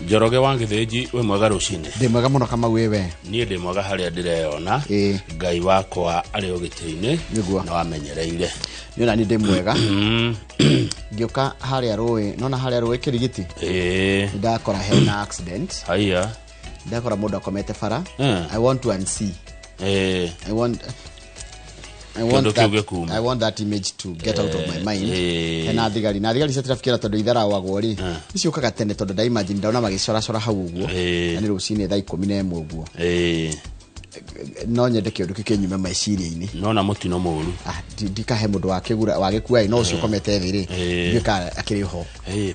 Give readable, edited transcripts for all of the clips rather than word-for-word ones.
Njoroge wangi theji we mwega rucine. Ndi mwega muno kama wewe. Nie ndi mwega haria ndireona. Ngai wakwa ari ogiteine na wamenyereire. Niona ni ndi mwega. Ngioka haria roe, nona haria roe kirigiti. Ndakora hena accident. Haya. Ndakora mundu akomete fara. I want to unsee. I want that image to get out of my mind. Na thigari cetirafikira tondu ithara wagwo ri icio kaga tene tondu da imagine ndaona magicora hau uguo na ni rucine thaa 11 uguo no nyende kiundu kikinyume maiciria-ini nona mutino muru ndikahe mundu wagikua no ucio komete thiri ngika akiriho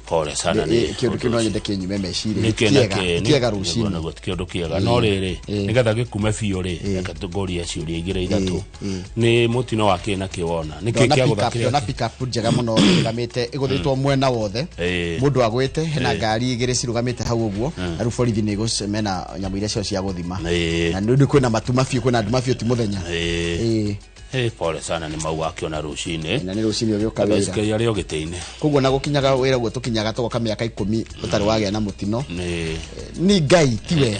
pole sana ni kiundu kino nyende kinyume maiciria kiega rucine na kiundu kiega no riri nigetha gikume biu ri kategoria ciuria igire ithatu ni mutino wake na kiwona ni kikia guthakiria na pick up njega muno igamite iguthitwo mwena wothe mundu agwite hena ngari igire cirugamite hau uguo aru borithi ni gucemena nyamu iria cio cia guthima na ndu kwina matuma fiu kwina nduma fiu ti muthenya pole sana ni mau akiona rucine na ni rucine ogioka wira basikia yari ogiteine kuguo na gukinyaga wira guo tukinyaga toka miaka 10 utari wage na mutino ni ngai tiwe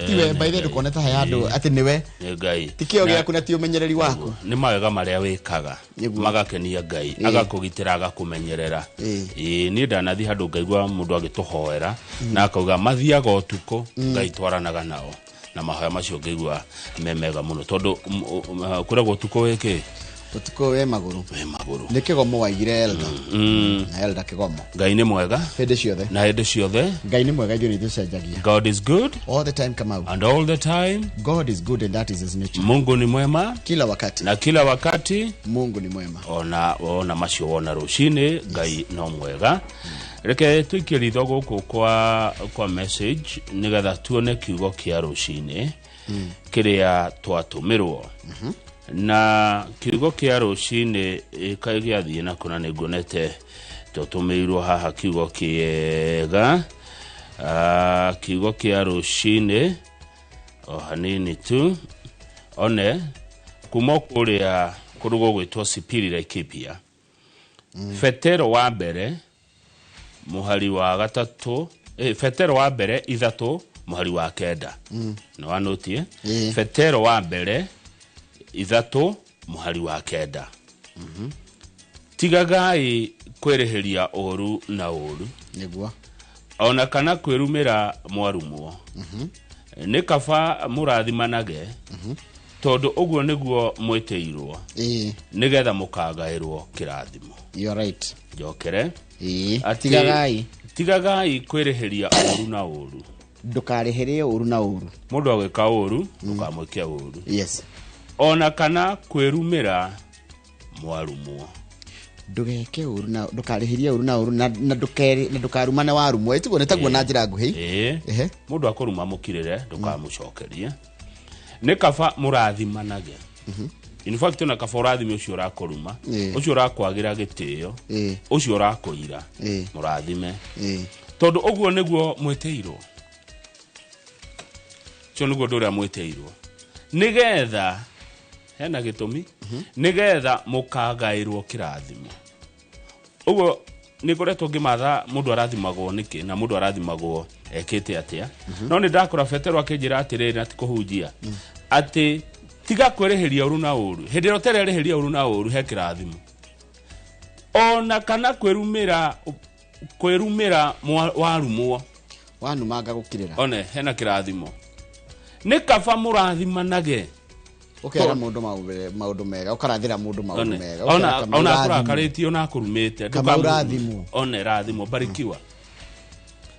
tiwe by the dukoneta hayado ati niwe ngai tikio gya kuna ti umenyereri wako ni mawega maria wikaga magakenia ngai agakugitira agakumenyerera ni ndanathi handu ngaigwa mundu agituhoera na akauga mathiaga utuko ngai twaranaga nao na mahoya macio ngigwa memega muno tondu kuragwo utuko weke utuko we maguru ni kigomo waigire elda kigomo ngai ni mwega hede ciothe na hede ciothe ngai ni mwega ithuĩ nĩtũcenjagia God is good all the time come out and all the time God is good and that is his nature Mungu ni mwema kila wakati na kila wakati Mungu ni mwema ona macio wona rucine ngai no mwega reke tuikiritho guku kwa message nigetha tuone kiugo kia rucine kiria twatumirwo na kiugo kia rucine kaigiathie na kuna niguonete tutumirwo haha kiugo kiega kiugo kia rucine hanini tu one kuma kuria kurugo gwitwo Sipiri Laikipia Fetero wa mbere muhari wa gatatu Fetero wa mbere ithatu muhari wa kenda no anotie Fetero wa mbere ithatu muhari wa kenda tigagai kwereheria oru na oru niguo ona kana kwirumira mwarumo ni kaba murathimanage tondu uguo niguo mwiteirwo nigetha mukagairwo kirathimo you are right jokere tigagai kwereheria oru na oru ndukareherie oru na oru mundu agwika oru ndukamwikia oru yes ona kana kwirumira mwarumo ndugeke oru na ndukareheria oru na oru na ndukarumane warumo itugo netaguo na njira nguhi mundu akoruma mukirire ndukamucokerie ni kaba murathimanage in fact na kaba urathime ucio urakoruma ucio urakwagira gitio ucio urakoira murathime tondu uguo niguo mwiteirwo cio niguo nduria mwiteirwo nigetha hena gitumi nigetha mukagairwo kirathimo uguo nikoretwo ngimatha mundu arathimagwo niki na mundu arathimagwo ekete atia no ni ndakora Fetero akinjira atiriri ati kuhunjia ati tiga kwereheria oru na oru hindi rotereheria oru na oru he kirathimo ona kana kwirumira warumo wanumanga gukirira one hena kirathimo ni kaba murathimanage ukera mundu maundu mega ukarathira mundu maundu mega ona akurakarĩtio na akurumĩte ndũkamurathimo one rathimo barikiwa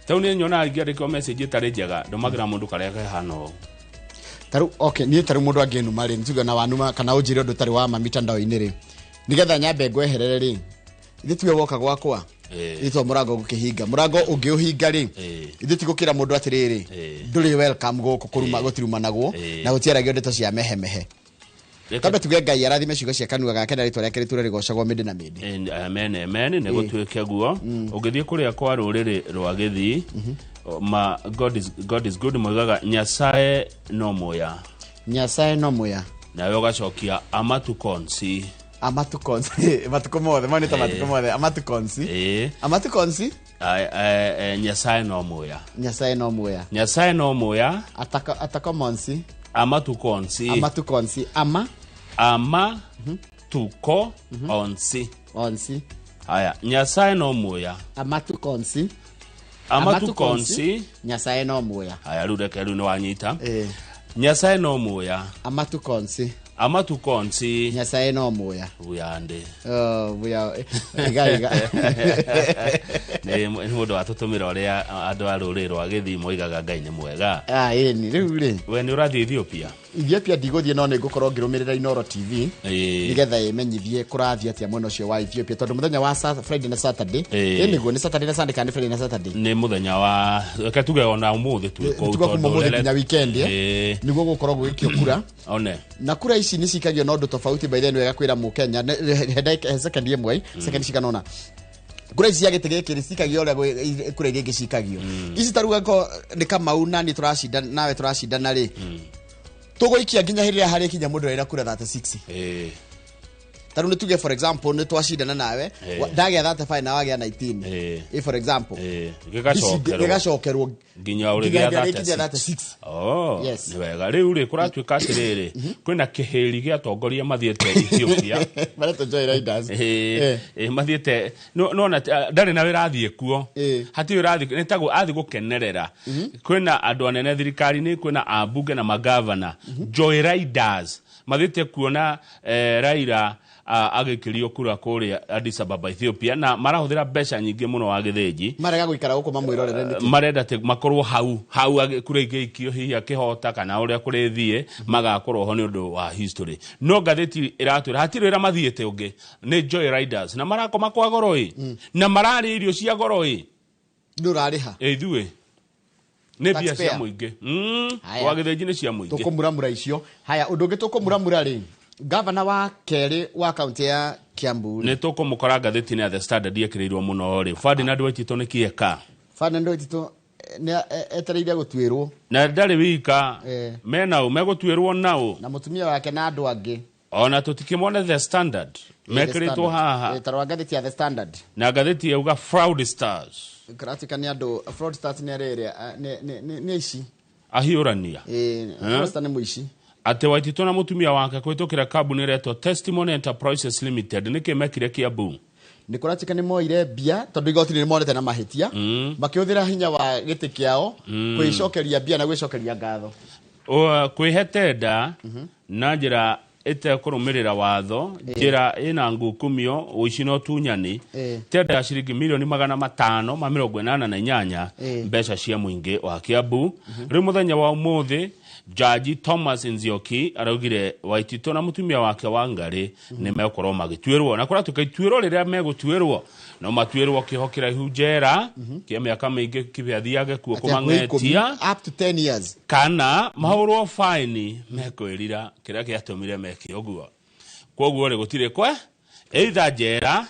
tau ni nyona ngiandĩkwo message ĩtarĩ njega ndũmagĩra mundu karĩa kahana taru okay ni taru mundu angenuma ri ntuga na wanuma kana ujire undu tari wa mitandao-ini ri nigetha nyambe ngweherere ri ithiwe woka gwakwa ito murango gukihinga murango ungiuhinga ri ithi tigukira mundu atiriri nduri welcome guku kuruma gutiruma naguo na gutiaragio ndeto cia mehemehe Kabe tuge Ngai arathime ciugo cia kanua gake na ritwa rĩake rĩture rĩgocagwo mĩndĩ na mĩndĩ. Amen nĩguo twĩke guo. Ũgĩthiĩ kũrĩa kwa rũrĩrĩ rwa Gĩthii ma God is good moigaga Nyasaye no moya. Nyasaye no moya. Na yo gacokia amatukonsi. Amatukonsi matuko mothe monita matuko mothe amatukonsi. Amatukonsi Nyasaye no muya. Nyasaye no muya. Nyasaye no muya. Ataka monsi. Ama tuko onsi. Ama tuko onsi. Ama tuko onsi. Onsi. Haya, Nyasaye no muya. Ama tuko onsi. Ama tuko onsi. Nyasaye no muya. Haya, rudeke rune wanyita. Nyasaye no muya. Ama tuko onsi. Ama tuko onsi. Nyasaye no muya. Buyande. Buya. Iga. Ni mundu watutumira uria andu a ruriri rwa Githimo igaga Ngai ni mwega. Ni riu ri. We ni urathi Ethiopia? Ethiopia ndigũthiĩ no nĩ ngũkorwo ngĩrũmĩrĩra Inooro TV nigetha ĩmenyithie kũrathiĩ atĩa mwena ũcio wa Ethiopia tondũ mũthenya wa Friday na Saturday nĩguo nĩ Saturday na Sunday kana Friday na Saturday nĩ mũthenya wa reke tuge ona ũmũthĩ twĩkwo ũmũthĩ nginya weekend nĩguo gũkorwo gwĩkio kura one na kura ici nĩ cikagio na ũndũ tofauti by the way wega kwĩra Mũkenya second ĩmwe second cikanona kura ici ciagĩte gĩkĩ cikagio ũrĩa kura iria ingĩ cikagio ici taruga ko nĩ Kamau na nĩ tũracinda nawe tũracindana rĩ tugoikia nginya hĩrĩa harĩ kinya mũndũ wĩra kura 36 taru nĩ tuge for example nĩ twacindana nawe ndagĩa 35 na wagĩa 19 for example gĩgacokerwo nginya ũrĩgĩa 36 nĩ wega rĩu rĩ kũratuĩka atĩrĩrĩ kwĩna kĩhĩri gĩa atongoria mathiĩte Ethiopia mareto Joy Riders mathiĩte nona ndarĩ na wĩra athiĩ kuo hatirĩ wĩra athiĩ nĩtagwo athiĩ gũkenerera kwĩna andũ anene thirikari-inĩ kwĩna ambunge na magavana Joy Riders mathiĩte kuona Raila agĩkĩrio kura kũrĩa Addis Ababa Ethiopia na marahũthĩra mbeca nyingĩ mũno wa gĩthĩnji marega gũikara gũkũ mamwĩrorere nĩkĩ marenda makorwo hau kura igĩikio hihi akĩhota kana ũrĩa kũrĩthiĩ magakorwo ho nĩ ũndũ wa history no ngathĩti ĩratwĩra hatirĩ wĩra mathiĩte ũngĩ nĩ Joy Riders na marakoma kwa goro na mararĩa irio cia goro ndũrarĩha ithuĩ nĩ mbia cia mũingĩ wa gĩthĩnji nĩ cia mũingĩ tũkũmuramura icio haya ũndũ ũngĩ tũkũmuramura rĩ Gavana wa kerĩ wa kaunti ya Kiambu nĩ tũkũmũkora ngathĩti-inĩ ya The Standard ĩkĩrĩirwo mũno rĩ Ferdinand Waititũ nĩ kĩeka Ferdinand Waititũ nĩ etereire gũtuĩrwo na ndarĩ wika mena megũtuĩrwo nao na mũtumia wake na andũ angĩ ona tũtikĩmone The Standard mekĩrĩtwo haha tarwa ngathĩti ya The Standard na ngathĩti yauga fraudsters karatika nĩ andũ fraudsters nĩ arĩrĩa nĩ ici ahiũrania fraudsters nĩ mũici ate Waititũ na mũtumia wake kwĩtũkĩra kambuni ĩretwo Testimony Enterprises Limited nĩkĩ mekire Kiambu nĩ kũratika nĩ moire mbia tondũ igoti nĩ monete na mahĩtia makĩhũthĩra hinya wa gĩtĩ kĩao kwĩcokeria mbia na gwĩcokeria ngatho kwĩhetenda na njĩra ĩtekũrũmĩrĩra watho njĩra ĩna ngukumio ũici na ũtunyani tenda ya ciringi milioni 588 mbeca cia mũingĩ wa Kiambu rĩu mũthenya wa ũmũthĩ Jaji Thomas Nzioki araugire Waititũ na mũtumia wake Wangari nĩ megũkorwo magĩtuĩrwo na kũratuĩka ituĩro rĩrĩa megũtuĩrwo no matuĩrwo kĩoho kĩraihu njera kĩa mĩaka mĩingĩ kĩbĩathiage kuo kũmang'etia up to 10 years kana mahũrwo faini mekwĩrira kĩrĩa gĩatũmire meke ũguo kwoguo rĩ gũtirĩ kwe either njera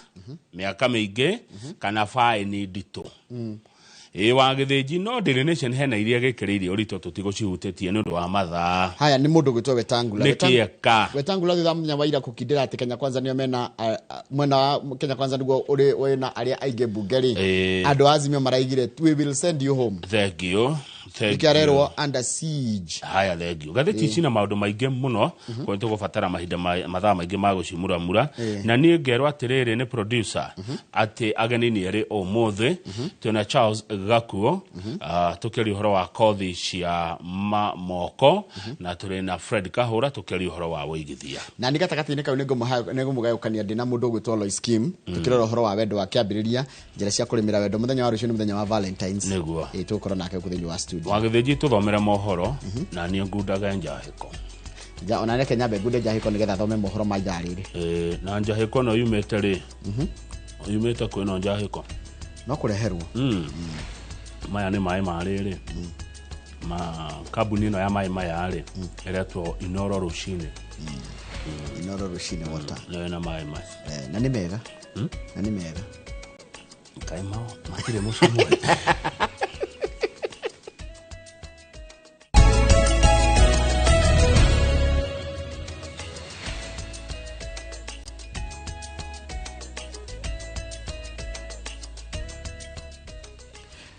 mĩaka mĩingĩ kana faini nditũ wa gĩthĩnji no Daily Nation hena iria gĩkĩrĩirie ũritũ tũtigũcihutĩtie nĩ ũndũ wa mathaa haya nĩ mũndũ gwĩtwo Wetangula nĩkĩeka Wetangula thutha mũthenya wa ira kũkindĩra atĩ Kenya Kwanza nĩo mena mwena wa Kenya Kwanza nĩguo ũrĩ wĩna arĩa aingĩ bunge rĩ andũ Azimio maraigire we will send you home thank you ikiarerwo under siege haya thank you gathĩti ici na maũndũ maingĩ mũno kwa tũgũbatara mahinda mathaa maingĩ ma gũcimuramura na niĩ ngerwo atĩrĩrĩ nĩ producer atĩ ageni nĩ erĩ ũmũthĩ twĩna Charles Gakuo tũkĩaria ũhoro wa kothi cia moko na tũrĩ na Fred Kahũra tũkĩaria ũhoro wa wĩigithia na nĩ gatagatĩ-inĩ kau nĩngũmũgayũkania ndĩ na mũndũ ũgwĩtwo Lois Kim tũkĩrora ũhoro wa wendo wa kĩambĩrĩria njĩra cia kũrĩmĩra wendo mũthenya wa rũciũ nĩ mũthenya wa Valentines nĩguo tũgũkorwo nake gũkũ thĩinĩ wa studio wa gĩthĩnji tũthomere mohoro na niĩ ngundaga njahĩko ona reke nyambe ngunde njahĩko nĩgetha thome mohoro ma ithaa rĩrĩ na njahĩko no yumĩte rĩ yumĩte kwĩno njahĩko no kũreherwo maya nĩ maĩ marĩ ma kambuni ĩno ya maĩ maya rĩ ĩretwo Inooro Rũcinĩ Inooro Rũcinĩ water na maĩ maya na nĩ mega na nĩ mega kaĩ mao matirĩ mũcamo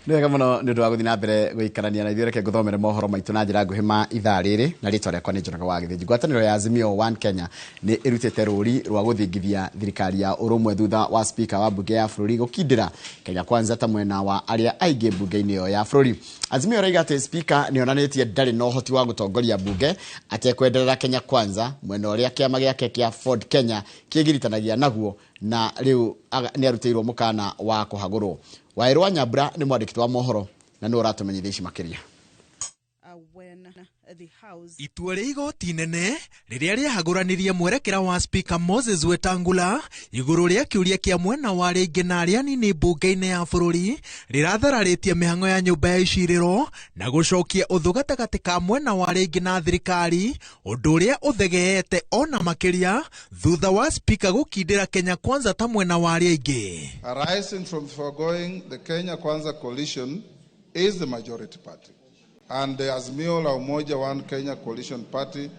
Nĩwega mũno nĩ ũndũ wa gũthiĩ na mbere gũikarania na ithuĩ. Reke ngũthomere mohoro maitũ na njĩra nguhĩ ma ithaa rĩrĩ, na rĩtwa rĩakwa nĩ Njoroge wa Gĩthĩnji. Ngwatanĩro ya Azimio One Kenya nĩ ĩrutĩte rũri rwa gũthingithia thirikari ya ũrũmwe thutha wa spika wa mbunge ya bũrũri gũkindĩra Kenya Kwanza ta mwena wa arĩa aingĩ mbunge-inĩ ĩyo ya bũrũri. Azimio raiga atĩ spika nĩonanĩtie ndarĩ na ũhoti wa gũtongoria mbunge atekwenderera Kenya Kwanza, mwena ũrĩa kĩama gĩake kĩa Ford Kenya kĩgiritanagia naguo, na rĩu nĩ arutĩirwo mũkana wa kũhagũrwo. Waĩrũ wa Nyambura nĩ mwandĩki wa mohoro na nĩ ũratũmenyithia ici makĩria. Itua rĩa igoti inene rĩrĩa rĩahagũranirie mwerekera wa spika Moses Wetangula igũrũ rĩa kĩũria kĩa mwena wa arĩa aingĩ na arĩa anini mbunge-inĩ ya bũrũri rĩrathararĩtie mĩhang'o ya nyũmba ya icirĩro na gũcokia ũthũ gatagatĩ ka mwena wa arĩa aingĩ na thirikari, ũndũ ũrĩa ũthegeete ona makĩria thutha wa spika gũkindĩra Kenya Kwanza ta mwena wa arĩa aingĩ. Arising from foregoing, the Kenya Kwanza coalition is the majority party, and the Azimio la Umoja One Kenya coalition party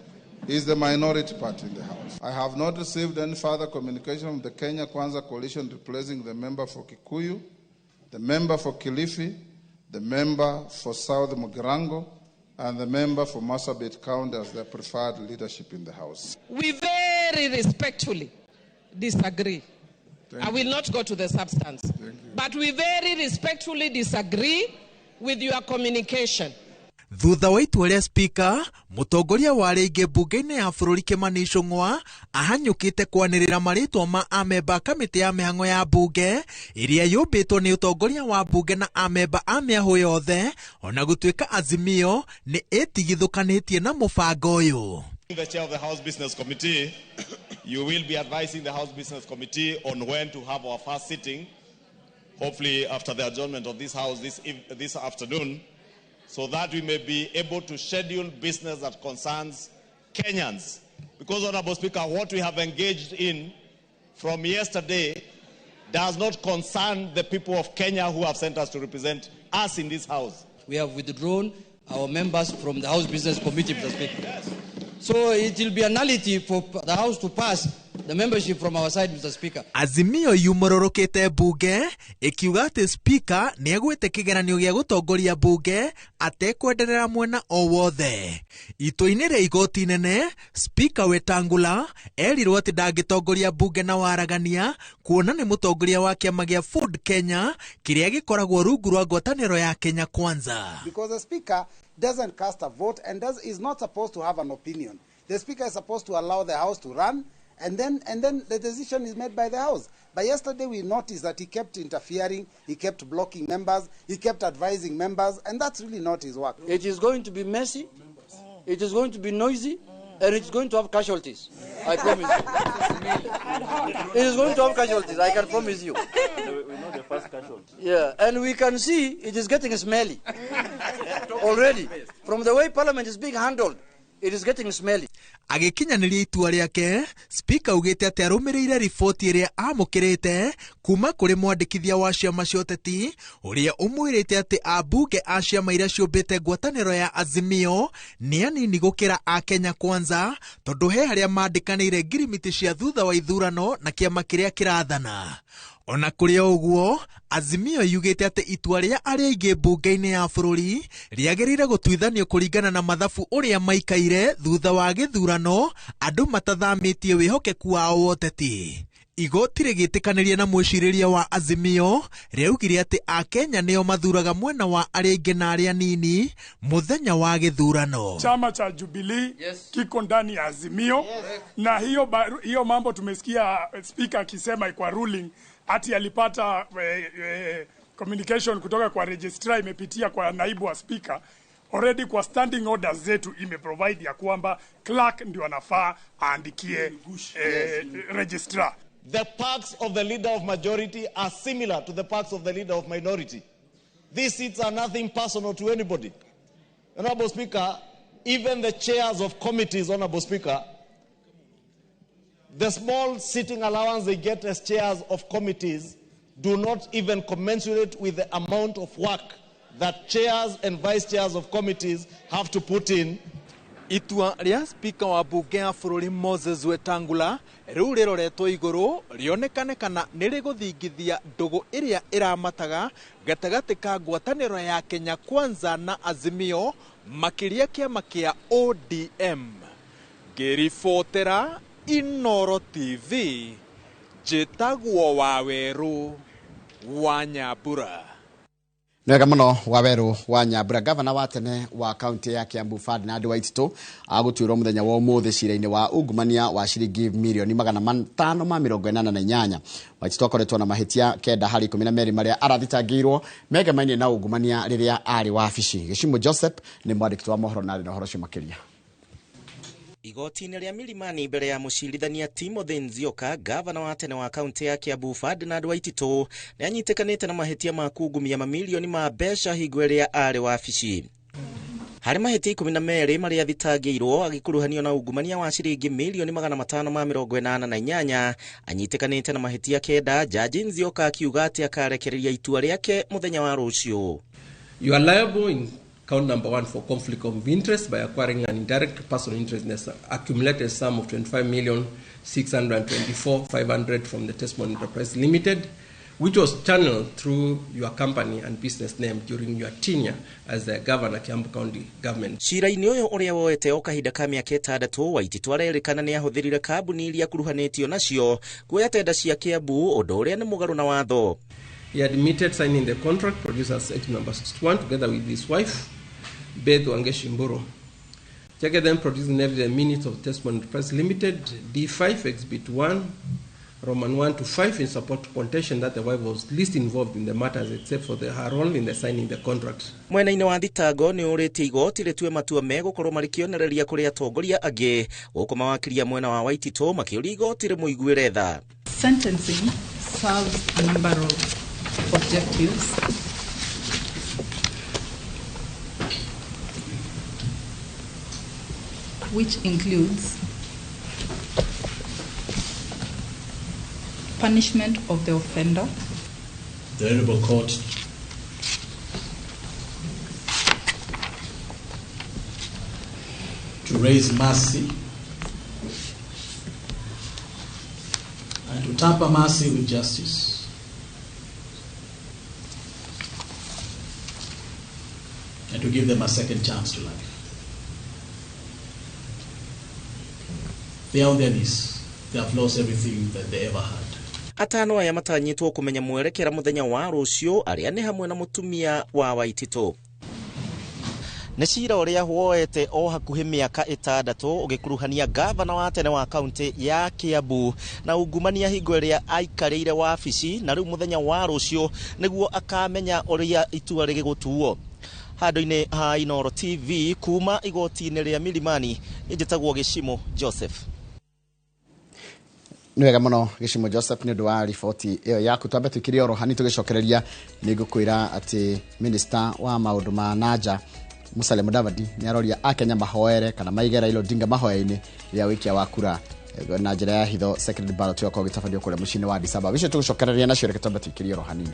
is the minority party in the House. I have not received any further communication from the Kenya Kwanza coalition replacing the member for Kikuyu, the member for Kilifi, the member for South Mugirango, and the member for Marsabit County as their preferred leadership in the House. We very respectfully disagree. I will not go to the substance, but we very respectfully disagree with your communication. Thutha wa itua rĩa spika, mũtongoria wa arĩa aingĩ mbunge-inĩ ya bũrũri Kimani Ichung'wa ahanyũkĩte kwanĩrĩra marĩtwa ma amemba kamĩtĩ ya mĩhang'o ya mbunge ĩrĩa yũmbĩtwo nĩ ũtongoria wa mbunge na amemba a mĩahũ yothe, ona gũtuĩka Azimio nĩ ĩtigithũkanĩtie na mũbango ũyũ. The chair of the House Business Committee, you will be advising the House Business Committee on when to have our first sitting, hopefully after the adjournment of this House this afternoon, so that we may be able to schedule business that concerns Kenyans. Because, Honorable Speaker, what we have engaged in from yesterday does not concern the people of Kenya who have sent us to represent us in this House. We have withdrawn our members from the House Business Committee, Mr. Speaker. Yes. So it will be a nullity for the House to pass the membership from our side, Mr. Speaker. Azimio yumororokete mbunge ikiuga atĩ spika nĩ agwĩte kĩgeranio gĩa gũtongoria mbunge atekwenderera mwena o wothe. Itua-inĩ rĩa igoti inene, spika Wetangula erirwo atĩ ndangĩtongoria mbunge na waragania, kuona nĩ mũtongoria wa kĩama gĩa Ford Kenya kĩrĩa gĩkoragwo rungu rwa ngwatanĩro ya Kenya Kwanza. Because the speaker doesn't cast a vote and is not supposed to have an opinion. The speaker is supposed to allow the House to run, and then the decision is made by the House. But yesterday we noticed that he kept interfering, he kept blocking members, he kept advising members, and that's really not his work. It is going to be messy, it is going to be noisy, and it's going to have casualties. I promise you. It is going to have casualties, I can promise you. We know the first casualty. Yeah, and we can see it is getting smelly already. From the way Parliament is being handled, it is getting smelly. Agĩkinyanĩria itua rĩake, spika augĩte atĩ arũmĩrĩire riboti ĩrĩa amũkĩrĩte kuma kũrĩ mwandĩkithia wa ciama cia ũteti ũrĩa ũmwĩrĩte atĩ ambunge a ciama iria ciũmbĩte ngwatanĩro ya Azimio nĩ anini gũkĩra a Kenya Kwanza, tondũ he harĩa mandĩkanĩire ngirimiti cia thutha wa ithurano na kĩama kĩrĩa kĩrathana. Ona kũrĩ ũguo, Azimio yugĩte atĩ itua rĩa arĩa aingĩ mbunge-inĩ ya bũrũri rĩagĩrĩire gũtuithanio kũringana na mathabu ũrĩa maikaire thutha wa gĩthurano, andũ matathamĩtie wĩhokeku wao woteti. Igoti rĩgĩtĩkanĩria na mwĩcirĩria wa Azimio rĩaugire atĩ Akenya nĩo mathuraga mwena wa arĩa aingĩ na arĩa nini mũthenya wa gĩthurano. Chama cha Jubilee kiko ndani ya Azimio, na hiyo mambo tumesikia speaker akisema kwa ruling ati alipata communication kutoka kwa registrar imepitia kwa naibu wa speaker. Already kwa standing orders zetu imeprovide ya kwamba clerk ndio anafaa aandikie registrar. The perks of the leader of majority are similar to the perks of the leader of minority. These seats are nothing personal to anybody. Honorable Speaker, even the chairs of committees, Honorable Speaker, the small sitting allowance they get as chairs of committees do not even commensurate with the amount of work that chairs and vice chairs of committees have to put in Itua ria spika wa bunge ya bururi Moses Wetangula riu riroretwo iguru rionekane kana niriguthingithia ndugu iria iramataga gatagati ka ngwataniro ya Kenya Kwanza na Azimio makiria kiama kia ODM. Ngiribotera Inoro TV, Njitagwo Waweru wa Nyambura. Nwega muno Waweru wa Nyambura. Gavana wa tene wa kaunti ya Kiambu Ferdinand Waititu agutwirwo muthenya wa umuthi cira-ini wa ungumania wa ciringi milioni 588. Waititu akoretwo na mahitia 9 hari 12 maria arathitangirwo megemainie na ungumania riria ari wabici. Gishimo Joseph ni mwandiki wa mohoro na rino horo cio makiria. Igoti-inĩ rĩa Milimani mbere ya mũcirithania Timothy Nzioka, gavana wa tene wa kaunti ya Kiambu Ferdinand Waititu nĩ anyitekanĩte na mahĩtia ma kungumia mamilioni ma mbeca hingo ĩrĩa arĩ wabici. Harĩ mahĩtia 12 marĩa athitangĩirwo agĩkuruhanio na ungumania wa ciringi milioni 588, anyitekanĩte na mahĩtia 9. Jaji Nzioka akiuga atĩ akarekereria itua rĩake muthenya wa rũciũ. You are liable in count number 1 for conflict of interest by acquiring an indirect personal interest in the accumulated sum of 25,624,500 from the Testimony Enterprise Limited, which was channeled through your company and business name during your tenure as the governor Kiambu County government. Cira-inĩ ũyũ ũrĩa woete o kahinda ka mĩaka 6, Waititu arerĩkana nĩ ahũthĩrire kambuni iria kuruhanĩtio nacio kuoya tenda cia Kiambu, ũndũ ũrĩa nĩ mũgarũ na watho. He admitted signing the contract produced as Section number 61 together with his wife, Beth Wangeshi Mburu. Chege then produced the minutes of Testimony Enterprise Limited, D5, Exhibit 1, Roman 1 to 5, in support of contention that the wife was least involved in the matters except for her role in the signing the contract. Mwena-inĩ wa thitango nĩ ũrĩtie igoti rĩtue matua megũkorwo marĩkĩonereria kũrĩ atongoria angĩ, gũkũ mawakiria mwena wa Waititu makĩũria igoti rĩmũiguĩre tha. Sentencing serves a number of objectives. Which includes punishment of the offender. The Honourable Court to raise mercy and to tamper mercy with justice. And to give them a second chance to life. They are on their knees. They have lost everything that they ever had. Atano aya matanyitwo kumenya mwerekera muthenya wa rũciũ arĩa nĩ hamwe na mutumia wa Waititu. Nĩ cira ũrĩa woete o hakuhĩ mĩaka 6 ũgĩkuruhania gavana wa tene wa kaunti ya Kiambu na ungumania hingo ĩrĩa aikarĩire wabici, na rĩu muthenya wa rũciũ nĩguo akamenya ũrĩa itua rĩgĩgũtuo. Handũ-inĩ ha Inoro TV kuma igoti-inĩ rĩa Milimani, njĩtagwo Gishimo Joseph. Nwega muno Gishimo Joseph nĩ ũndũ wa riboti ĩyo yaku. Twambe twĩkĩre orohani tũgĩcokereria nĩ ngũkwĩra atĩ minister wa maũndũ ma nanja Musalia Mudavadi nĩ aroria Akenya mahoere kana maige Raila Odinga mahoya-inĩ rĩa wikia wa kura na njĩra ya hitho secret ballot yako gĩtabanio kũrĩa mũciĩ-inĩ wa Addis Ababa. Bicio tũgĩcokereria nacio reke twambe twĩkĩre orohani.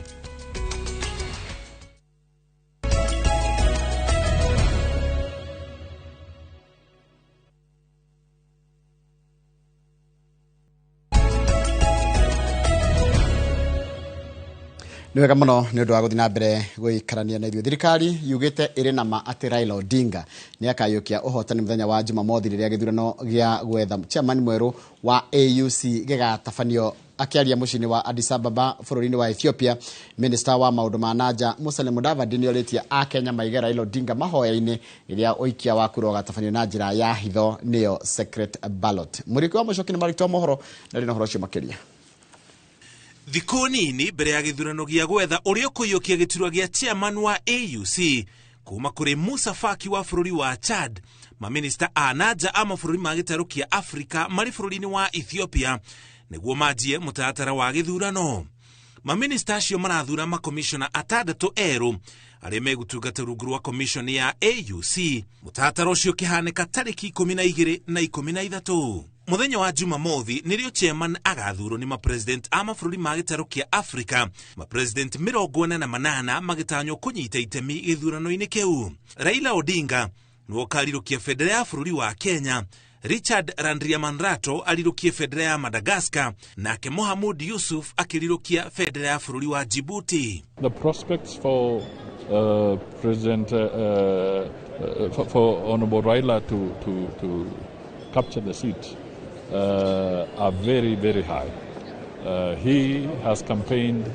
Nwega muno nĩ ũndũ wa gũthiĩ na mbere gũikarania na ithuĩ. Thirikari yugĩte ĩrĩ na ma atĩ Raila Odinga nĩ akayũkia ũhotani mũthenya wa Jumamothi rĩrĩa gĩthurano gĩa gwetha chairman mwerũ wa AUC gĩgatabanio. Akiaria mũciĩ-inĩ wa Addis Ababa bũrũri-inĩ wa Ethiopia, minister wa maũndũ ma nanja Musalia Mudavadi nĩ orĩtie Akenya maige Raila Odinga mahoya-inĩ rĩrĩa ũikia wa kura ũgatabanio na njĩra ya hitho, nĩyo secret ballot. Mũriki wa mũcoki nĩ marĩtwa mohoro na rĩno horo cio makĩria. Thikũ nini mbere ya gĩthurano gĩa gwetha ũrĩa ũkũiyũkia gĩturwa gĩa chairman wa AUC kuma kũrĩ Musa Faki wa bũrũri wa Chad, maminista a nanja a mabũrũri ma gĩtarũ kĩa Afrika marĩ bũrũri-inĩ wa Ethiopia nĩguo manjie mũtaratara wa gĩthurano. Maminista acio marathura makomishona 6 erũ arĩa megũtungata rungu rwa komishoni ya AUC. Mũtaratara ũcio ũkĩhanĩka tarĩki 12 na 13. Muthenya wa Jumamothi nĩrĩo chairman agathurwo nĩ mapresident a mabũrũri ma gĩtarũ kĩa Afrika, mapresident 48 magĩtanywo kũnyita itemi gĩthurano-inĩ kĩu. Raila Odinga nwo karirukia federa ya bururi wa Kenya. Richard Randriamanrato alirukia federa ya Madagascar, nake Mohamud Yusuf akirirukia federa ya bururi wa Djibouti. The prospects for President for Honorable Raila to capture the seat are very, very high. He has campaigned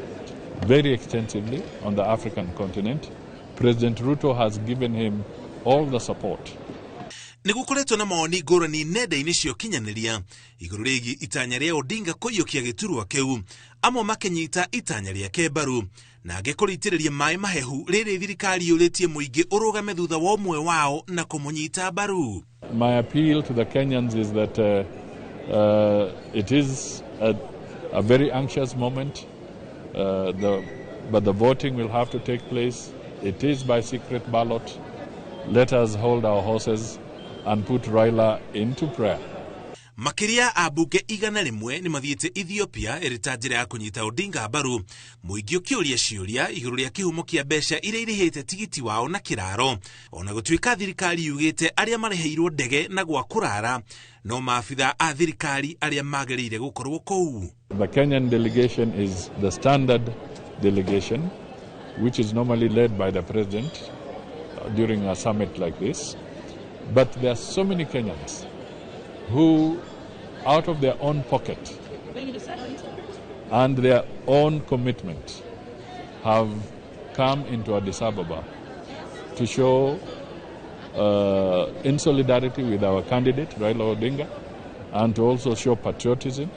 very extensively on the African continent. President Ruto has given him all the support. Nigukoretwo na maoni ngũrani nenda-inĩ cia ũkinyanĩria igũrũ rĩgiĩ itanya rĩa Odinga kũiyũkia gĩturwa kĩu, amwe makĩnyita itanya rĩake mbaru na angĩ kũrĩitĩrĩria maĩ mahehu rĩrĩ thirikari yũrĩtie mũingĩ ũrũgame thutha wa ũmwe wao na kũmũnyita mbaru. My appeal to the Kenyans is that it is a very anxious moment, but the voting will have to take place. It is by secret ballot. Let us hold our horses and put Raila into prayer. Makiria abunge 100 ni mathiĩte Ethiopia ĩrĩ njĩra ya kũnyita Odinga mbaru, mũingĩ ũkĩũria ciũria igũrũ rĩa kĩhumo kĩa mbeca iria irĩhĩte tigiti wao na kĩraro, ona gũtuĩka thirikari yugĩte arĩa marĩheirwo ndege na gwa kũrara no maabitha a thirikari arĩa magĩrĩire gũkorwo kũu. The Kenyan delegation is the standard delegation, which is normally led by the president during a summit like this. But there are so many Kenyans who, out of their own pocket and their own commitment, have come into Addis Ababa to show in solidarity with our candidate, Raila Odinga, and to also show patriotism.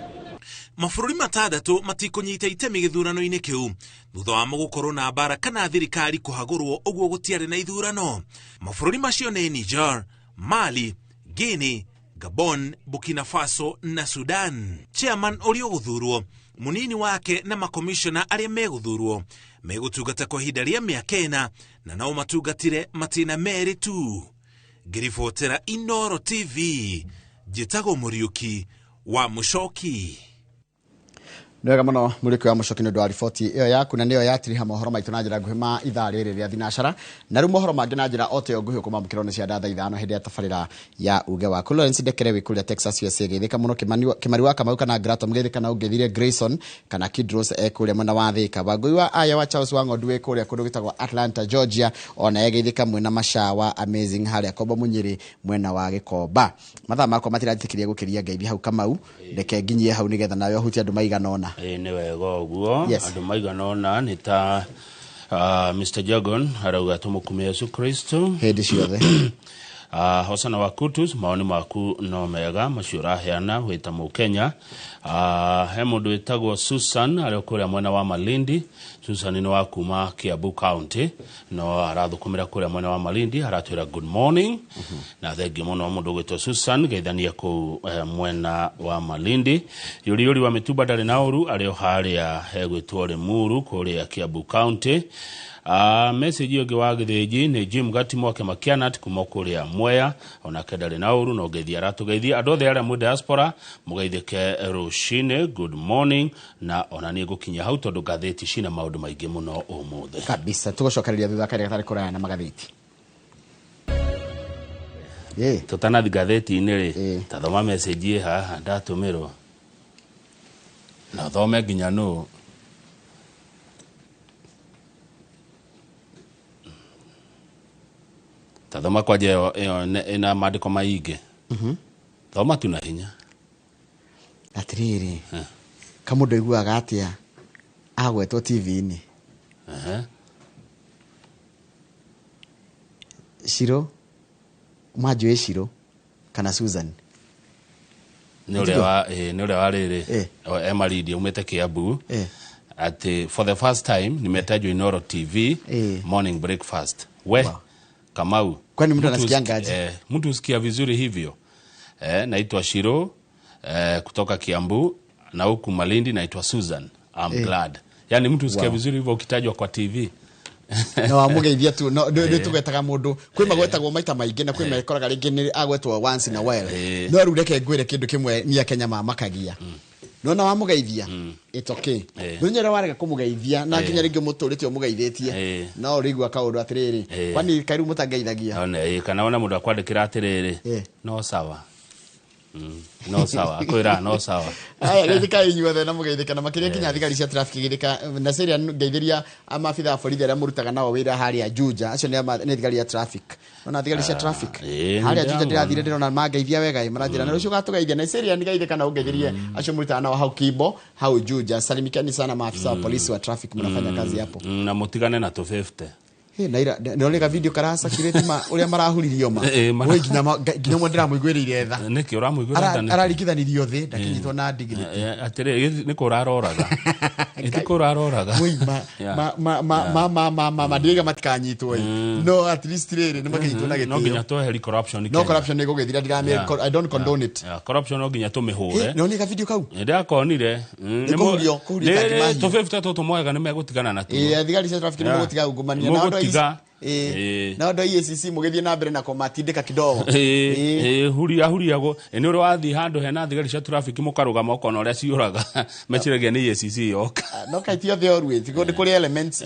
Mabũrũri matandatũ matikũnyita itemi gĩthurano-inĩ kĩu thutha wa gũkorwo na mbara kana thirikari kũhagũrwo ũguo gũtiarĩ na ithurano. Mabũrũri macio nĩ Niger, Mali, Guinea, Gabon, Burkina Faso na Sudan. Chairman ũrĩa gũthurwo, munini wake na makomishona arĩa megũthurwo megũtungata kwa ihinda rĩa mĩaka 4 na nao matungatire matina merĩ tu. Ngĩribotera Inooro TV, njĩtagwo Mũriũki wa Mũcoki. Nĩwega mũno Mũriũki wa Mũcoki nĩ ũndũ wa riboti ĩyo yaku, na nĩyo yatiriha mohoro maitũ na njĩra nguhĩ ma ithaa rĩrĩ rĩa thinacara. Na rĩu mohoro mangĩ na njĩra o ta ĩyo nguhĩ ũkũmamũkĩrwo nĩ cia ndatha ithano hĩndĩ ya tabarĩra ya uge waku. Lawrence Ndekere wĩ kũrĩa Texas USA geithĩka mũno, Kĩmari wa Kamau kana Grato mũgeithĩka na ũngethire Grayson kana Kidros kũrĩa mwena wa Thika. Wangui wa aya wa Charles Wang'ondu wĩ kũrĩa kũndũ gwĩtagwo Atlanta Georgia, ona yegeithĩka mwena Mashawa Amazing harĩa Kombo Mũnyĩrĩ mwena wa Gĩkomba. Mathaa makwa matiratĩkĩria gũkĩria ngeithi hau Kamau, ndeke nginyie hau nĩgetha nawe ũhutie andũ maigana ũna. Nĩ wega ũguo, andũ maigana ũna nĩ ta Mr. Jagon arauga tũmũkumie Yesu Kristo hĩndĩ ciothe. Hosana wa Kutus, maoni maku no mega macio ũraheana wĩta Mũkenya. He mũndũ wĩtagwo Susan arĩa kũrĩa mwena wa Malindi. Susan nĩ wa kuma Kiambu County, no arathukumĩra kũrĩa mwena wa Malindi, aratwĩra good morning. Na thengi mũno mũndũ gwĩtwo Susan geithania kũu mwena wa Malindi. Yũri wa Mĩtumba ndarĩ na ũru arĩ o harĩa gwĩtwo Limuru kũrĩa Kiambu County. Message ũngĩ wa Gĩthĩnji nĩ Jim Gatimo Makianat kuma kũrĩa Mwea, ona kendarĩ na ũru no geithia aratũgeithia andũ othe arĩa mu diaspora mũgeithĩke rũcinĩ good morning, na ona nĩ ngũkinya hau tondũ ngathĩti cina maũndũ maingĩ mũno ũmũthĩ kabisa. Tũgũcokereria thutha karĩa gatarĩ kũraya na magathĩti. Tũtanathi ngathĩti-inĩ rĩ, ta thoma message haha ndatũmĩrwo na thome nginya nũ. Thoma kwa jeo ina maandiko maingĩ. Thoma tu na hinya. Atiriri. Kamundu aiguaga atĩa agwetwo TV-inĩ. Shiro Majwe Shiro kana Susan. Nĩ ũrĩa wa rĩrĩ Emaridi umete Kiambu. At for the first time nimetajwa Inooro TV morning breakfast. Kamau. Kwani mtu anasikianga aje? Mtu usikia vizuri hivyo. Naitwa Shiro kutoka Kiambu, na huku Malindi naitwa Susan. I'm glad. Yani mtu usikia vizuri hivyo ukitajwa kwa TV. No amugeithia tu no tugetaga mundu kwi magwetagwo maita maingĩ na kwi mekoraga rĩngĩ nĩ agwetwo once in a while. No rĩu reke ngwĩre kĩndũ kĩmwe Nia Kenya makagia. nona wa mugeithia it's okay nonyera warega kumugeithia na nginya ringi muturite umugeithĩtie no rigwa kaundu atiriri kwani kairu mutangeithagia one kana ona mundu akwandikira atiriri no sawa no sawa akwira no sawa aya rithika inyuothe na mugeithika na makiria kinya thigari cia traffic githika na seria ngeithiria amabitha a borithi aria murutaga nao wira haria Juja acio ni thigari ya traffic ona thigari cia traffic haria Juja ndirathire ndirona mangeithia wega maratira na rucio gatugeithia na seria nigeithika na ungeithirie acio murutaga nao hau Kibo hau Juja salimikani sana maafisa wa polisi wa traffic mnafanya kazi hapo na mutigane na 250 naira ndoneka video karasa kiretima uria marahuririo ma we ginya mo ndiramuigwirire tha niki uramuigwirire tha ararikithanirio thi ndakinyitwo na dignity atire niko uraroraga itiko uraroraga ma ndiga matikanyitwo no at least riri ni makinyitwo na gitio no ginya to heli corruption no corruption ni gugithira ndirame I don't condone it corruption no ginya to mihure ndoneka video kau ndakonire nimo to 50 to moega ni megutigana na tu thigari cia traffic ni megutiga ungumania na ndo EACC mugithie na mbere na komatindika kidogo huriago ni uri wathi handu hena thigari cia traffic mukarugama ukona uria ciuraga mechiragia ni EACC yoka no kaitio the always go kuri elements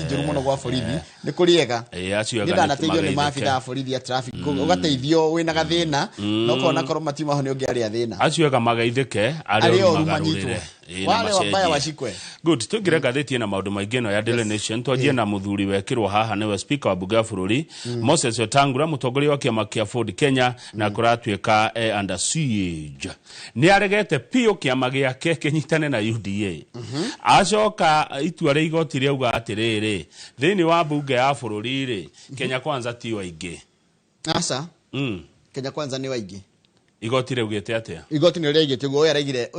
njuru muno gwa borithi ni kuriega acio ga ni teithio ni mafitha borithi ya traffic ugateithio wina gathina no kona korwo matima ho ni ungiari athina acio ga magaithike ari orumanyitwe wale wabaya washikwe good tugire gatheti na maundu maingi no ya Daily Nation twajie na muthuri wekirwo haha niwe speaker wa bunge ya bururi Moses Wetangula mutongoria wa kiama kia Ford Kenya na kuratweka under siege ni aregete pio kiama giake kinyitane na UDA acoka itua ria igoti riauga atiriri thini wa bunge ya bururi ri Kenya Kwanza ti waingi asa Kenya Kwanza ni waingi igoti riugite atia igoti ni riugite go yaraigire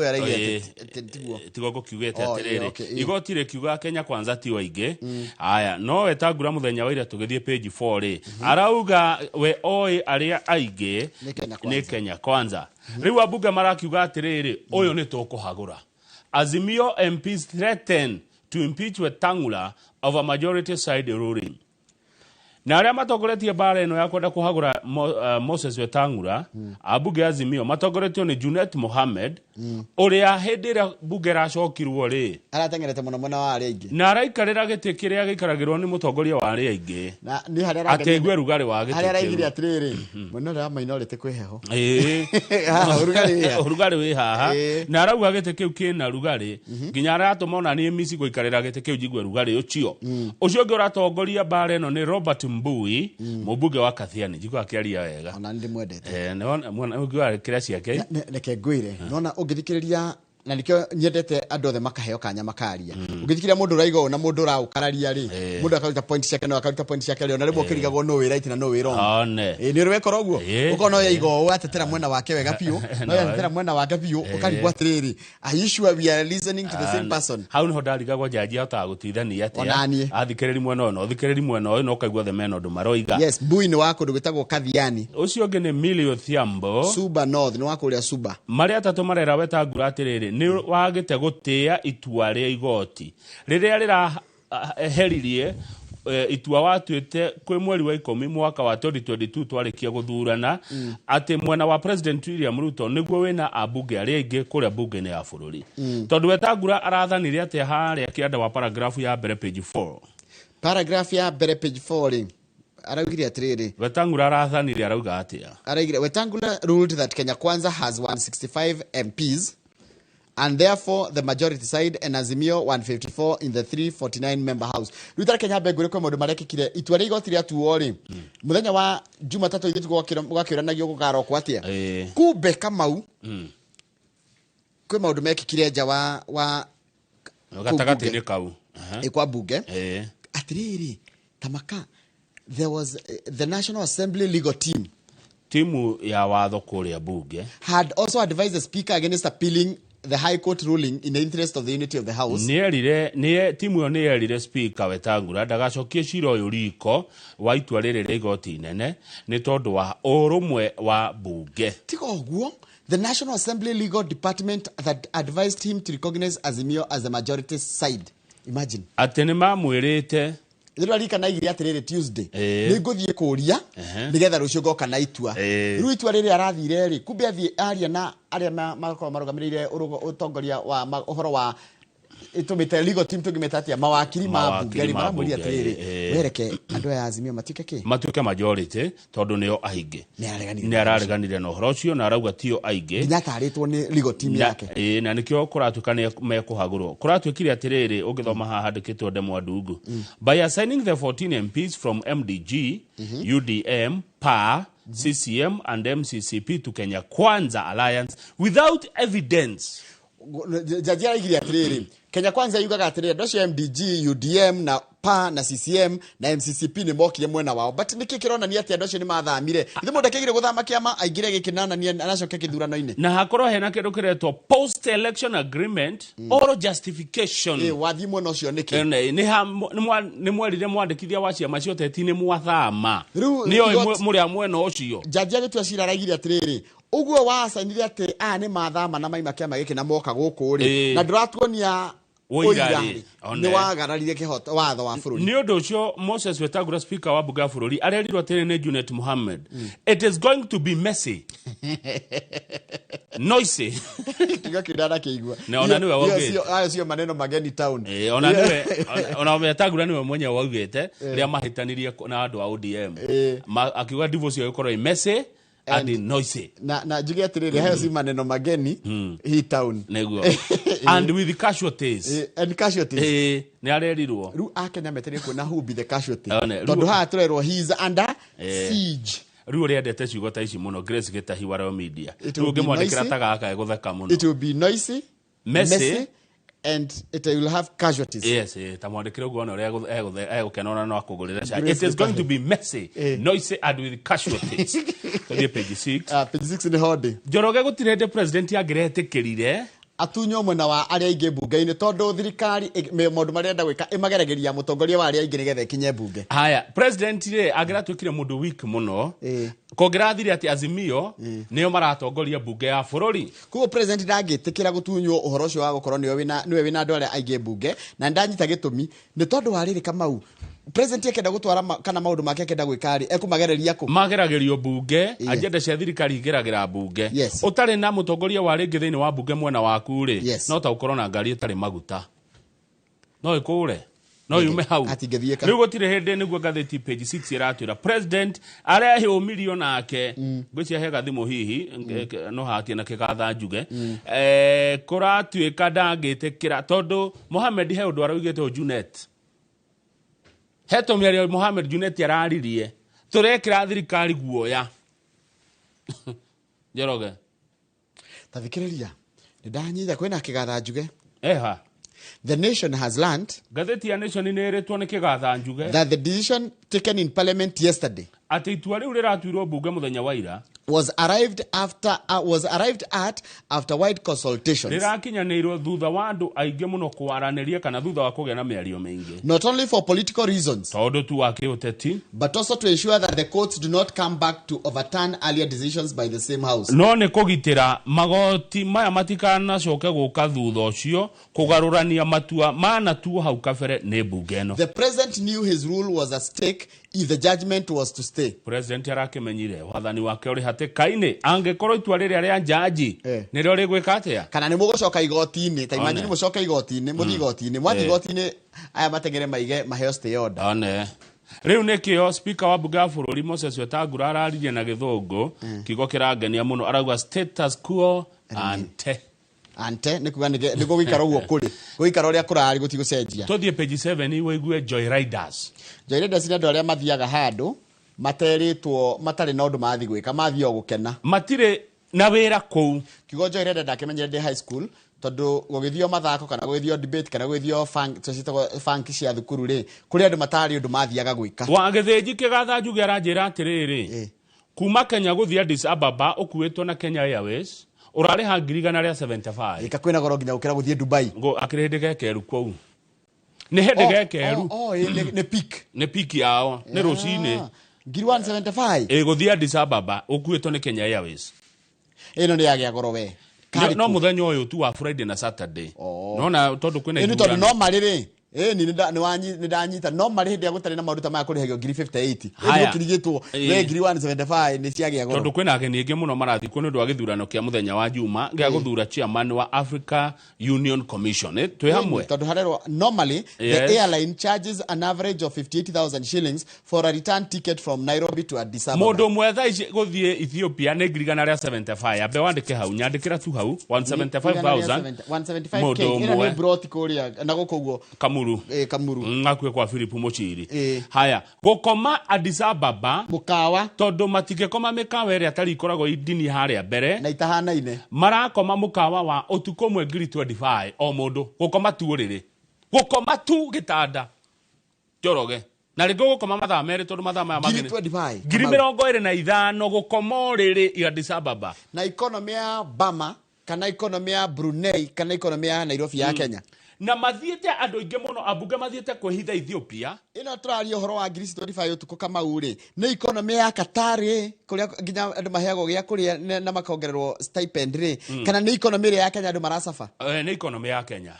tigo gukiugite atiriri igoti rikiuga Kenya Kwanza ti waingi aya no Wetangula muthenya wa ira tugithie page 4 ri arauga we oi aria aingi ni Kenya Kwanza riu abunge marakiuga atiriri uyu ni tukuhagura Azimio MPs threaten to impeach Wetangula of a majority side ruling. Na aria matongoretie bara ino ya kwenda kuhagura Moses Wetangula abunge Azimio matongoretio ni Junet Mohamed uria hindira bunge racokirwo ri aratengerete muno muno wa ringi na araikarira giti kiria gikaragirwo ni mutongoria wa ri aingi na ni haria ategwe rugari wa giti haria araigire atiriri muno ra mainorete kwiheho rugari wi haha na arauga giti kiu kina rugari nginya aratumona ni misi guikarira giti kiu jigwe rugari ucio ucio ngi uratongoria bara ino ni Robert Mbui mubunge wa Kathiani jiko akiaria wega ona ndi mwendete nona ugwa kiria ciake neke ngwire nona ungithikiriria na nikyo nyendete andu othe makaheo kanya makaria ungithikiriria mundu raigo na mundu ra ukararia ri mundu akaruta point ciake no akaruta point ciake na rebo kirigagwo no right na no wrong ni rweko roguo ukona oya igo atetera mwena wake wega piu no atetera mwena wake piu ukarigwa atiriri are you sure we are listening to the same person how no ndarigagwo jaji hota gutithania atia athikiriri mwena no thikiriri mwena no kaigwa the men odu maroiga yes Mbui ni wako ndugitagwo Kathiani ucio ngi ni Millie Odhiambo Suba North ni wako uria Suba mari atatu marera Wetangula atiriri ni wagite gutia itua ria igoti riria rira heririe itua watuite kwi mweri wa 10 mwaka wa 2022 twarikia guthurana ati mwena wa President William Ruto niguo wina abunge aria ingi kuria bunge ni ya bururi tondu Wetangula arathanire ati haria kianda wa paragraph ya mbere page 4 paragraph ya mbere page 4 araugire atiriri Wetangula arathanire arauga atia araugire Wetangula ruled that Kenya Kwanza has 165 MPs and therefore the majority side and Azimio 154 in the 349 member house. Ruta Kenya begure kwa mundu marekikire itua ria igoti ria tuo ri muthenya wa Jumatatu ithitu gwakiranagio gukaro kwa atia kumbe Kamau kwe maundu mekikire nja wa gatagati ni kau kwa bunge atiriri tamaka there was the National Assembly legal team timu ya watho kuria bunge had also advised the speaker against appealing the High Court ruling in the interest of the unity of the House. Timu yo nierire speaker Wetangula ndagacokie cira uyu riko wa itua riri ria igoti nene ni tondu wa urumwe wa bunge. Tiko guo the National Assembly Legal Department that advised him to recognize Azimio as the majority side. Imagine. Ati ni mamwirite Ndira rika na igiri atiriri Tuesday ni nguthie kuria nigetha rucio goka na itua ru itua riri arathire ri kumbe athie aria na aria makoro marugamirire utongoria wa uhoro wa itumite legal team tugimetatia mawakiri ma bungeri maramuri atiriri wereke andu ya Azimio matuke majority tondu nio aingi ni arareganire no horo cio na arauga tio aingi nyakarĩtwo ni legal team yake na nikio kuratuka ne mekuhagurwo kuratwikire atiriri ungithoma haha handikitwo Ndemwa Ndungu by assigning the 14 MPs from MDG UDM PA CCM and MCCP to Kenya Kwanza Alliance without evidence. Jajia igiri atiriri Kenya Kwanza yugaga atiriri ndocio MDG UDM na PA na CCM na MCCP ni mokire mwena wao but niki kirona ni ati ndocio ni mathamire ithe mundu akigire guthama kiama aingire gikinana ni anacoke kithurano-ini na hakorwo hena kindu kiretwo post election agreement or justification wathi mwena ucio niki ni mwerire mwandikithia wa ciama cio teti-ini mwathama nio muri mwena ucio jajia gitua cira araigire atiriri uguo wasanire ati ni mathama na maima kiama giki na moka guku ri na nduratuonia Oirari ni wagararire kihoto watho wa bururi ni undu ucio Moses Wetangula speaker wa bunge bururi arerirwo tene ni Junet Mohammed it is going to be messy noisy kiga kidara kiigwa na ona niwe wauge ayo sio maneno mageni town ona Wetangula niwe mwenye waugete ria mahitanirie na andu a ODM akiuga divorce yo ikorwo messy and noisy na juge atiriri hayo si maneno mageni hii town neguo and with the casualties ni arerirwo ru akenya meterie kuona who be the casualty tondu ha turerwo he is under siege ru ri endete ciugo ta ici muno Grace Gitahi wa Royal Media ru ngimwandikira tagaka gutheka muno it will be noisy messy and it will have casualties. Yes, tamwandikire ugo no egukena no akugurira cha it is going to be messy noisy and with casualties. Todi page 6 page 6 ni hodi Njoroge gutirende president agiretikirire atunyo mwena wa aria aingi bunge-ini tondu thirikari maundu marenda gwika imagerageria mutongoria wa aria aingi nigetha ikinye bunge haya president ri agiratwikire mundu weak muno kongerathire ati Azimio nio maratongoria bunge ya bururi kuo president ndagitikira gutunywo uhoro ucio wa gukorwo niwe wina andu aria aingi bunge na ndanyita gitumi ni tondu wa riri Kamau president akenda gutwara kana maundu make akenda gwikari ekumagereria ku mageragerio bunge agenda cia thirikari igeragira bunge utari na mutongoria wa ringi thiini wa bunge mwena waku ri no ta ukorwo na ngari itari maguta no ikure no yume hau riu gutire hindi niguo ngatheti page 6 iratwira president arehe umilio nake ngwicia hega thimu hihi no hatie na kigatha njuge kuratwika ndangitikira tondu Mohamed he undu araugite Junet heto miario Mohamed Junet araririe turekira thirikari guoya Njoroge tathikiriria ndanyitha kwena kigatha njuge eha the nation has learned gatheti ya nation ni iretwo ni kigatha njuge that the decision taken in parliament yesterday ati itua riu riratuirwo bunge muthenya wa ira was arrived at after wide consultations rirakinyanirwo thutha wa andu aingi muno kwaraniria kana thutha wa kugena miario maingi not only for political reasons tondu tu wa kiuteti but also to ensure that the courts do not come back to overturn earlier decisions by the same house no ne kugitira magoti maya matikana coke guka thutha ucio kugarurania matua mana tu hau kabere ne bunge no the president knew his rule was at stake if the judgment was to stay president arakimenyire wathani wake uri hatikaini angekorwo itua riri aria jaji nirio rigwika atia kana ni mugucoka igoti-ini ta imagine mucoka igoti-ini muthi igoti-ini mwathi igoti-ini aya matengere maige maheo stay order one riu nikio speaker wa bunge ya bururi Moses Wetangula araririe na githungu kigo kirangenia muno arauga status quo ante nikuga niguo gwikara uguo kuri gwikara uria kurari gutigucenjia tuthie page 7 wigue Joyriders ni andu aria mathiaga handu materitwo matari na undu mathi gwika mathio gukena matire na wira ku kigo Joyrida ndakimenyere ndi high school tondu gugithio mathako kana gugithio debate kana gugithio funk cia thukuru ri kuri andu matari undu mathiaga gwika wa githinji kigatha njuge aranjira atiriri kuma Kenya guthii Addis Ababa ukuitwo na Kenya Airways urari ha ngirigana ria 75 ikakwina goro nginya ukira guthii Dubai ngo akirinde gekeru kwau ni hindi gekeru ni peak yao ni rucini ngiri 175 guthii Addis Ababa ukuitwo ni Kenya Airways ino ni yagia goro we no muthenya uyu tu wa Friday na Saturday no na tondu kwina ino tondu no mariri ni ndanyita no mari hindi agutari na maruta maya kurihagio 58 ndio kirigitwo we 175 ni ciagia goro tondu kwina ageni ingi muno marathi ku ndu wa githurano kia muthenya wa juma gia guthura chairman wa Africa Union Commission twi hamwe tondu harero normally the airline charges an average of 58,000 shillings for a return ticket from Nairobi to Addis Ababa. Mundu mwetha ici guthie Ethiopia ne ngirigana ria 75 abe wandike hau nyandikira tu hau 175,000 mundu mwe ni brought kuria na gukuguo Kamuru ngakwe kwa Philip Mochiri haya gukoma Addis Ababa mukawa tondu matige koma mikawa ria tari ikoragwo idini haria mbere na itahana ine marakoma mukawa wa utuko mwe ngiri 25 o mundu gukoma tu riri gukoma tu gitanda Joroge na rĩngĩ gũkoma mathaa merĩ tondũ mathaa maya mageni 25 ngiri 25 gũkoma rĩrĩ Addis Ababa na economy ya Bama kana economy ya Brunei kana economy ya Nairobi ya Kenya na mathiĩte andũ aingĩ mũno ambunge mathiĩte kwĩhitha Ethiopia ino tũraria ũhoro wa ngiri 25 ũtukũ kama uri nĩ economy ya Qatar kuria nginya andũ maheagwo gĩa kuria na makongererwo stipend rĩ kana nĩ economy ya Kenya andũ marasafa nĩ economy ya Kenya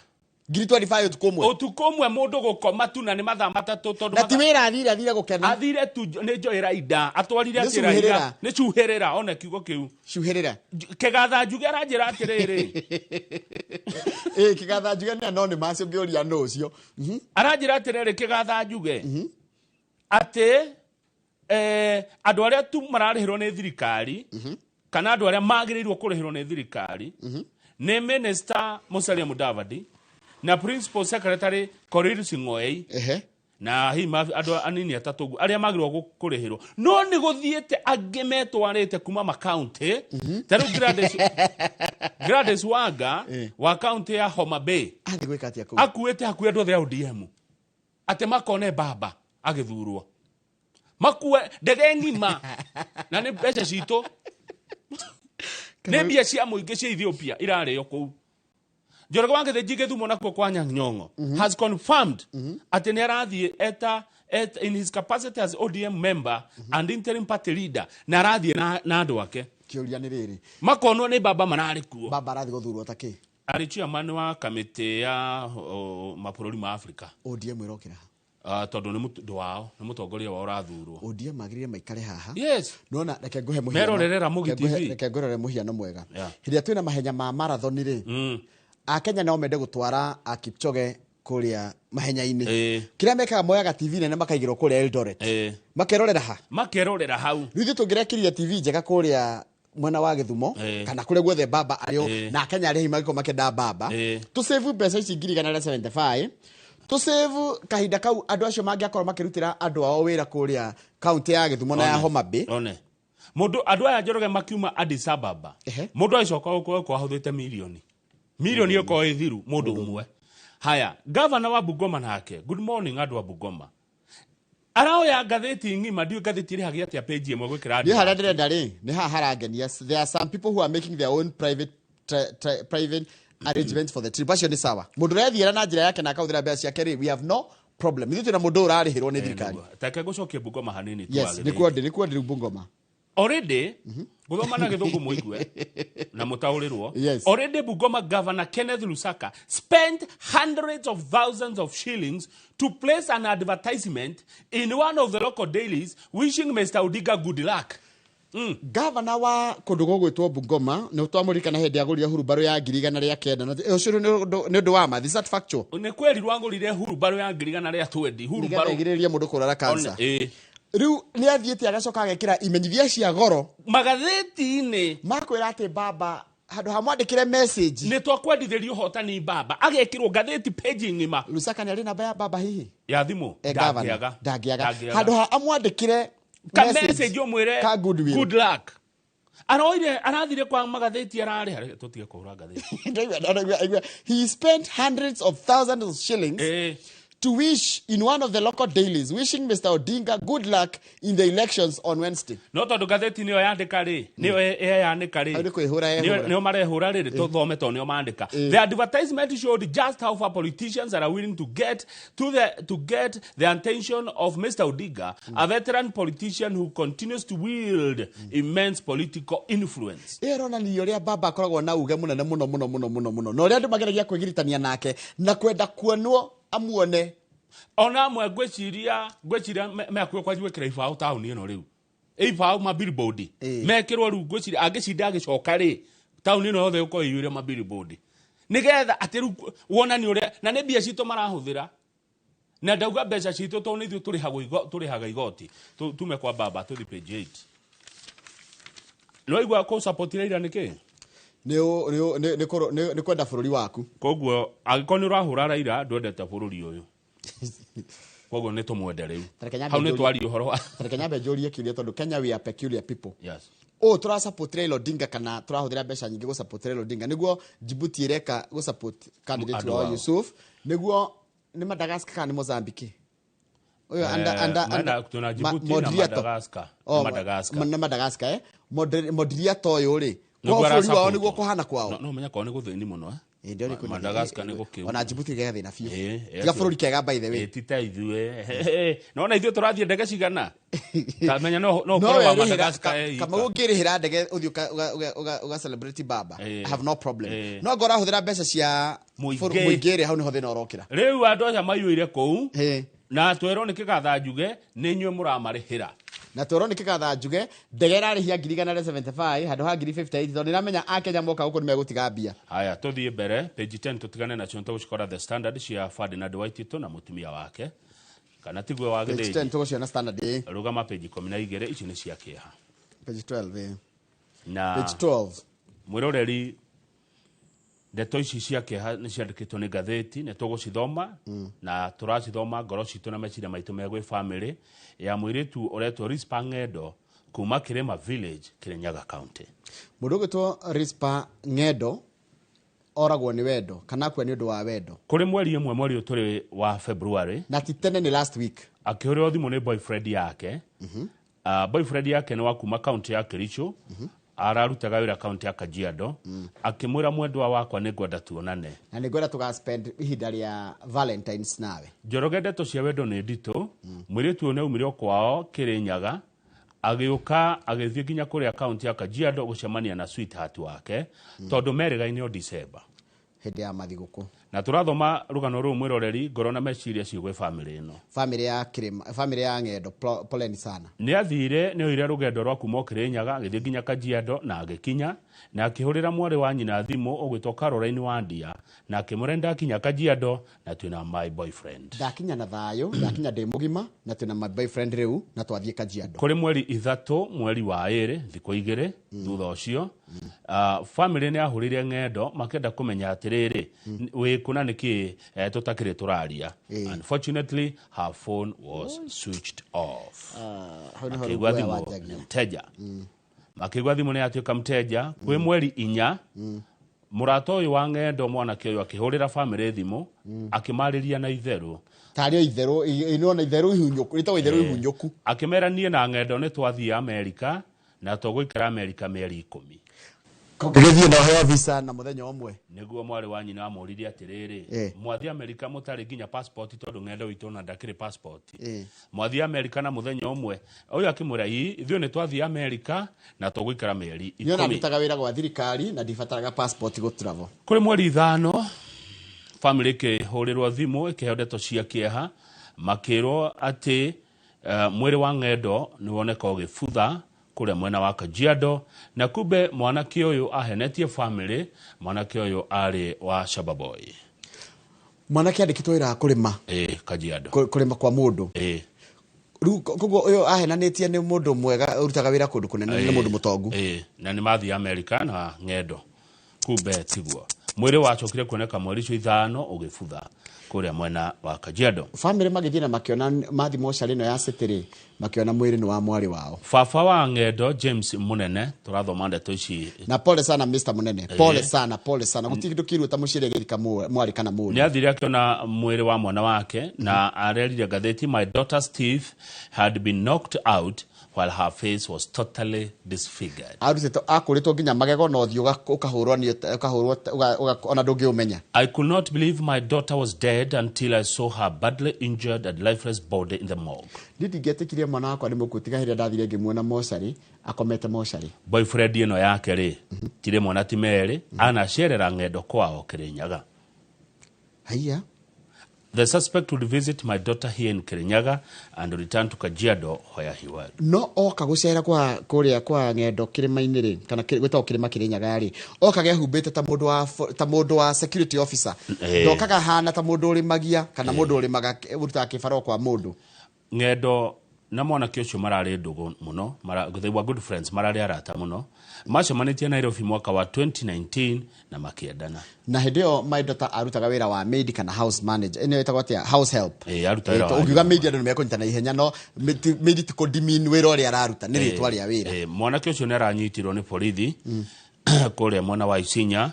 ngiri 25 utukomwe mundu gukoma tu na ni mathaa matatu tondu na ti wira athire gukena athire tu ni Joyraida atwarire atira ni chuherera ona kiugo kiu chuherera kigatha njuge aranjira atiriri kigatha njuge ni no ni macio ngioria no ucio aranjira atiriri kigatha njuge ati andu aria tu mararihirwo ni thirikari kana andu aria magirirwo kurihirwo ni thirikari ni minister Musalia Mudavadi na principal secretary Korir Sing'oei na hima andu anini atatu aria magirwo kurihirwo no ni guthiete angi metwarite kuma ma county taru Gladys Wanga wa county ya Homa Bay akuete hakuya andu othe ODM ate makone baba agithurwo makue ndege ngima na ni mbeca cito ne bia cia muingi cia Ethiopia irareyo ku Njoroge wange the jige thumo nakwo kwa Nyang'nyong'o has confirmed ati ni arathie in his capacity as ODM member and interim party leader na arathie na andu ake kiuria ni riri makonwo ni baba manari kuo baba arathi guthurwo taki ari chairman wa kamite ya mabũrũri ma Africa ODM irokira tondu ni mutu wao ni mutongoria wao rathurwo ODM magirire maikare haha yes nona reke nguhe muhiano merorerera Mugi TV reke ngorere muhiano mwega hiria twina mahenya ma marathon ri Akenya no mende gutwara Kipchoge kuria mahenya-ini kiria mekaga moyaga TV nene makaigirwo kuria Eldoret makerorera hau rithi tungirekiria TV njega kuria mwena wa Githumo kana kuria guothe baba ario na Akenya ari hima giko makenda baba tu save mbeca ici ngiri 175 tu save kahinda kau andu acio mangiakorwo makirutira andu ao wira kuria county ya Githumo na ya Homa Bay mundu andu aya Njoroge makiuma Addis Ababa mundu aicoka guko ahuthite milioni yoko ethiru mundu umwe haya governor wa Bungoma nake good morning andu wa Bungoma arao ya gatheti ngima ndio gatheti ri hagia tia page imwe gwikira ni harandire ndari ni harangeni yes there are some people who are making their own private arrangement for the trip acio ni sawa mundu rethiera na njira yake na akahuthira mbeca ciake ri we have no problem ithu tuna mundu urarihirwo ni thirikari take gucokia Bungoma hanini tu yes ni kundi Bungoma already guthoma na githungu muigwe na mutaurirwo already Bungoma governor Kenneth Lusaka spent hundreds of thousands of shillings to place an advertisement in one of the local dailies wishing Mr. Odinga good luck. Governor wa kundu gugwitwo Bungoma ni twamurika na hindi aguria hurubaro ya ngiri 109 ucio ni undu wa ma this is factual ni kweri rwangurire hurubaro ya ngiri 120 hurubaro ngiriria mundu kurara cancer riu ni athiete agacoka agekira imenyithia cia goro magatheti-ini makwira ati baba handu hamwandikire message ni twakwendithirio hotani baba agekirwo gatheti page ngima Lusaka ni ari namba ya baba hihi ya thimu ndagiaga handu ha amwandikire ka message omwire good luck arathire kwa magatheti arari hari tutige kuhura gatheti he spent hundreds of thousands of shillings to wish in one of the local dailies wishing Mr. Odinga good luck in the elections on Wednesday. No tondu gatheti niyo yandika ri niyo yandika ri niyo marehura ri tuthome to niyo mandika. The advertisement showed just how far politicians are willing to get the attention of Mr. Odinga, a veteran politician who continues to wield immense political influence. Erona niyo ria baba akoragwo na uge munene muno no ria andu mageragia kwigiritania nake na kwenda kuonwo amuone ona amwe ngweciria mekwe kwa jiwe kira ibao town ino riu ibao ma billboard mekirwo riu ngweciria angicinda agicoka ri town ino yothe uko iyure ma billboard nigetha atiru wona ni uria na ne bia cito marahuthira na ndauga mbeca cito to ni ithu turihaga igoti tume kwa baba to page 8 no igwa ko support ira niki ni kwenda bururi waku koguo agikoni urahura raira ndwendete bururi uyu koguo ni tumwende riu hau ni twari uhoro wa Kenya bejorie kiria tondu Kenya we are peculiar people. Yes. Tura support Raila Odinga kana turahuthira mbeca nyingi go support Raila Odinga niguo Djibouti ireka go support candidate wa Yusuf niguo ni Madagascar kana Mozambique oyo anda tuna Djibouti na Madagascar na Madagascar Modriato oyo ri kwa buri wao niguo kuhana kwao no menya kwa ni guthini muno Madagascar ni gukiu ona Djibouti gega thina fiu tiga bururi kega by the way tita ithue no ithuĩ tũrathiĩ ndege cigana tamenya no korwa Madagascar kama ũngĩrĩhĩra ndege ũthiĩ uga celebrity baba I have no problem no ngora hũthĩra mbeca cia mũingĩ hau nĩho thĩna ũrokĩra rĩu andũ acio maiyũire kũu na twerwo nĩ kĩgatha njuge nĩ inyuĩ mũramarĩhĩra na twerwo nĩ kĩgatha njuge ndege ĩrarĩhia 175 handũ ha 158 tondũ nĩramenya akenya moka gũkũ nĩmegũtiga mbia haya tũthiĩ mbere page 10 tũtigane nacio tũgũcikora the standard cia Ferdinand Waititũ na mũtumia wake kana tigwe wa gĩthĩnji page 10 tũgũciona standard rũgama page 12 ici nĩ cia kĩeha page 12 na page 12 mwĩroreri ndeto ici cia kĩeha nĩ ciandĩkĩtwo nĩ ngathĩti nĩ tũgũcithoma na tũracithoma ngoro citũ na meciria maitũ megwĩ family ya mũirĩtu ũretwo Rispa Ng'endo kuma Kĩrĩma Village Kirinyaga County mũndũ ũgĩtwo Rispa Ng'endo oragwo nĩ wendo kana kwa nĩ ũndũ wa wendo kũrĩ mweri ĩmwe mweri ũtũrĩ wa February na ti tene nĩ last week akĩhũrĩrwo thimũ nĩ boyfriend yake boyfriend yake nĩ wa kuma county ya Kericho ararutaga wĩra county ya Kajiado akĩmwĩra mwendwa wakwa nĩ ngwenda tuonane na nĩ ngwenda tũgaspend ihinda rĩa Valentines nawe Njoroge ndeto cia wendo nĩ nditũ mũirĩtu ũyũ nĩ aumire kwao Kĩrĩnyaga agĩũka agĩthiĩ nginya kũrĩa county ya Kajiado gũcemania na sweetheart wake tondũ merĩgaine o December hĩndĩ ya mathigũkũ na tũrathoma rũgano rũu mwĩroreri ngoro na meciria ciugwe family ĩno family ya Ng'endo poleni sana nĩ athire nĩ oire rũgendo rwa kuma Kĩrĩnyaga agĩthiĩ nginya Kajiado na agĩkinya na akĩhũrĩra mwarĩ wa nyina thimũ ũgwĩtwo Caroline Wandia na akĩmũra ndakinya Kajiado na twĩna my boyfriend ndakinya na thayũ ndakinya ndĩ mũgima na twĩna my boyfriend rĩu na twathiĩ Kajiado kũrĩ mweri 3 mweri wa 2 thikũ 2 thutha ũcio family nĩ ahũrĩire Ng'endo makĩenda kũmenya atĩrĩrĩ wĩkuna nĩkĩ tũtakĩrĩ tũraria unfortunately her phone was switched off akĩgwa thimũ nĩ mteja makĩgwa thimũ nĩ atuĩka mteja kwĩ mweri 4 mũrata ũyũ wa Ng'endo mwanake ũyũ akĩhũrĩra family thimũ akĩmarĩria na itherũ tarĩ itherũ inona itherũ ihunyũku ritagwo itherũ ihunyũku akĩmeranie na Ng'endo nĩ twathiĩ America na tũgũikara America mĩeri 10 ngĩgĩthiĩ na heo visa na mũthenya ũmwe nĩguo mwarĩ wa nyina amũririe atĩrĩrĩ mwathi America mũtarĩ nginya passport tondũ Ng'endo witũ na ndakĩrĩ passport mwathi America na mũthenya ũmwe ũyũ akĩmwĩra ithuĩ nĩ twathiĩ America na tũgũikara mĩeri 10 niona ndutaga wĩra gwa thirikari na ndibataraga passport go travel kũrĩ mweri 5 family kĩhũrĩrwo thimũ ĩkĩheo ndeto cia kĩeha makĩrwo atĩ mwĩrĩ wa Ng'endo nĩ woneka ũgĩbutha kũrĩa mwena wa Kajiado na kumbe mwanake ũyũ ahenetie family mwanake ũyũ arĩ wa Shababoy mwanake andĩkĩtwo wĩra kũrĩma Kajiado kũrĩma kwa mũndũ rĩu koguo ũyũ ahenanĩtie nĩ mũndũ mwega urutaga wĩra kũndũ kũnene nĩ mũndũ mũtongu na nĩ mathiĩ America na Ng'endo kumbe tiguo mwĩrĩ wacokire kuoneka mweri 5 ũgĩbutha kũrĩa mwena wa Kajiado family magĩthiĩ na makĩona mathi mocarĩ ĩno ya city makĩona mwĩrĩ nĩ wa mwarĩ wao baba wa Ng'endo James Munene tũrathoma ndeto ici na pole sana Mr Munene pole sana gũtirĩ kĩndũ kĩru ta mũcirĩ gĩthika mwarĩ kana mũndũ nĩ athire akĩona mwĩrĩ wa mwana wake na arerire ngathĩti my daughter's teeth had been knocked out while her face was totally disfigured akũrĩtwo nginya magego na ũthiũ ũkahũrwo ona ndũngĩũmenya I could not believe my daughter was dead until I saw her badly injured and lifeless body in the morgue ndingĩetĩkirie mwana wakwa nĩ mũkuũ tiga hĩrĩa ndathire ngĩmuona mocarĩ akomete mocarĩ boyfriend ĩno yake rĩ tirĩ mwana ti merĩ anacerera Ng'endo kwao Kĩrĩnyaga haiya The suspect would visit my daughter here in Kirinyaga and return to Kajiado where he was. No oka gucera kwa kuria kwa ngendo kirima-ini ri kana gwetwo kirima Kirinyaga ri oka ge humbite ta mundu wa security officer ndokaga hana ta mundu uri magia kana mundu uri maga uruta kibaro kwa mundu ngendo na mwana kiocho marari ndugu muno they were good friends marari arata muno macemanitie Nairobi mwaka wa 2019 na makiendana na hideo my daughter arutaga wira wa maid kana house manager ene wetagwo atia house help aruta wira ugiga maid andu mekonyitana ihenya no maid tiko dimin wira uri araruta ni ritwa ria wira mwana kiocho ne aranyitirwo ni borithi kule mwana wa Isinya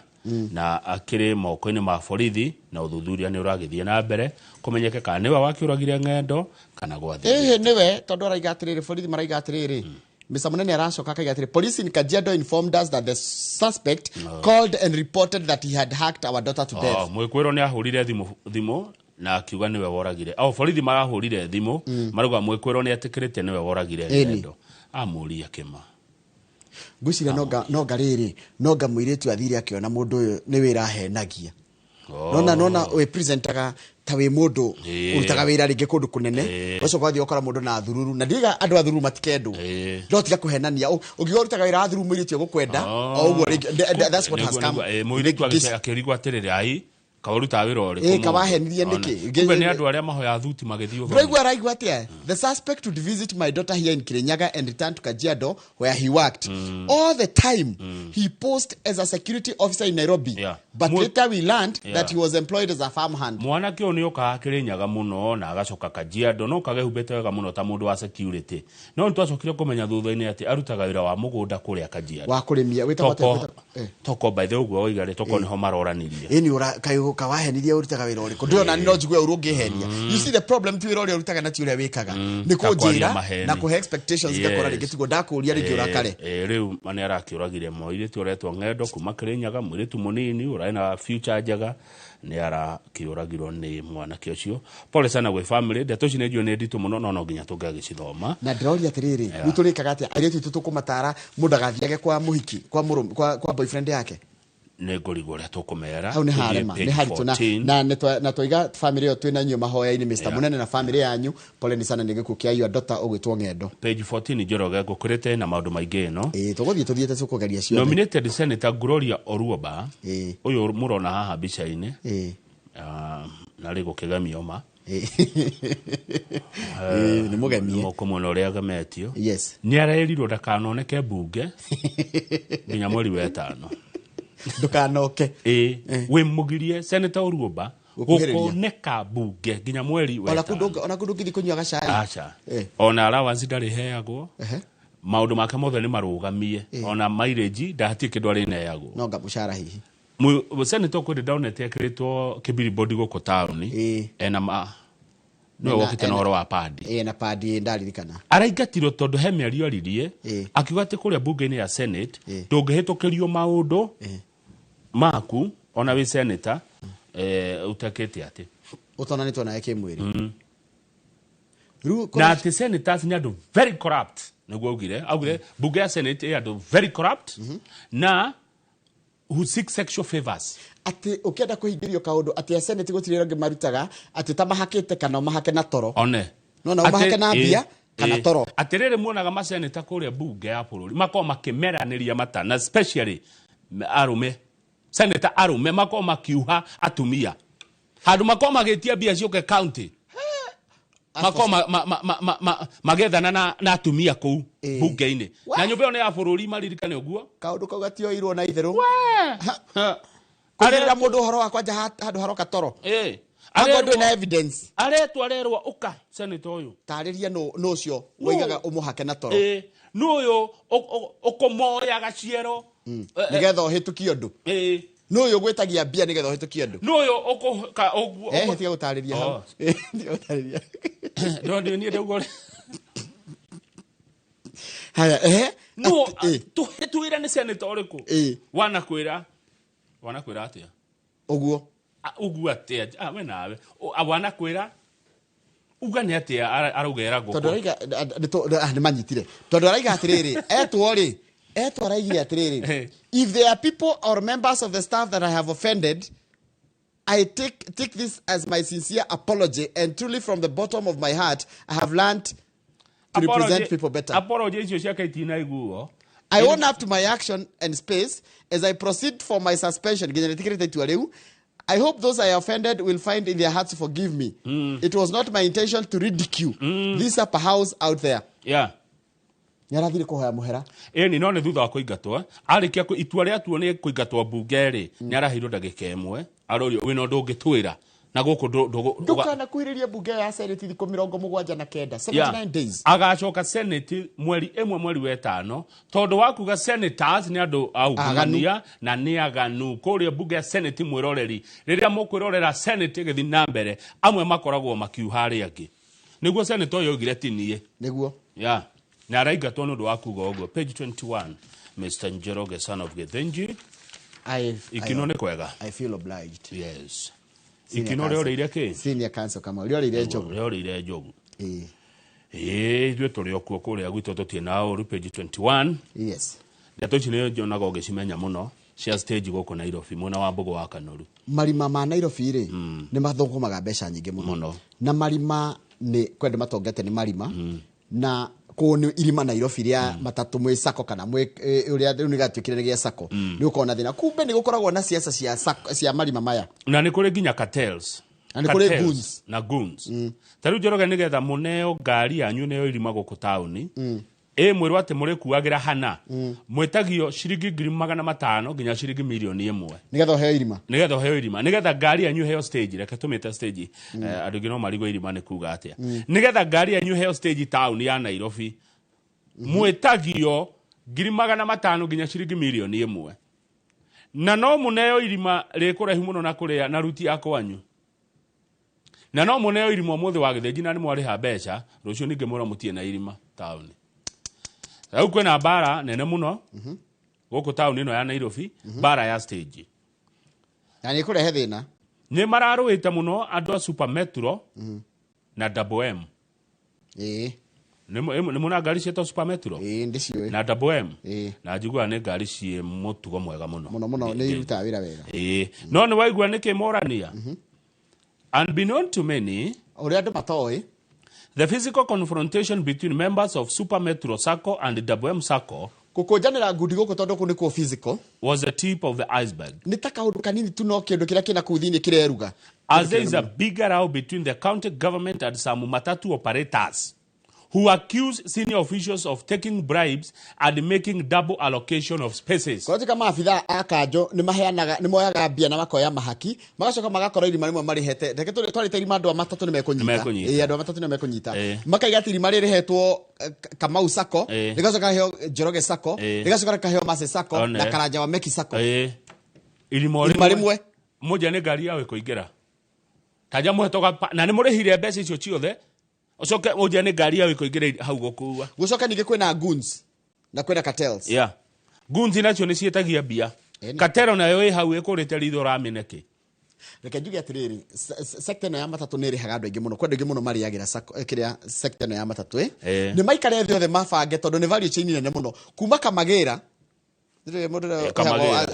na akire moko-ini ma borithi na uthuthuria ni uragithie na mbere kumenyeke kana niwe wakiuragire ngendo kana gwathi niwe tondu araiga atiriri borithi maraiga atiriri Mr. Munene aracoka akaiga atiriri police in Kajiado informed us that the suspect called and reported that he had hacked our daughter to death. Mwekwiro ni ahurire thimu na akiuga niwe woragire borithi marahurire thimu maruga mwekwiro ni atikirite niwe woragire ngendo amuria kima gucira noga riri noga muiritu athire akiona mundu uyu ni wira henagia nona we presentaga ta we mundu urutaga wira ringi kundu kunene ucio gwathi okora mundu na thururu na ndiga andu athururu matikendu ndotiga kuhenania ugiga urutaga wira athururu muiritu gukwenda oguo that's what has come muiritu akirigwa atiriri ai kawaruta wira uri kawahenirie niki kumbe ni andu aria mahoya thuti magithio raigwa atia the suspect would visit my daughter here in Kirinyaga and return to Kajiado where he worked all the time he posed as a security officer in Nairobi but later we learned that he was employed as a farmhand mwana kio ni uka Kirinyaga muno na agacoka Kajiado no kage hubete wega muno ta mundu wa security no ntwacokire kumenya thutha-ini ati arutaga wira wa mugunda kuria Kajiado wa kurimia witagwo toko by the uguo oigare toko niho maroranirie ini kawahenirie urutaga wira uriku ndio na no njigwe urungihenia you see the problem tu wira uri urutaga na ti uria wikaga ni kunjira na ku expectations ngakora ringi tigo ndakuria ringi urakare riu mani arakiuragire moiritu uretwo ngendo kuma Kirinyaga muiritu munini uraina future njega ni arakiuragirwo ni mwana kiocio pole sana gwe family ndeto ci nejio ne nditu muno no nginya tungagicithoma na ndroria atiriri guturikaga ati aritu tutukumatara mundu agathiage kwa muhiki kwa boyfriend yake negorigwo ria tukumera hau ni harema ni haritu na twiga family yo twina nyu mahoya-ini Mr. Munene na family yanyu pole ni sana nigikukia your daughter ugitwo ngendo page 14 Njoroge gukurite na maundu maingi no tuguthie tuthiete tukugeria cio nominated Senator Gloria Oruoba uyu murona haha bica-ini na rigo kigamioma ni mugemie moko muno ria gametio yes ni arerirwo ndakanoneke bunge nginya mweri wa 5 ndukanoke we mugirie Senator Oruoba gukoneka bunge nginya mweri wa 5 ona kundu ngithi kunywa gacai acha ona allowance ndari heagwo maundu make mothe ni marugamie ona mileage ndahati kindu ari neagwo no ngamushara hihi Senator kwende downete akiritwo kibillboard guko town ena no wokite na horo wa padi na padi ndaririkana araigatirwo tondu he miario aririe akiuga ati kuria bunge-ini ya Senate ndungihitukirio maundu maku ona we senator utakete ati utonanitwo naye kimwiri na ati senators ni andu very corrupt niguo augire bunge ya Senate andu very corrupt na who seek sexual favors ati ukienda kuhingirio kaundu ati ya Senate gutire rangi marutaga ati tamahakite kana mahake na toro one no mahake na mbia kana toro atirere muonaga maseneta kuria bunge ya bururi mako makimeraniria mata na especially arume senator arume mako makiuha atumia handu mako magitia bia cioke county mako magethana na atumia kuu bunge-ini na nyumba yo ya bururi maririkane uguo kaundu kau gatioirwo na itheru arera mundu horo wa kwanja handu haroka toro agondu na evidence arerwo uka senator uyu tariria no cio woigaga umuhake na toro no uyu ukomoya gaciero nigetha uhitukie undu no uyu gwetagia bia nigetha uhitukie undu no uyu ukoka uguo tiga gutariria hau tiga gutariria ndo ni ndaugo haya no tuwira ni senator uriku wanakwira atia uguo atia we nawe wanakwira uga ni atia araugera guko tondu raiga ni manyitire tondu raiga atiriri etwo raigi atiriri if there are people or members of the staff that I have offended I take this as my sincere apology, and truly from the bottom of my heart, I have learned to represent people better. I own up to my action and space as I proceed for my suspension. I hope those I offended will find in their hearts to forgive me. It was not my intention to ridicule this upper house out there. Yeah. Nyarathire kuhoya muhera. Ni none thutha wa kuingatwa arikia itua ria tuo ni kuingatwa bunge ri nyarahirwo ndagika imwe arorio wina undu ungitwira na guku ndukana kuhiriria bunge ya Senate 79 days agacoka Senate mweri emwe mweri wa 5 tondu wakuga senators ni andu augania na ni aganu kuria bunge ya Senate mwiroreri riria mukwirorera Senate githi na mbere amwe makoragwo makiuhari angi niguo senator yo gire tinie niguo yeah. Na raigatwo nundu wa kuga uguo page 21 Mr. Njoroge son of Gethenji ikino ni kwega I feel obliged. Yes. Ikino ryo riire ki senior council kama ryo riire njogu ithuĩ tũrĩ o kuo kũrĩa gwitũ tũtirĩ na ũru page 21 yes ndeto ici nĩ nyonaga ũgĩcimenya mũno cia stage gũkũ Nairobi mwena wa Mbogo wa Kanoru marima ma Nairobi rĩ nĩ mathũkũmaga mbeca nyingĩ mũno na marima nĩ kwenda matongete nĩ marima na kũnĩ irima Nairobi ria matatu mwe sako kana mwe uria rĩu nĩ gatuĩkire gĩa sako nĩ ũkona thĩna kumbe nĩ gũkoragwo na siasa cia marima maya na nĩ kũrĩ nginya cartels na nĩ kũrĩ goons na goons tarĩu Njoroge nĩgetha mũneo ngari yanyu nĩyo irima gũkũ taũni mwĩrwo atĩ mũrĩkuagĩra hana mwĩtagio ciringi 500,000 nginya ciringi 1,000,000 nĩgetha ũheo irima nĩgetha ngari yanyu heo stage reke tũmĩte stage andũ aingĩ no marigwo irima nĩ kuga atĩa nĩgetha ngari yanyu heo stage taũni ya Nairobi mwĩtagio 500,000 nginya ciringi 1,000,000 na no mũneo irima rĩkũraihu mũno na kũrĩa na ruti ya kwanyu na no mũneo irima ũmũthĩ wa Gĩthĩnji na nĩ mwarĩha mbeca rũciũ ningĩ mũra mũtie na irima taũni rĩu kwĩna bara nene mũno gũkũ taũni ĩno ya Nairobi bara ya stage na nĩ kũrehe thĩna nĩ mararũĩte mũno andũ a Super Metro na Double M nĩ muna ngari cietwo Super Metro na Double M na njiguaga nĩ ngari ciĩ mũtugo mwega mũno mũno nĩ irutaga wĩra wega no nĩ waigua nĩ kĩmorania unbeknown to many ũrĩa andũ matoĩ the physical confrontation between members of Super Metro Sacco and Double M Sacco kukunjanira ngundi guku tondu ku nikuo physical was the tip of the iceberg. Ni ta kaundu kanini tu no kindu kiria kina kuthini kireruga. As there is a bigger row between the county government and some matatu operators who accuse senior officials of taking bribes and making double allocation of spaces. Kwa tika maafitha akanjo ni maheanaga ni moyaga mbia na makoya mahaki magacoka magakora irima rimwe marihete reke twarite irima andu matatu ni mekunyita andu matatu ni mekunyita makaiga ati irima rihetwo Kamau Sacco rigacoka heo Njoroge Sacco rigacoka kaheo Mase Sacco na Karanja wa Meki Sacco irima rimwe moja ni ngari yawe kuingira taja muhetoka na ni murihire mbeca icio ciothe Osoka moja ni ngari yawe kuingira hau gukua gucoka ninge kwena goons na kwena cartels goons nacio ni cietagia bia cartel nayo ĩ hau ĩkũrĩte ritho rameneke reke njuge atiriri sector no ya matatu nĩ rihaga andũ aingĩ mũno kwenda aingĩ mũno mariagĩra kiria sector no ya matatu nĩ maikare thĩ othe mabange tondũ nĩ value chain nene mũno kuma Kamagĩra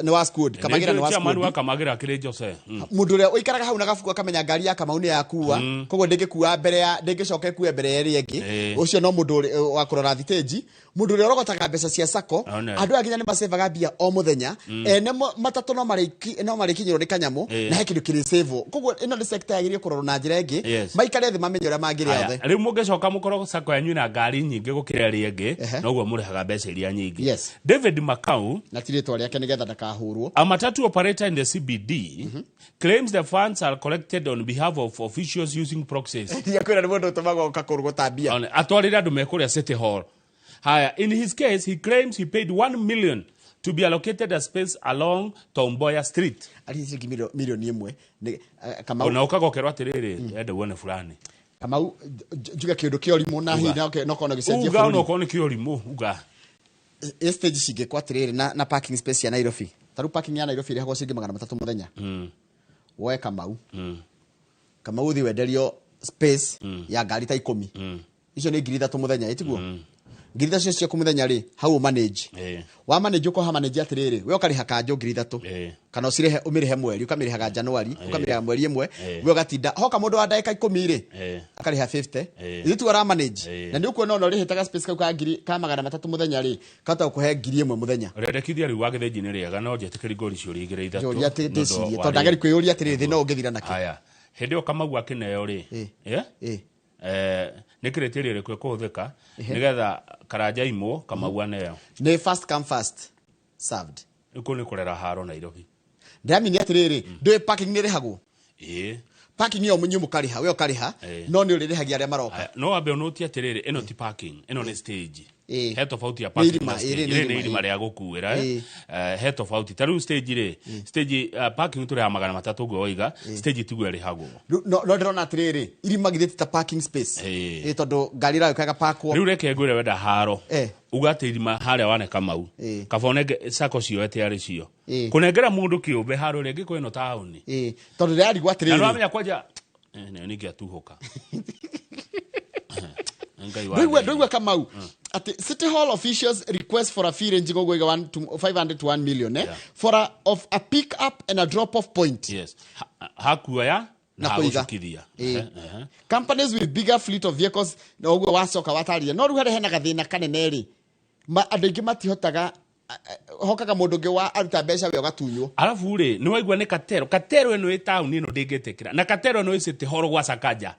ni wa squad Kamagĩra ni wa squad wa Kamagĩra kire Jose mundu ũrĩa ũikaraga hau na gabuku akamenya ngari ya Kamau nĩ yakua koguo ndĩngĩkua mbere ya ndĩngĩcoka ĩkue mbere ya ĩrĩa ĩngĩ ũcio no mundu wa kũrora thiteji mundu ũrĩa ũrogotaga mbeca cia Sacco andũ aginya nĩ masevaga mbia o muthenya ene matatu no marikinyĩrwo nĩ kanyamu na he kĩndũ kĩrĩ save koguo ĩno nĩ sector yagĩrĩire kũrorwo na njĩra ĩngĩ maikare thĩ mamenye ũrĩa mangĩrĩa othe rĩu mũngĩcoka mũkorwo Sacco yanyu na ngari nyingĩ gũkĩra ĩrĩa ĩngĩ noguo mũrĩhaga mbeca iria nyingĩ David Makau na tirĩtwa rĩake nĩgetha ndakahũrwo a matatu operator in the CBD claims the funds are collected on behalf of officials using proxies kwĩna nĩ mũndũ ũtũmagwo ũkakũrũgũta mbia atwarĩre andũ mekũrĩa City Hall. In his case, he claims he paid 1 million to be allocated a space along Tom Mboya Street. Alithi milioni imwe. Kamau. Na ukagokerwa atiriri ende wone fulani. Kamau juga kĩndũ kĩorimũ na hina no kono gĩcenjia bũrũri. Uga no kono kĩorimũ uga. Stage cingĩ kwa atiriri na parking space ya Nairobi. Taru parking ya Nairobi rĩhagwo ciringi 300 mũthenya. Woe Kamau. Kamau thi wenderio space ya ngari ta 10. Icio nĩ 3,000 mũthenya itiguo. ngiri 3 cio kumuthenya ri hau manage wa manage uko ha manage atiriri we ukariha kanjo ngiri 3 kana ucirehe umirihe mweri ukamirehaga January ukamireha mweri imwe we ugatinda hoka mundu wa ndagika 10 ri akariha 50 ithu ara manage na ni ukuona no rihitaga space ka ngiri ka 300 muthenya ri kata ukuhe ngiri 1 muthenya rendekithia riu wagithenji ni riega no njetikiri ngori cio ri igire 3 jo tindicirie to ndageri kwiyuria atiriri thi no ungithira naki aya hindi Kamau akineo ri nä kä rä tä rä kwe kå hå thä ka nä getha Karanja imwo Kamau aneo nä first come first served nä kå nä kå rera haro Nairobi ndamini atä rä rä ndå parking nä rä hagwo parking yo munyu mukariha we ukariha no nä å rä rä hagia arä a maroka no wambe å notie atä rä rä ä no ti parking ä no nä stage he tofauti ya parking nä irima rä a gå kuä ra he tofauti ta rä u stage parking tå rä ha 300 guo oiga stage tiguo ärä hagwo no ndä rona atä rä rä irima githä ta parking space tondå ngari rayo kaga pakwo rä u reke ngwä re wenda haro ugatä irima harä a wane Kamau kabonenge sako cioete arä cio kå nengera må ndå kä å mbe harå rä ngä kwä no taåni tondå rä arigwo atä rä rä amenya kwanja nä ngä atuhå ka Ndugwa Kamau at City Hall officials request for a fee ranging over 500 to 1 million for a pick up and a drop off point. Yes. Hakuya na hagucukithia. Companies with bigger fleet of vehicles na ogwo wacoka wataria no ruhere hena gathina kanene ri andu ingi matihotaga hokaga mundu ngi wa aruta mbeca we gatunywo alafu ri ni waigua ni katero eno itauni no ndingitikira na katero eno City Hall gwa Sakaja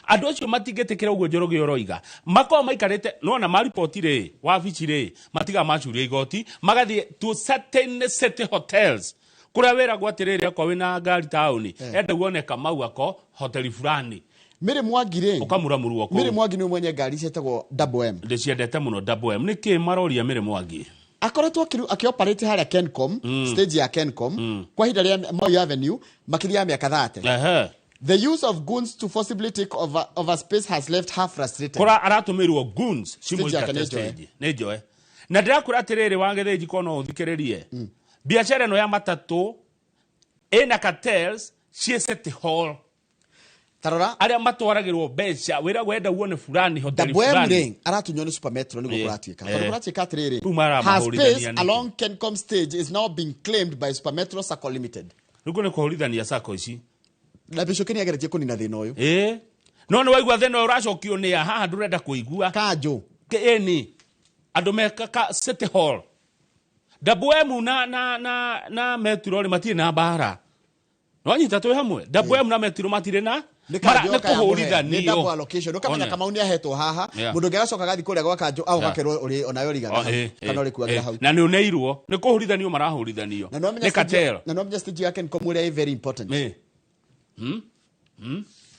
andu acio matingitikira uguo Njoroge oroiga makao maikarite nona maripoti ri wabici ri matiga macuria igoti magathie to certain city hotels kuria wera gwatiriri akwa wina ngari tauni enda guone Kamau ako hoteli fulani Mire Mwagire ukamuramuru wako Mire Mwagi ni mwenye ngari cietagwo Double M ndiciendete muno Double M niki maroria Mire Mwagi akoretwo akioperate haria Kencom stage ya Kencom kwa hinda ria Moi Avenue makiria ya miaka 30 The use of goons to forcibly take over space has left her frustrated. Kora aratumirwo goons cimo ikate stage. Nejoe. Na ndirakura atiriri wangithenji kono uthikiririe. Biashara no ya matatu ena cartels cie City Hall. Tarora aria matwaragirwo mbeca wira wenda wone fulani hoteli fulani. Dabwe aratunyo ni Super Metro ni gukuratika. Gukuratika atiriri. Her space along Kencom stage is now being claimed by Super Metro Sacco Limited. Nuko ne kuhorithania sacco ici. Na bishokeni ageretie kuni na thina uyu no waigua thina uracokio ni haha ndurenda kuigua kanjo eni andu meka City Hall Dabwemu na Metro ri matire na bara no nyita twi hamwe Dabwemu na Metro matire na mara kuhurithanio ni double allocation ukamenya kama unia hetwo haha mundu ngeracoka gathi kuria gwa kanjo au gakerwo uri onayo rigana kana uri kuagira hau na ni uneirwo ni kuhurithanio marahurithanio ni katero na no just yake ni komure very important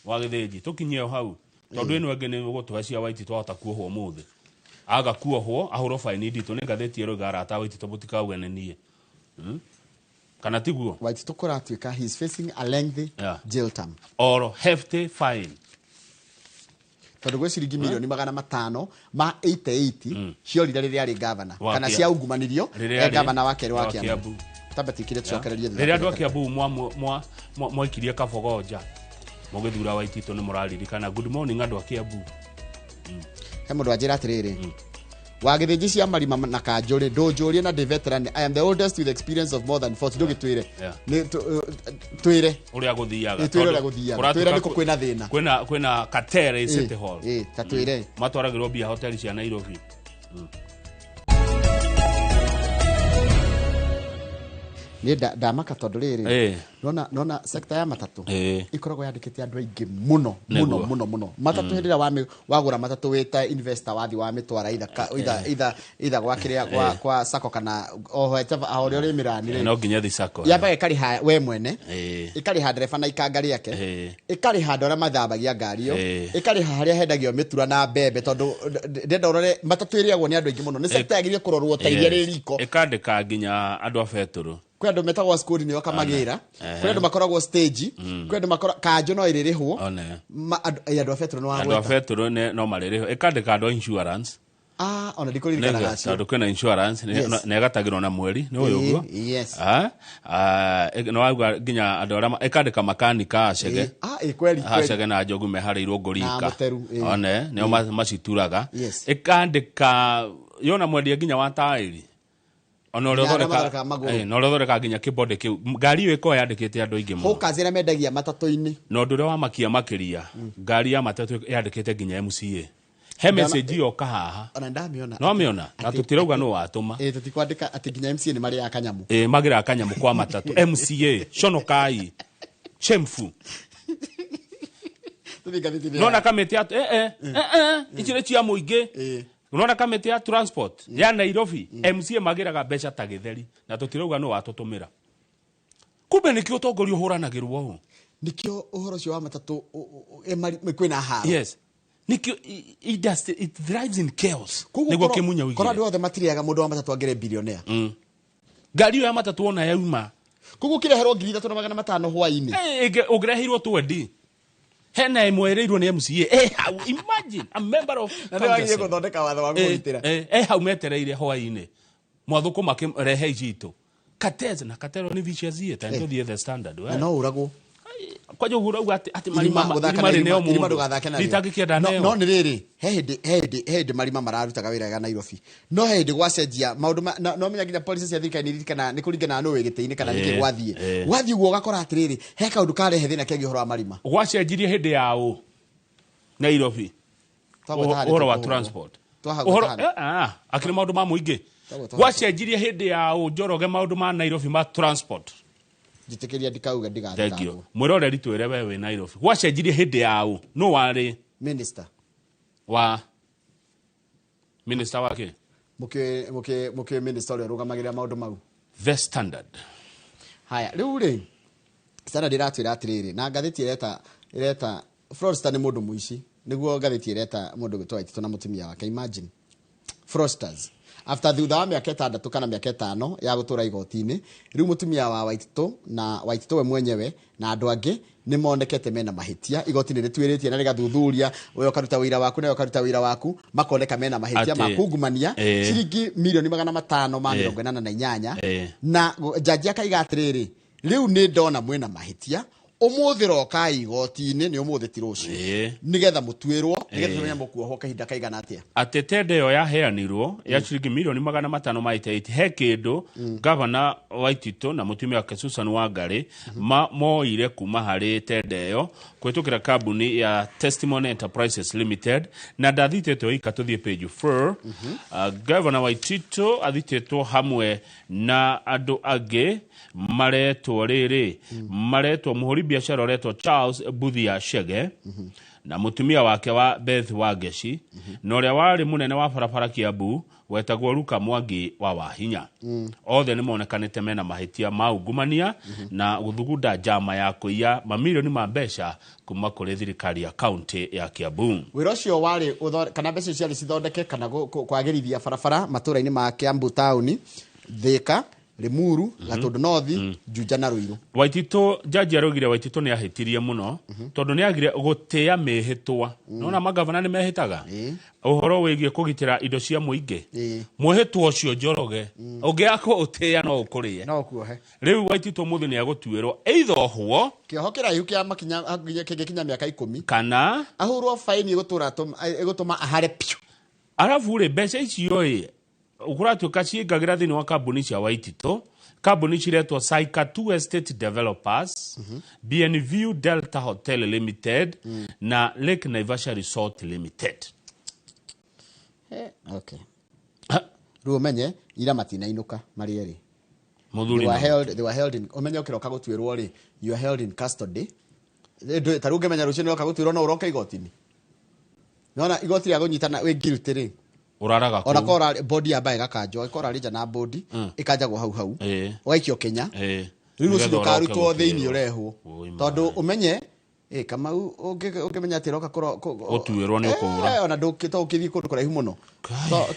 wagithenji tukinyeo hau tondu ino enge ni gutuhe cia waiti twahota kuohwo muthi aga kuohwo ahuro fine nditu ni ngatheti ero garata waiti tubutikauge ni nie kana tiguo waiti tukuratuika he is facing a lengthy jail term or hefty fine tondu gwe ciringi milioni 500 ma 88 ciorire riria ari governor kana cia ungumanirio governor wa Keri wa Kiambu tabatikire tucokererie riria andu a Kiambu mwa kabogoja mugithura waitito ni muraririkana good morning andu a Kiambu he mundu ajira atiriri wagithinji cia marima na kanjuri ndunjurie na the veteran I am the oldest with experience of more than 40 ndugitwire ni twire uria guthiaga twire niko kwina thina kwina katere City Hall tatwire matwaragirwo bia hoteli cia Nairobi ni ndamaka tondu riri nona sector ya matatu ikoragwo yandikite andu aingi muno matatu hindira wagura matatu wita investor wathi wa mitwara either gwa kiria kwa sako kana oho etava ahori ori mirani no nginya thi sako yamba ikari ha we mwene ikari ha dereva na ikangari yake ikari ha ndora mathambagia ngari yo ikari ha haria hendagio mitura na mbembe tondu ndenda urore matatu iriagwo ni andu aingi muno ni sector yagirie kurorwo ta iria ririko ikandika nginya andu a beturu kwe andu metagwo skuri ni wakamagira kwe andu makoragwo stage kwe andu makora kanjo no iririhwo andu a beturu no andu a beturu no maririhwo ikandika andu insurance ona ndikuririkana gacio tondu kwina insurance na gatagirwo na mweri ni uyu guo yes no auga nginya andu aria ekandika makanika acege kweli acege na njogu meharirwo ngurika one nio macituraga ekandika yona mwendia nginya wa tairi ona ũrĩthoreka nginya kĩbonde kĩu ngari ĩyo ĩkorwo yandĩkĩte andũ aingĩ mũno hũkazĩra mendagia matatũ-inĩ na ũndũ ũrĩa wamakia makĩria ngari ya matatũ yandĩkĩte nginya MCA he message yoka haha ona ndamĩona no mĩona na tũtirauga nũ watũma tũtikwandĩka atĩ nginya MCA nĩ marĩ akanyamũ magĩra akanyamũ kwa matatũ MCA conokai chemfu nona kamĩtĩ icio nĩ cia mũingĩ unaona kamĩtĩ ya transport ya Nairobi MCA magĩraga mbeca ta gĩtheri na tũtirauga nũ watũtũmĩra kumbe nĩkĩo ũtongoria ũhũranagĩrwo ũũ nĩkĩo ũhoro ũcio wa matatũ kwĩna haro yes nikio it thrives in chaos niguo kimunya wigi kora andũ othe matiriaga mũndũ wa matatũ angere billionaire ngari ya matatũ ona yauma kugu kireherwo 3,500 hwainĩ ũngĩreheirwo 20 hena imwereirwo ni MCA how imagine a member of ndio gũthondeka watho wa kũgitĩra how metereire hwainĩ mwathuko makirehe ijito kateze na katero ni vichazie tanto the standard no uragwo kwa jo urauga ati marima neo mu litagikienda neo no ni riri hedi marima mararutaga wira ga Nairobi no hedi gwacenjia maundu no menya nginya police cia thirikari nirikana ni kuringana no wigite-ini kana niki gwathie uguo gakora atiriri he kaundu karehe thina kegi horo wa marima gwacenjirie hindi yao Nairobi horo wa transport akiri maundu ma muingi gwacenjirie hindi yao Njoroge maundu ma Nairobi ma transport jitikiria ndikauga ndigathikagwo mwiroreri twire wewe Nairobi gwacenjirie hindi yao no wari minister wake muke minister ule rugamagira maundu mau the standard haya riu ri standard iratwira atiriri na ngathiti ireta Froster ni mundu muici niguo ngathiti ireta mundu gwitwa Waitito na mutumia wake imagine Frosters after thutha wa miaka 6 kana miaka 5 ya gutura igoti-ini riu mutumia wa Waitito na Waitito we mwenyewe na andu angi ni monekete mena mahitia igoti-ini ritwiritie na rigathuthuria uyo karuta wira waku na uyo karuta wira waku makoneka mena mahitia makungumania ciringi milioni 548 na jaji akaiga atiriri riu ni ndona mwena mahitia umuthi roka igoti-ini ni umuthi tirucio nigetha mutwirwo nigetha tumenye mukuoho kahinda kaigana atia atetende yo yaheanirwo ya ciringi milioni 588 he kindu governor Waitito na mutumia wake Susan Wangari moire kuma hari tende yo kwitukira kambuni ya Testimony Enterprises Limited na ndathiteto ikatuthie page 4 governor Waitito athiteto hamwe na andu angi maretwo riri maretwo muhuri biashara oretwo Charles Buthia Chege na mutumia wake wa Beth Wageshi na uria wari munene wa barabara Kiambu wetagwo Luka Mwangi wa Wahinya othe ni monekanite mena mahitia maungumania na guthugunda njama ya kuiya mamilioni ma mbeca kuma kuri thirikari ya county ya Kiambu wira ucio wari kana mbeca ciari cithondeke kana kwagirithia barabara matura-ini ma Kiambu town Thika Limuru Gatundu North Juja na Ruiru Waitito jaji arogire Waitito ni ahitirie muno tondu ni agire gutia mehitwa nona magavana ni mehitaga uhoro wigie kugitira indo cia muingi muhitwa ucio Njoroge ungiako utia no ukurie no kuohe riu Waitito muthu ni agutwirwo either huo kioho kiraihu kia makinya kinya miaka 10 kana ahurwo faini igutuma ahare piu arafu ri mbeca icio ukuratuka ciingagira thini wa kambuni cia Waitito kambuni ciretwo Saika 2 Estate Developers BNView Delta Hotel Limited na Lake Naivasha Resort Limited okay ruo menye ira matina inuka mari eri muthuri they were held in omenye ukiroka gutwirwo ri you are held in custody taruge menya rucio no kagutwirwo no uroka igoti-ini nona igoti ya gunyitana we guilty ri uraraga ku kora body ya bae gakanjo ikora rija na body ikajagwo hau ugaikio Kenya riu ucio karutwo thiini urehwo tondu umenye kama ukimenya ati roka utwirwo ni ukura ona ndukito ukithii kundu kuraihu muno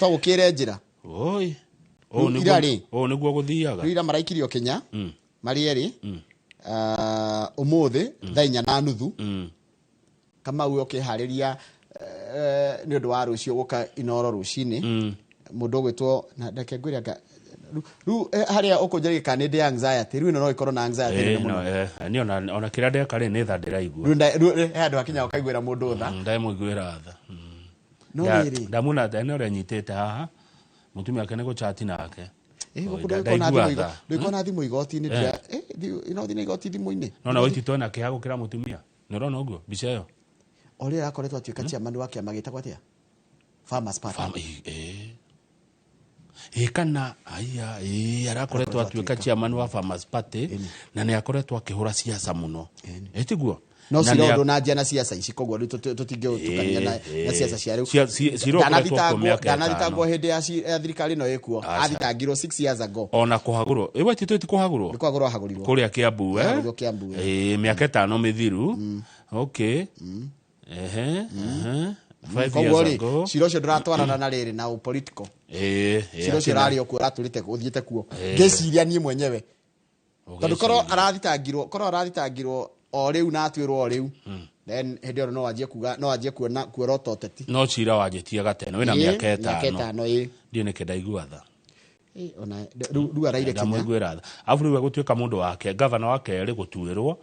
to ukire njira oi niguo guthiaga rira maraikirio Kenya mari eri umuthi thainya na nuthu kama uyo ukihariria nĩ ũndũ wa rũciũ gũka Inoro rũcinĩ mũndũ gwĩtwo na ndake ngwĩra rĩu harĩa ũkũnjĩrĩka kana ndĩ anxiety rĩu no ikorwo na anxiety ni ona kĩrĩa ndeka rĩ nĩ tha ndĩraigua rĩu handũ hakinya ũkaiguĩra mũndũ tha ndaimũiguĩra tha no rĩrĩ ndamuna nĩ ũrĩa nyitĩte haha mũtumia wake nĩ gũchati nake ndĩkona thimũ igoti-inĩ inothina igoti thimũ-inĩ nona Waititũ ena kĩha gũkĩra mũtumia nĩ ũrona ũguo mbica ĩyo ũrĩa akoretwo atuĩka chairman wa kĩama gĩtagwo atĩa Farmers Party kana arakoretwo atuĩka chairman wa Farmers Party na nĩ akoretwo akĩhũra siasa mũno etiguo no cirondo na njia na siasa ici koguo tũtingĩũtukania na siasa cia rĩu ndanathitangwo hĩndĩ ya thirikari ĩno ĩkuo athitangirwo 6 years ago ona kũhagũrwo Waititũ ti kũhagũrwo ahagũrirwo kũrĩa Kiambu mĩaka 5 mĩthiru okay 5 years ago ciro cio ndũratwarana na rĩrĩ na political ciro cio rarĩ okuo ratũrĩte ũthiĩte kuo ngĩciria niĩ mwenyewe tondũ korwo arathitangirwo o rĩu na atuĩrwo o rĩu then hĩndĩ ĩyo no wanjie kuorota ũteti no cira wanjĩtie gatene wĩna mĩaka 5 ndiĩ nĩkĩ ndaigua tha ona rĩu araire kinya ndamũiguĩra tha afu rĩu gũtuĩka mũndũ wake gavana wa kerĩ gũtuĩrwo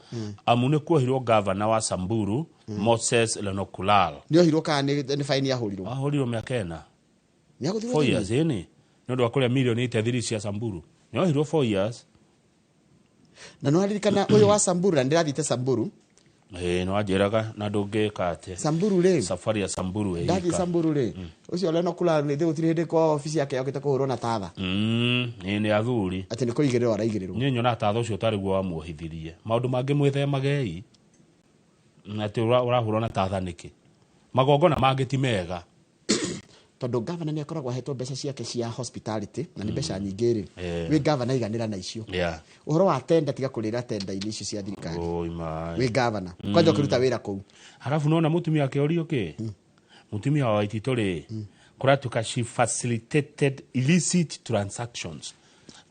amu nĩ kuohirwo gavana wa Samburu Moses Lenokulal nĩ ohirwo kana nĩ faini yahũrirwo ahũrirwo mĩaka 4 nĩ agũthirwo 4 years nĩ ũndũ wa kũrĩa milioni 83 cia Samburu nĩ ohirwo 4 years na no aririkana ũyũ wa Samburu na ndĩrathite Samburu no anjĩraga na ndũngĩka atĩ Samburu rĩ safari ya Samburu ndathi Samburu rĩ ũcio Lenokulal nĩ gũtirĩ hĩndĩ kwa ofisi yake yokĩte kũhũrwo na tatha nĩ athuri atĩ nĩ kũigĩrĩrwo araigĩrĩrwo niĩ nyona tatha ũcio ũtarĩ guo wamuohithirie maũndũ mangĩ mwĩthemagei atĩ ũrahũrwo na tatha nĩkĩ magongona mangĩ ti mega tondũ gavana nĩ akoragwo ahetwo mbeca ciake cia hospitality na nĩ mbeca nyingĩ rĩ wĩ gavana iganĩra na icio ũhoro wa tenda tiga kũrĩra tenda-inĩ icio cia thirikari wĩ gavana kwanja ũkĩruta wĩra kũu halafu nona mũtumia akĩorio kĩ mũtumia wa Waititũ rĩ kũratuĩka she facilitated illicit transactions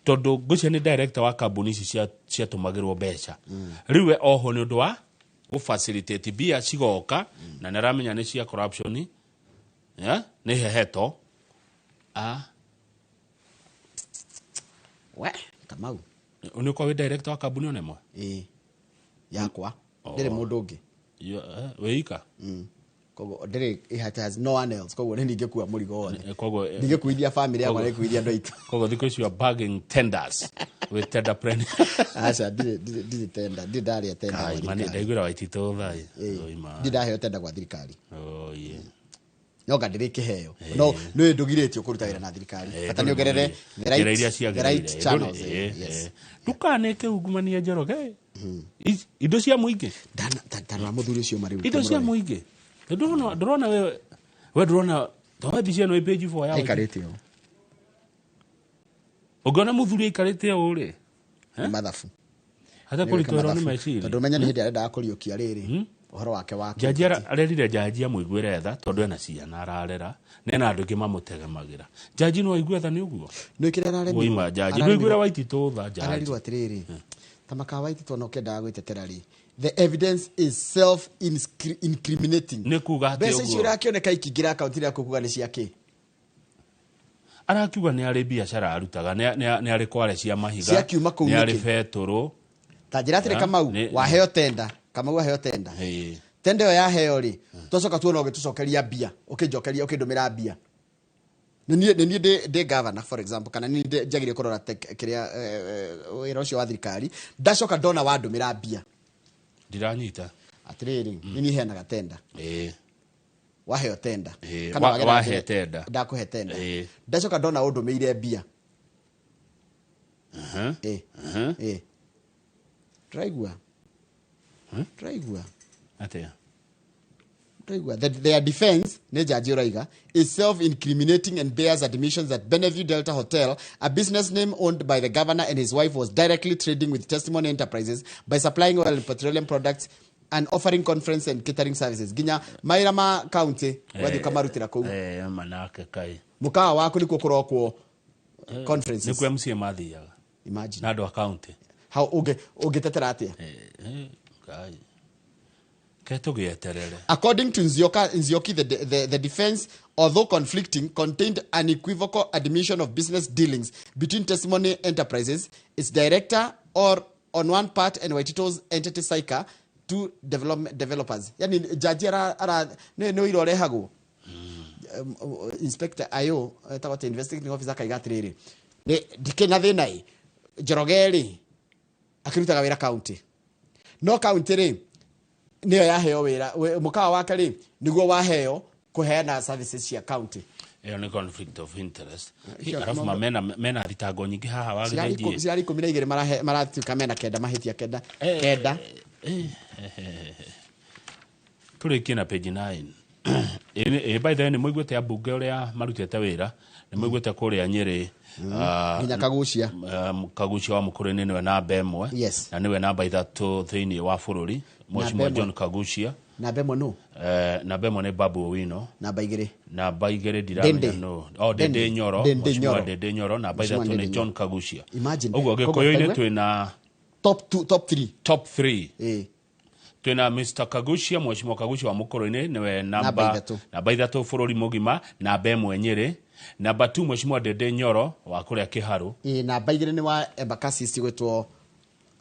tondũ ngũcia nĩ director wa kambuni ici ciatũmagĩrwo mbeca rĩu we oho nĩ ũndũ wa gũfacilitate mbia cigoka na nĩ aramenya nĩ cia corruption nĩ heheto we Kamau nĩ kwa wĩ director wa kambuni onemwe yakwa ndĩrĩ mũndũ ũngĩ wĩika koguo ndĩrĩ it has no one else koguo nĩ ningĩkua mũrigo wothe koguo ningĩkuithia family yakwa nĩ kuithia andũ aitũ koguo thikũ icio bagging tenders with tender plan acha ndĩ tender ndĩ ndarĩa tender mani ndaigũra Waititũ thai ndĩ ndaheo tender kwa thirikari no gandire kiheo no nĩ ndugirĩtio kũruta wĩra na thirikari bata nĩ ongerere the right channels ndukanĩke ungumania Njoroge indo cia mũingĩ tana mũthuri ũcio marĩ indo cia mũingĩ ndũrona we ndũrona toa mbica ĩno page 4 ya ikarĩte ũũ ũngĩona mũthuri ikarĩte ũũ rĩ mathabu hata kũritũrwo nĩ meciria tondũ menya nĩ hĩndĩ arenda kũriũkia rĩrĩ ũhoro wake wa jaji arerire jaji amũiguĩre tha tondũ ena ciana ararera nena andũ angĩ mamũtegemagĩra jaji no aigue tha nĩ ũguo nĩ kĩrĩa araremi oima jaji no aiguĩre Waititũ tha jaji ararirwo atĩrĩrĩ ta maka Waititũ no kĩendaga gwĩtetera rĩ the evidence is self incriminating nĩ kuga atĩ mbeca icio irakĩoneka ikingĩra akaunti yaku kuga nĩ ciake arakiuga nĩ arĩ biacara arutaga nĩ arĩ kware cia mahiga nĩ arĩ betũrũ ta njĩra atĩrĩ Kamau waheo tenda Kamau aheo tenda tenda ĩyo yaheo rĩ tũcoka tuona ũgĩtũcokeria mbia ũkĩnjokeria ũkĩndũmĩra mbia nĩ ndĩ governor for example kana nĩ njagĩrĩire kũrora kĩrĩa wĩra ũcio wa thirikari ndacoka ndona wandũmĩra mbia ndiranyita atĩrĩrĩ nĩ niĩ heanaga tenda waheo tenda kana wahe tenda ndakũhe tenda ndacoka ndona ũndũmĩire mbia Traigua atia their defense ne jaji Oraiga is self-incriminating and bears admissions that Beneview Delta Hotel, a business name owned by the governor and his wife, was directly trading with Testimony Enterprises by supplying oil and petroleum products and offering conference and catering services. Ginya Mairama County wathi kamarutira kuu manake kai mukawa waku nikuo kurokwo conferences nikuo MC mathiaga imagine na ndo county how ungetetera atia kai According to Nzioki, the defense, although conflicting, contained an equivocal admission of business dealings between Testimony Enterprises, its director, or on one part, and Waitito's entity Saika, two developers. Yani jaji no irore hago. Inspector Ayo, tawate investigating officer kaigatriri. Dikena thenai Jorogeri akiruta wira county. No county ri niyo yaheo wira mukawa wake ri niguo waheo kuheana services cia county. Ni conflict of interest. Alafu mena thitango nyingi haha wagithĩnjie. Ciari 12 maratuĩka mena kenda mahitia kenda. Tũrĩkie na page 9. By the way, nĩ mũiguĩte ambunge ũrĩa marutĩte wĩra, nĩ mũiguĩte kũrĩa Nyĩrĩ nginya Kagucia. Kagucia wa Mũkũrũ-inĩ nĩwe namba 1 na nĩwe namba 3 thĩinĩ wa bũrũri. Mheshimiwa John Kagucia. Namba 1 no. Namba 1 nĩ Babu Owino. Namba 2. Namba 2 ndiramenya no. Dende Nyoro. Mheshimiwa Dende Nyoro. Namba 3 nĩ John Kagucia. Ũguo Gĩkũyũ-inĩ twĩna top 3. Top 3. Twina Mr. Kagucia, Mheshimiwa Kagucia wa Mũkũrũ-inĩ nĩwe namba 3 bũrũri mũgima, namba 1 Nyĩrĩ, namba 2 Mheshimiwa Dende Nyoro wa kũrĩa Kĩharũ. Namba 2 nĩ wa Embakasi cigwĩtwo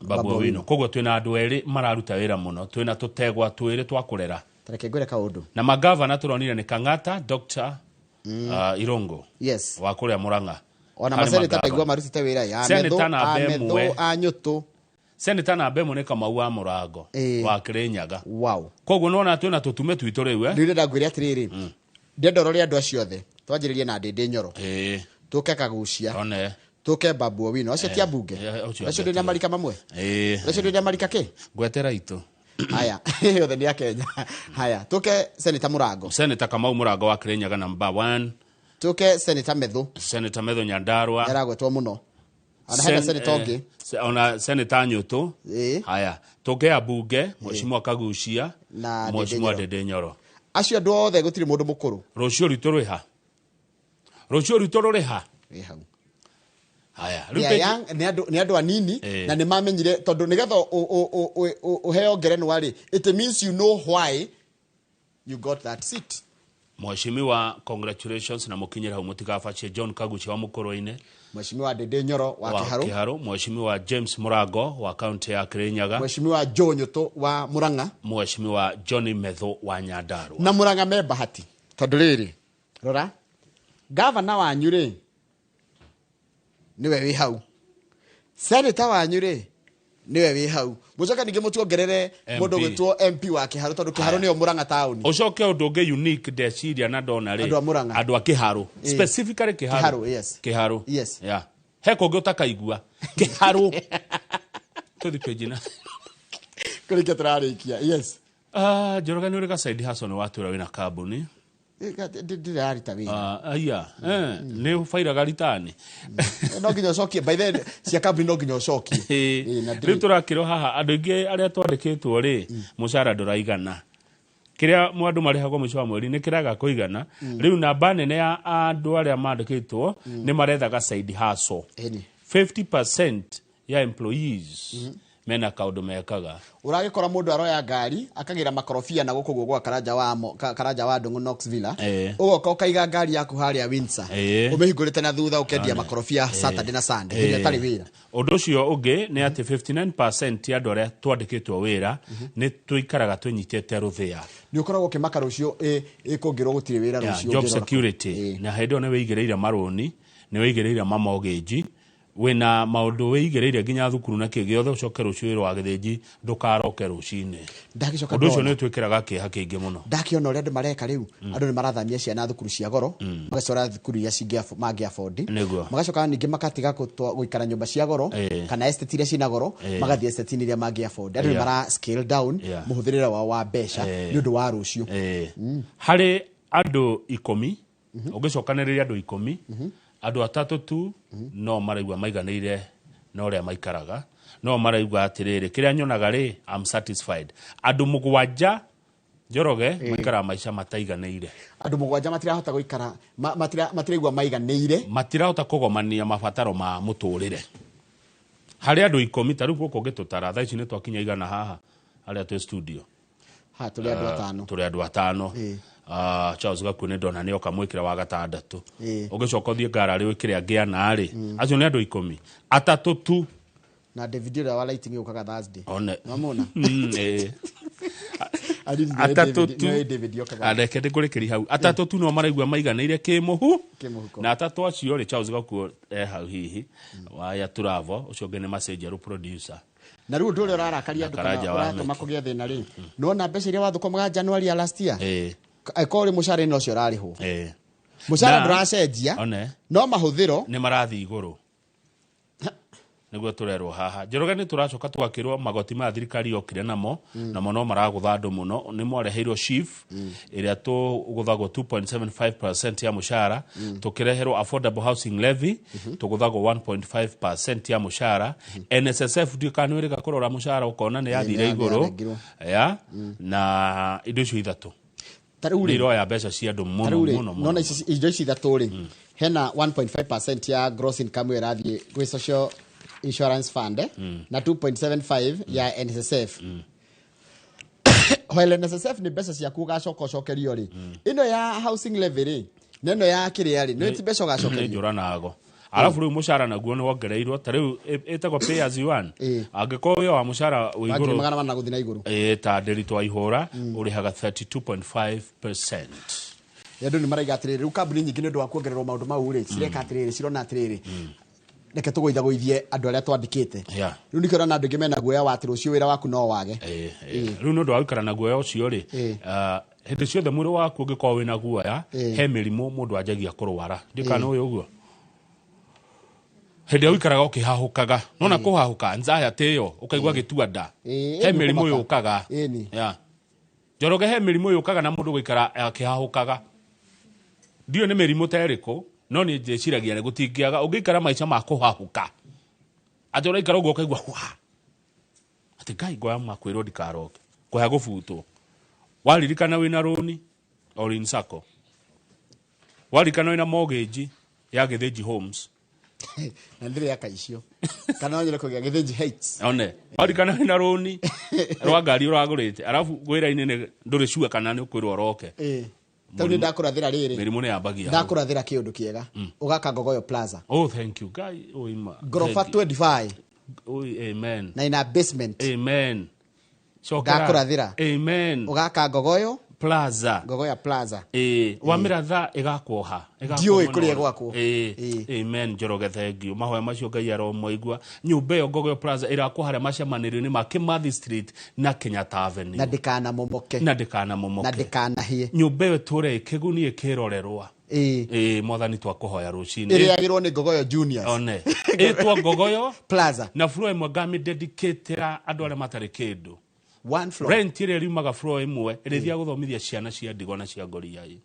Babu Owino. Koguo twina andũ erĩ mararuta wĩra mũno, twina tũtegwa twĩrĩ twa kũrera. Tareke ngwĩre kaũndũ. Na magavana tũronire nĩ Kang'ata, Dr. Irongo. Yes. Wa kũrĩa Mũrang'a. Ona maseneta taigua marutĩte wĩra ya Methu, Anyũtũ. Senator namba 1 nĩ Kamau wa Mũrango wa Kĩrĩnyaga. Wow. Koguo nona twina tũtume twitũ rĩu Rĩu ndagwĩre atĩrĩrĩ. Ndĩndoro rĩa andũ acio othe. Twanjĩrĩrie na Dende Nyoro. Tũke Kagucia. Tũke Babu Owino. Acio ti ambunge. Acio ndĩ na marika mamwe. Acio ndĩ na marika kĩ? Gwetera itũ. Haya, yothe nĩ ya Kenya. Haya, tũke Senator Mũrango. Senator Kamau Mũrango wa Kĩrĩnyaga namba 1. Tũke Senator Methu. Senator Methu Nyandarua. Yaragwetwo mũno. Ana hena Senator ũngĩ. Ona Senator Anyũtũ. Haya, tũke ambunge Mheshimiwa Kagucia na Mheshimiwa Dende Nyoro. Acio andũ othe gũtirĩ mũndũ mũkũrũ. Rũciũ rwitũ rwĩ ha? Rũciũ rwitũ rũrĩ ha? Hau. Haya, nĩ andũ anini na nĩ mamenyire tondũ nĩgetha ũheo ngerenwa rĩ, it means you know why you got that seat. Mheshimiwa, congratulations na mũkinyĩra hau mũtigabacie John Kagucia wa Mũkũrũ-inĩ. Mheshimiwa Dende Nyoro wa Kĩharũ. Mheshimiwa James Mũrango wa kaunti ya Kĩrĩnyaga. Mheshimiwa Joe Nyũtũ wa Mũrang'a. Mheshimiwa John Methu wa Nyandarua. Na Mũrang'a me bahati. Tondũ rĩrĩ, rora, gavana wanyu rĩ, niwe wĩ hau. Senator wanyu rĩ, niwe wĩ hau. Mũcoka ningĩ mũtuongerere mũndũ gwĩtwo MP wa Kĩharũ tondũ Kĩharũ nĩyo Mũrang'a taũni. Ũcoke ũndũ ũngĩ unique ndeciria na ndona rĩ. Andũ a Kĩharũ. Specifically Kĩharũ. Yes. Kĩharũ. Yes. Yeah. He kũngĩ ũtakaigua. Kĩharũ. Tũthi pejina. Kũrĩkia tũrarĩkia. Yes. Njoroge nĩ ũrĩ ga side hustle nĩ watwĩra wĩna kambuni. Ndirarita wĩra. Aya. Nĩ ũbairaga ritani. No nginya ũcokie. By the way, cia kambuni no nginya ũcokie. Rĩu tũrakĩrwo haha andũ aingĩ arĩa twandĩkĩtwo rĩ, mũcara ndũraigana. Kĩrĩa andũ marĩhagwo mũico wa mweri nĩ kĩraga kũigana. Rĩu namba nene ya andũ arĩa mandĩkĩtwo nĩ marethaga side hustle. 50% ya employees mena kaũndũ mekaga. Ũragĩkora mũndũ aroya ngari akagĩra makorobia na gũkũ gwa Karanja wa Ndung'u Knoxville. Ũgoka ũkaiga ngari yaku harĩa Windsor. Ũmĩhingũrĩte na thutha ũkendia makorobia Saturday na Sunday. Hĩndĩ ĩtarĩ wĩra. Ũndũ ũcio ũngĩ nĩ atĩ 59% ya andũ arĩa twandĩkĩtwo wĩra nĩ tũikaraga twĩnyitĩte rũthĩa. Nĩ ũkoragwo ũkĩmaka rũcio ĩkũngĩrwo gũtirĩ wĩra rũcio. Job security. Na hĩndĩ ĩyo nĩ wĩigĩrĩire marũni, nĩ wĩigĩrĩire mamogĩnji. Wena maũndũ wĩigĩrĩire nginya thukuru na kĩĩ gĩothe ũcoke rũciũ wĩra wa gĩthĩnji ndũkaroke rũcinĩ. Ũndũ ũcio nĩ twĩkĩraga kĩeha kĩingĩ mũno. Ndakĩona ũrĩa andũ mareka rĩu, andũ nĩ marathamia ciana thukuru cia goro, magacora thukuru iria mangĩabondi, magacoka ningĩ makatiga gũikara nyũmba cia goro kana estate iria ciĩna goro, magathiĩ estate iria mangĩabondi. Andũ nĩ mara scale down mũhũthĩrĩre wao wa mbeca nĩ ũndũ wa rũciũ. Harĩ andũ 10 ũngĩcokanĩrĩria andũ 10 andũ atatũ tu no maraigua maiganĩire no ũrĩa maikaraga, no maraigua atĩrĩrĩ kĩrĩa nyonaga rĩ I'm satisfied. Andũ 7 Njoroge maikara maica mataiganĩire. Andũ 7 matirahota gũikara matiraigua maiganĩire, matirahota kũgomania mabataro ma mũtũrĩre. Harĩ andũ 10 tarĩu gũkũ ngĩtũtara thaa ici nĩ twakinya igana haha arĩa twĩ studio. ha tuli andu atano tuli andu atano Charles Gaku ne ndona ne okamwikira wa gatandatu ugicoka uthie ngarari wikire angia nari acio ne andu 10 atatu tu na David ira wa lighting ukaga Thursday namona atatu tu adeke ndikuri hau atatu tu no maraigua maiganire kimuhu na atatu acio ri Charles Gaku hau hihi wa ya turavo ucio ngene message ru producer na riu ndore urarakaria andu kana makugia thina ri no na mbeca iria wathukomaga January ya last year aikore mushara ino cio rariho mushara nduracenjia no mahuthiro ni marathi iguru niguo turerwo haha Njoroge ni turacoka twakirwo magoti ma thirikari yokire namo no maragutha andu muno ni mwareheirwo chief iria tuguthagwo 2.75% ya mushara tukireherwo affordable housing levy tuguthagwo 1.5% ya mushara NSSF ndikanwirika kurora mushara ukona ni yathire iguru ya na indo icio ithatu taruri ya mbeca cia andu muno no na indo icio ithatu ri hena 1.5% ya gross income irathie gwi social insurance fund na 2.75 ya NSSF While NSSF ni mbeca cia kugacokerio ri ino ya housing levy ri neno ya kiria ri no ti mbeca gacokerio njura nago alafu riu mushara naguo ni wongereirwo ta riu etagwo pay as you earn angiko yo wa mushara wi iguru magana na guthina iguru ta nderitwa ihura urihaga 32.5%. Yandu ni maraiga atiriri riu kambuni nyingi ni ndu wa kuongererwo maundu mau ri cireka atiriri cirona atiriri reke tugoithagithie andu aria twandikite riu nikira na andu ngimena guoya wa atiru cio wira waku no wage riu no ndu awikara na guoya ucio ri hindi ciothe mwiri waku ungikorwo wina guoya he mirimu mundu anjagia kurwara ndikana uyu uguo hindi awikaraga ukihahukaga nona kuhahuka anxiety yo ukaigwa gituanda he mirimu yukaga Njoroge he mirimu yukaga na mundu guikara akihahukaga ndio ni mirimu teriko no ni njeciragia gutingiaga ungikara maica ma kuhahuka atira ikara ugo kaigwa ati ngai goya makwiro ndikaroke kwa gufutwo waririkana wina roni or in sacco waririkana wina mortgage ya Githinji Homes na ndire ya kaicio kana wanyere kugia Githinji Heights one waririkana wina roni rwa ngari uragurite arafu gwira-ini ni nduri cua kana ni ukwirwo roke Tawni ndakurathira riri mirimu ne yambagia ndakurathira kiundu kiega ugaka Ngogoyo Plaza thank you guy ima gorofa 25 amen na ina basement amen ndakurathira amen ugaka Ngogoyo Plaza wamiratha igakwoha dioi kuria gwako amen Njoroge thank you mahoya macio ngai aromoigua nyumba yo Ngogoyo Plaza irakuhara macemaniro-ini ma Kimathi Street na Kenyatta Avenue na ndikana momoke na ndikana hie nyumba yo ture kiguni ikirorerwa mwathani twakuhoya rucini iriagirwo ni Ngogoyo Juniors one etwa Ngogoyo Plaza na floor imwe ngami dedicatera andu aria matari kindu one floor rent ire riumaga floor imwe irithia guthomithia ciana cia ndigo na cia ngoriai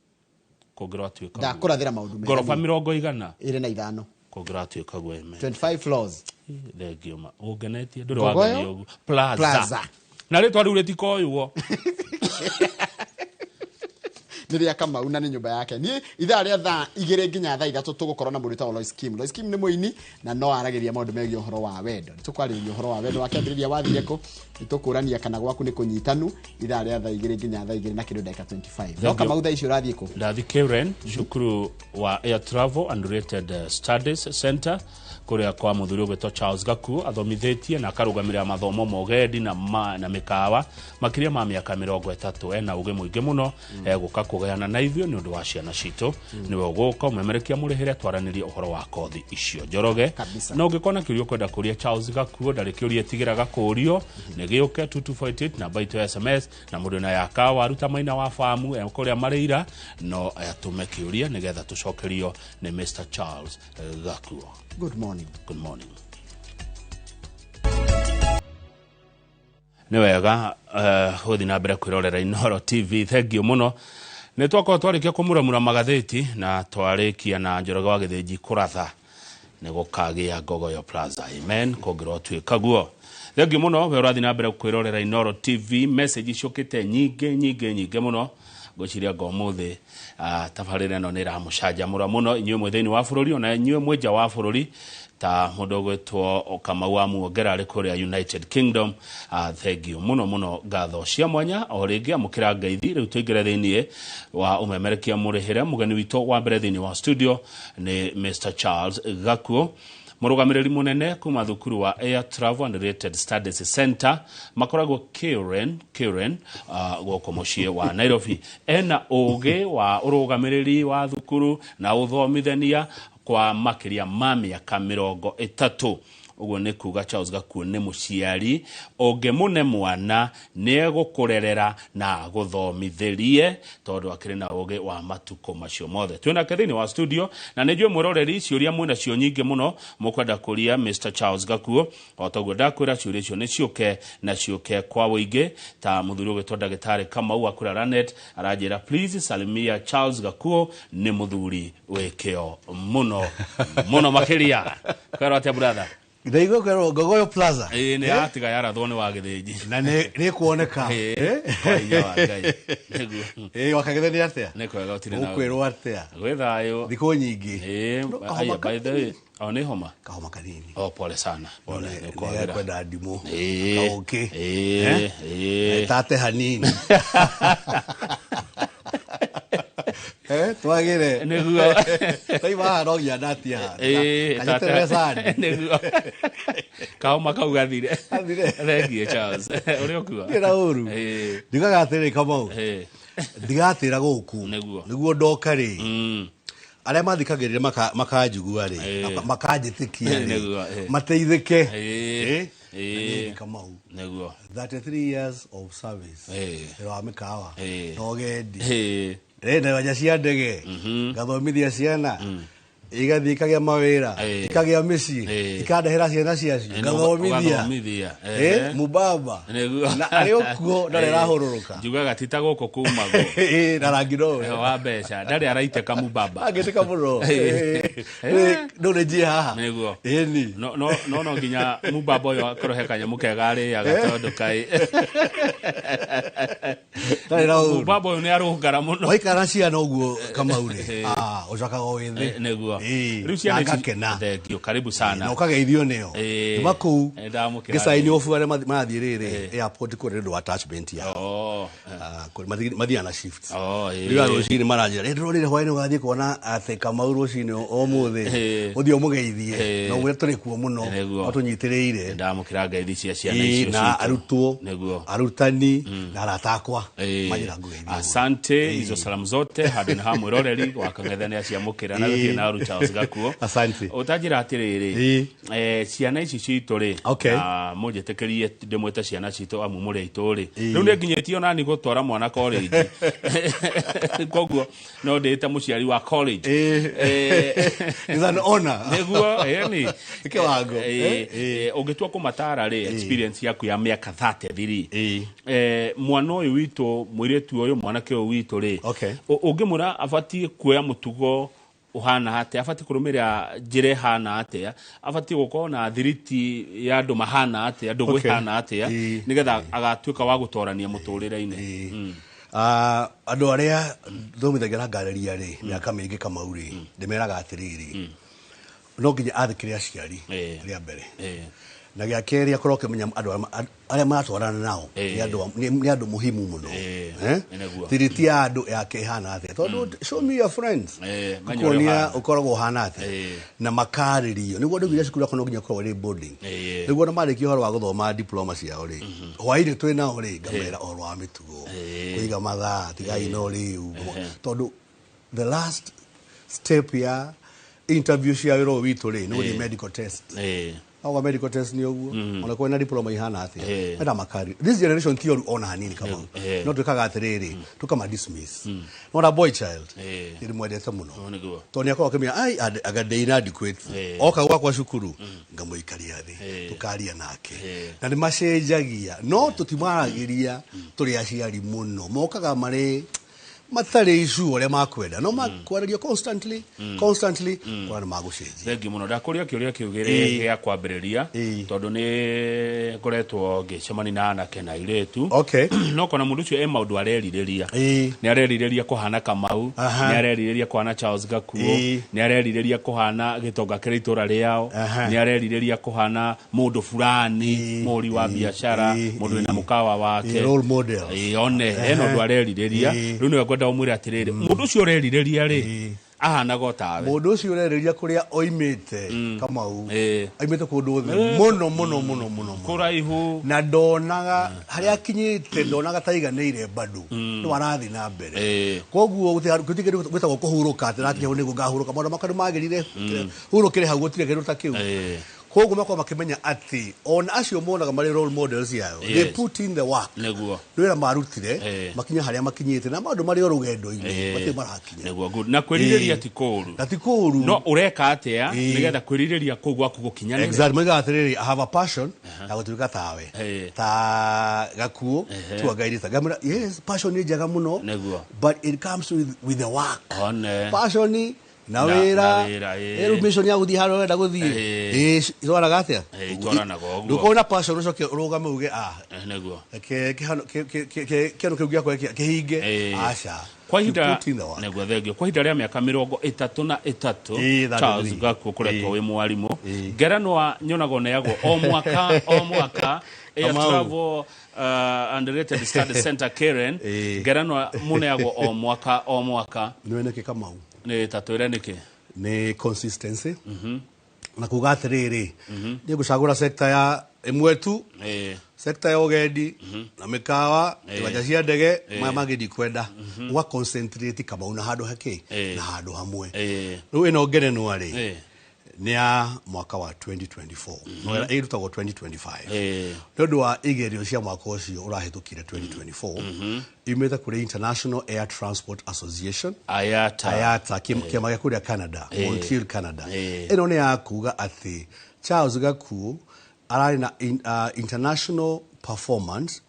kongera atuika ndakurathira maundu mega gorofa 100 ire na ithano kongera atuika gweme 25 floors legioma ugenetie nduri wagani ugu Plaza na ritwa riu ritikoyuo niria kama una ni nyumba yake ni ithaa ria thaa 2 nginya thaa 3 tugukorwo na murita wa Lois Kim ni muini na no arageria maundu megie uhoro wa wendo tukwariria uhoro wa wendo wakendiriria wathire ko nitukurania kana gwaku ni kunyitanu ithaa ria thaa 2 nginya thaa 2 na kindu dakika 25 no kama utha icio rathie ko ndathi Karen cukuru wa Air Travel and Related Studies Center kuria kwa muthuri ugwetwo Charles Gaku athomithetie na akarugamira mathomo mogendi na mikawa makiria ma miaka 30 ena uge muingi muno guka kugeana na ithio ni undu wa ciana citu niwe uguka umemerekia murihire twaranirie uhoro wa kothi icio Njoroge na ungikona kiurio kwenda kuria Charles Gaku ndari kiuria tigiraga kurio ni giuke 2248 na baito SMS na mundu na yaka waruta maina wa famu kuria marira no atume kiuria nigetha tucokerio ni Mr Charles Gaku. Good morning. Good morning. Ni wega huthi na mbere kwirorera Inooro TV. Thank you muno. Ni twako twarikia kumuramura magatheti na twarikia na Njoroge wa Githinji kuratha ni gukagia Ngogoyo Plaza. Amen. Kongero twika guo. Thank you muno. We urathi na mbere kwirorera Inooro TV. Message icukite nyinge muno. Gociria gomuthi tabarire no nira mucaja mura muno inywe mwetheni wa bururi ona inywe mweja wa bururi ta mundu gwitwo Kamau Amuongera ari kuria United Kingdom. Thank you muno gatho cia mwanya o ringi amukira ngeithi riu tuingire thiini wa umemerekia murihire mugeni wito wa mbere thiini wa studio ni Mr. Charles Gakuo, murugamiriri munene kuma thukuru wa Air Travel and Related Studies Center makoragwo Karen goko mucie wa Nairobi. Ena uge wa urugamiriri wa thukuru na uthomithania kwa makiria ma miaka 30. Ugo ne kuga Charles Gakuo ne muciari oge mune mwana ne gukurerera na guthomitherie tondu akiri na oge wa matuko macio mothe. Twina kathini wa studio na nejwe muroreri ciuria mwina cio nyingi muno mukwenda kuria Mr. Charles Gakuo otogo ndakwira ciuria cio ne ciuke na ciuke kwa wingi ta muthuri ugitwa Ndagitari Kamau akura Ranet arajira please salimia Charles Gakuo ni muthuri wekeo muno makiria kwero atia brother Ndaigo kwero Gogoyo Plaza. Ni atiga yara thone wa githiji. Na ni kuoneka. Kwa inya Ngai. Wakagithe ni atia? Ni kwega utire na. Ukwero atia? Gwethayo. Thiko nyingi. By the way, ni homa. Kahoma kanini. Pole sana. Pole. Kwa kwenda ndimo. Kaoke. Tate hanini. Twagire niguo taiva no ya datia niguo kauma kaugathire thengie Charles uri okuwa ndira uru ndigaga atiri Kamau ndigatira guku niguo ndoka ri aria mathikagirire makanjigua ri makanjitikia ri mateithike Kamau niguo 33 years of service wa mikawa no gendi renda wanya cia ndege gathomithia ciana igathii ikagia mawira ikagia micii ikandehera ciana ciacio gathomithia mubaba na ari okuo ndari rahururuka njugaga tita goko kumago na rangi no wa mbeca ndari araiteka mubaba agiteka muno ndore njie haha ni no nginya mubaba yo akorohekanya mukega ari agatondu kai mubaba yo ni arungara muno waikara ciana uguo Kamau ri ucakaga withi niguo Rusia ni karibu sana na ukageithio neo maku gisaini ofu are mathie riri airport ko ndo attachment ya mathia na shift riwa rucini maranjira riri hwaini ugathie kuona ate Kamau rucini omuthi uthio mugeithie no we turi kuo muno atunyitiriire ndamukira ngeithi cia ciana icio na arutwo arutani na aratakwa majira ngugeithio asante hizo salamu zote hadi na hamwiroreri wakangethania cia mukira na guthie na Charles Gakuo asante utajira atiriri ciana ici citu ri na mujetekerie ndimwete ciana citu amu muri itu ri riu ni nginyetio nani gutwara mwana college koguo no ndita muciari wa college is an honor niguo ni kiwango ugitua kumatara ri experience yaku ya miaka 33 mwana uyu witu mwiretu uyu mwana ke witu ri ungimura afati kuya mutugo uhana hate afati kurumira jire hana hate afati gukona thiriti ya andu mahana hate andu gwihana hate nigetha agatuika wa gutorania muturire-ini andu aria thomithagira ngararia ri miaka mingi Kamau ri ndimeraga atiriri no nginya athikire aciari ria mbere na gya keri akorwo kimenya andu aria matwarana nao ni andu muhimu muno thiriti ya andu yake hana atia tondu show me your friends kuonia ukoragwo hana atia na makaririo niguo ndigire cukuru kono nginya korwo ri boarding niguo na mariki horo wa guthoma diploma ciao ri hwaini twina ri ngamera oro wa mitugo kuiga mathaa tigai no riu tondu the last step ya interview cia wiro witu ri no medical test au medical test ni oguo ona kwa na diploma ihana atia enda makari this generation theory ona hanini Kamau no tukaga atiriri tukama dismiss no na boy child iri mwedete muno toni akwa kemia ai agade inadequate oka kwa cukuru ngamuikaria thi tukaria nake na ni macenjagia no tutimaragiria turi aciari muno mokaga mari matari issue ole makwenda no makwaria constantly kwa magucenjia thengi muno ndakuria kiuria kiugire gya kwambiriria tondu ni ngoretwo ngicemani na anake na iretu no kona mundu ucio maundu areririria ni areririria kuhana Kamau ni areririria kuhana Charles Gakuo ni areririria kuhana Gitonga kiri itura riao ni areririria kuhana mundu fulani muri wa biashara mundu na mukawa wake role model one eno ndu areririria riu ni gwenda umwire atiriri mundu ucio areririria ri ahana gotawe mundu ucio areririria kuria oimite Kamau oimite kundu muno kuraihu na ndonaga haria kinyite ndonaga taiganire badu ni warathi na mbere koguo gutigire gwitagwo kuhuruka atirakinya ni gugahuruka maundu makari magirire hurukire hau gutire kindu ta kiu koguo makwa makimenya ati on acio monaga mari role models yao they put in the work neguo nwira marutire makinya haria makinyite na maundu mari rugendo-ini bati marakinya neguo good na kwiririria ti kuru no ureka atia nigetha kwiririria kuu gwaku gukinya exactly mega atiriri I have a passion ya gutuika tawe ta Gakuo tu agairita gamira yes passion ni jaga muno but it comes with the work passion na wira mission ya guthi haro wenda guthie itwara gatia itwarana goguo ndukona passion ucio urugame uge neguo keno kiugia kwa kihinge acha kwa hinda neguo thengio kwa hinda ria miaka 33 Charles Gakuo kuretwo wi mwarimu ngeranwa nyonago neagwo o mwaka Air Travel Underrated Study Center Karen ngeranwa muneagwo o mwaka niweneke Kamau ni tatwire niki ni consistency na kuga atiriri ni gucagura sector ya imwetu sector ya ugendi na mikawa iwanja cia ndege magidi kwenda wa concentrate Kamau na handu hake na handu hamwe riu ino ngerenwa ri ni ya mwaka wa 2024 no irutagwo 2025 nondu wa igerio cia mwaka ucio urahitukire 2024 imete kuri International Air Transport Association IATA kiama gya kuria Canada Montreal Canada ino ni ya kuga ati Charles Gakuo arari na international performance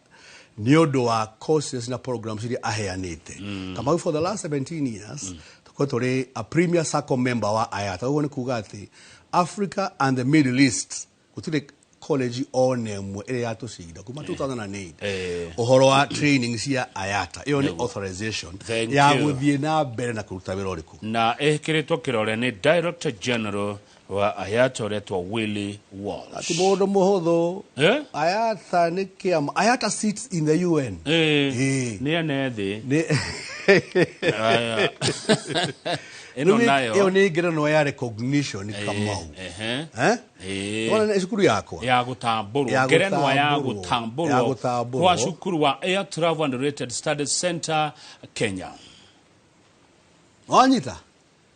ni undu wa courses na programs iria aheanite kama for the last 17 years tukotore a premier circle member wa IATA ugo ni kuga ati Africa and the Middle East gutire college onemwe ire yatucida kuma 2008 uhoro wa training cia IATA iyo ni authorization ya guthie na mbere na kuruta wira uriku na ekiritwo kirore ni Director General wa IATA retwa Willie Walsh ati mundu muhuthu IATA ni kiama IATA sits in the UN ni anethi eno nayo iyo ni ngerenwa ya recognition Kamau wana ni shukuru yako ya gutamburwa ngerenwa ya gutamburwa kwa shukuru wa Air Travel Underrated Study Center Kenya wanyita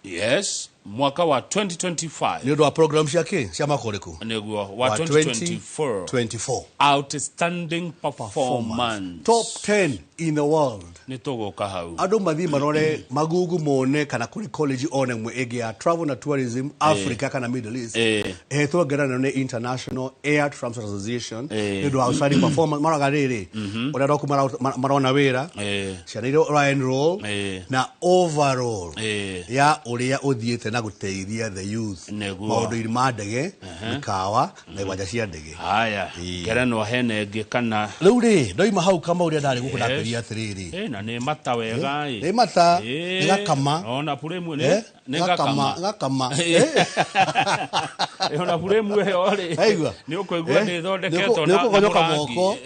yes mwaka wa 2025 ni ndo programs yake cia makoriku neguo wa 2024 outstanding performance top 10 in the world ni togoka hau andu mathi marore magugu mone kana kuri college one mwe egia travel na tourism Africa kana Middle East to gerana ne International Air Transport Association ni ndo outstanding performance maraga riri ora ndo marona wira cianiro Ryan Roll na overall ya uria uthiete na guteithia the youth maundu irima ndege mikawa na iwanja cia ndege haya gerano hene ngikana riu ri ndoima hau kama uria ndari gukunakiria atiriri na ni mata wega ni mata ni gakama ona puremu ni gakama ona puremu he ori ni ukugwa ni thondeketwo na ukonyoka moko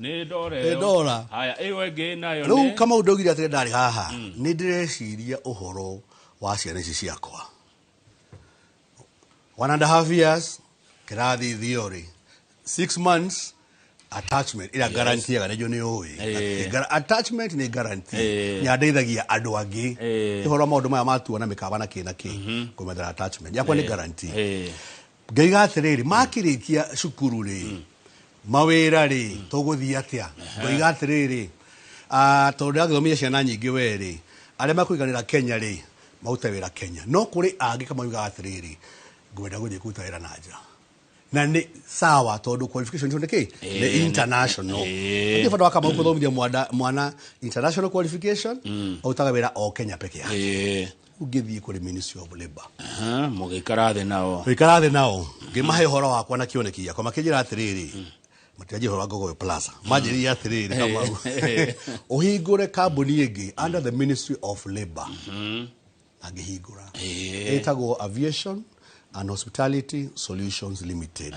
ni dora haya iyo enge nayo riu kama undogire atire ndari haha ni ndireciria uhoro wa ciana ici ciakwa 1.5 years kirathi theory 6 months attachment ila guarantee ga nejo ni oi attachment ni guarantee nya ndeithagia andu angi ihoro maundu maya matuo na mikaba na kina ki kumethera attachment yakwa ni guarantee ngeiga atiriri makirikia cukuru ri mawira ri tuguthia atia ngeiga atiriri tondu agithomia ciana nyingi weri aria makuiganira Kenya ri mautawira Kenya no kuri angi kama yuga atiriri ngwenda guthie kuta wira nanja na ni sawa tondu qualification ndio ke the international ndi fata waka mauko thomithia mwana international qualification au tagawira o Kenya peke yake ugithie kuri Ministry of Labor mugikarathe nao ngimahe horo wakwa na kionekia kwa makijira atiriri matiaje horo gogo plaza majiri ya atiriri kama ohigure kambuni ingi under the Ministry of Labor agihigura etago Aviation and Hospitality Solutions Limited.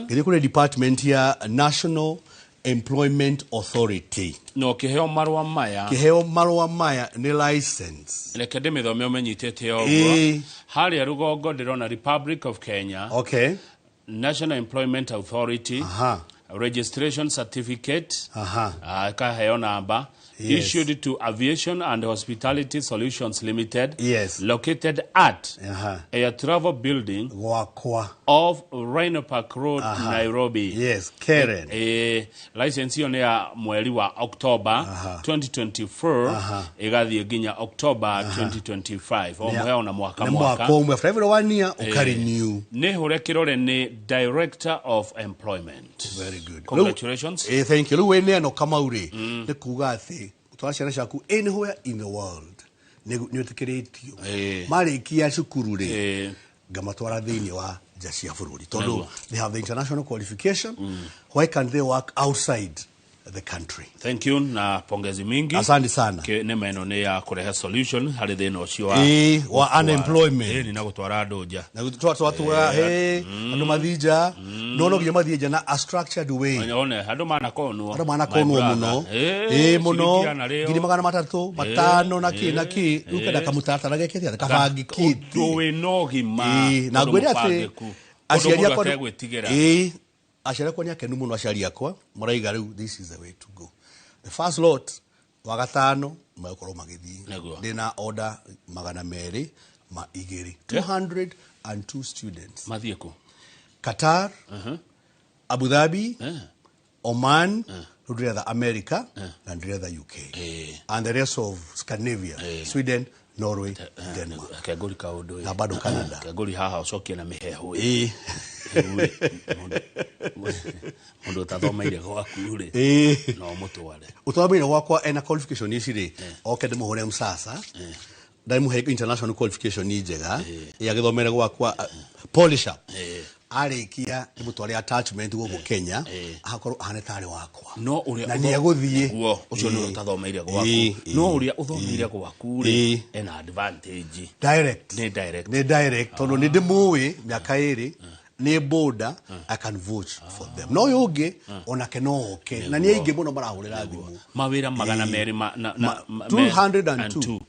Githie kuri department ya National Employment Authority. No kiheo marwa maya ni license. Reke ndimithome umenyitete ogwo. Hari rugongo ndirona Republic of Kenya. Okay. National Employment Authority. Registration certificate. Kaheo namba. Yes. Issued to Aviation and Hospitality Solutions Limited. Yes. Located at a travel building of Rhino Park Road, Nairobi. Yes, Karen. License hiyo ni ya mwezi wa October 2024 igathie ginya October 2025. Omwe na mwaka. Omwe for every 1 year ukarenew. Ne hore kirore ni Director of Employment. Very good. Congratulations. Thank you. Luwe ne no kamauri. Ne kugathi twashana shaku anywhere in the world ni utikiritio mari kia cukuru ri gamatwara thini wa jacia bururi tondu they have the international qualification. Why can't they work outside the country? Thank you na pongezi mingi. Asante sana. Ne meno ne ya kureha solution hari thina ucio wa unemployment ni na gutwara ndoja na gutwara andu mathija no ginya mathija na a structured way one andu mana konwo muno muno ngiri magana matatu matano na ki ukenda kamutatara geketia kabangi kiti we no gima na gwere ati aciari akwa aciari akwa ni akenu muno aciari akwa muraiga riu this is the way to go. The first lot wa gatano makorwo magithii ndina order magana meri ma igiri 202 students mathieko Qatar, Abu Dhabi, Oman, the America, and the UK, and the rest of Scandinavia, Sweden, Norway, Denmark. Kagoli kaudo. Na bado Canada. Kagoli haha usokie na miheho. Mundo tathoma ile gwaku ri. No mutware. Utwabire gwakwa ena qualification ici ri. Oke ndimuhore msasa. Ndaimuhe international qualification ni njega. Ya githomere gwakwa polish up. Arikia mutware attachment guko Kenya akorwo hanetare wakwa no uria na ni aguthie ucio ni utathomeire gwaku no uria uthomeire gwaku ri en advantage direct tondu ni ndimui miaka iri ni border I can vote for them no yugi ona kenoke na ni aingi muno marahurira thimu mawira magana meri na 202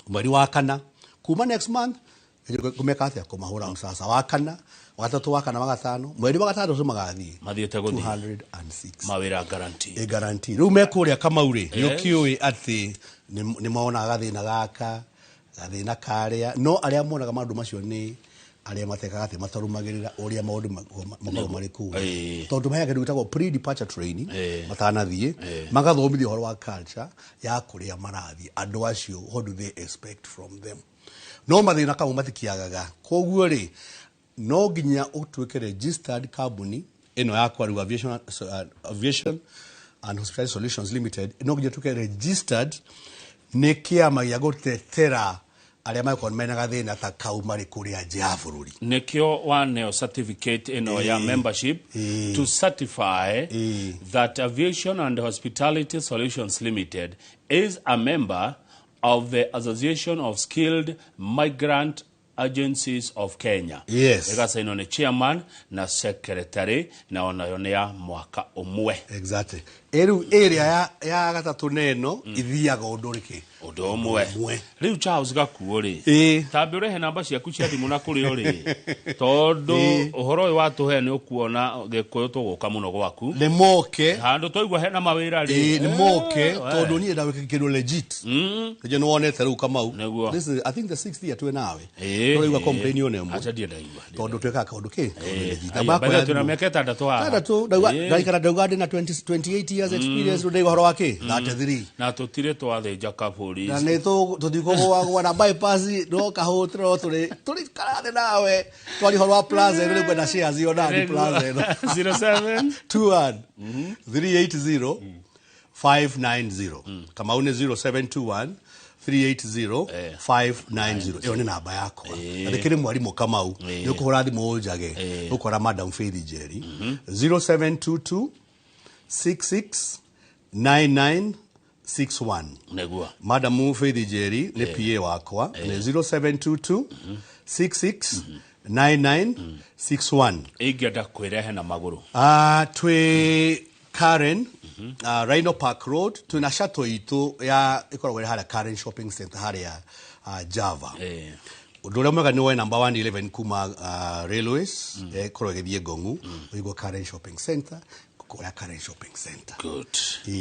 mweri wa kana kuma next month kumeka atia kumahura msasa wa kana watatu wa kana wagatano mweri wa gatano magathi mathiete guthi 206 mawira guarantee riu mekuria kama uri yukiui ati ni maona gathina gaka gathina karia no aria monaga mandu macio ni aria matekaga ati matarumagirira uria maundu makorwo mari ku tondu mayaga ndugitagwo pre departure training matanathie magathomithio horo wa culture ya kuria marathi andu acio what do they expect from them no mathina kama matikiagaga koguo ri no ginya utweke registered company eno yakwa ru aviation and hospitality solutions limited no ginya tuke registered ne kiama ya gutetera aria maiko menaga thina ta kaumari kuria nja bururi nekio one certificate eno ya membership to certify that Aviation and Hospitality Solutions Limited is a member of the Association of Skilled Migrant Agencies of Kenya. Yes. Egasa ino ni chairman na secretary na onayonea mwaka umwe. Exactly. Eru area ya gatatu neno ithiaga undurike. Undu umwe. Riu Charles gakuori. Tambe urehe namba ciaku cia thimu na kuri ori. Tondu uhoro wa tuhe ni ukuona gikuyu tuguka muno gwaku. Ni moke. Handu toigwa hena mawira ri. Ni moke tondu ni ndawe kikiru legit. Je no wonete riu kamau. This is I think the 6th year tu nawe. No igwa complain yone mu. Acha dia ndaigwa. Tondu tweka kaundu ki. Tabako ya tuna miaka 3 haha. 3 ndaikara ndauga na 28 years experience ndai horo wake 33. Na tutire twathĩnja kaburi please. Na neto tutiko na bypass no kahotro tuli karade nawe twali horwa plaza ile kwenda shares yo ndani plaza 07 21 380 590 kama une 0721 380 590 iyo ni namba yako ndikire mwalimu Kamau yuko hora thimu njage ukora Madam Faith Jerry 0722 669961 negua Madam Faith Jerry ni PA wakwa ni 0722 669961 ingenda kwirehe na maguru twi Karen Rhino Park Road tuna shuttle itu ya ikoragwo hara Karen Shopping Center hara Java Udole mwega niwe number 111 kuma Railways ikoragwo githie Gongu uigo Karen Shopping Center kukora Karen Shopping Center good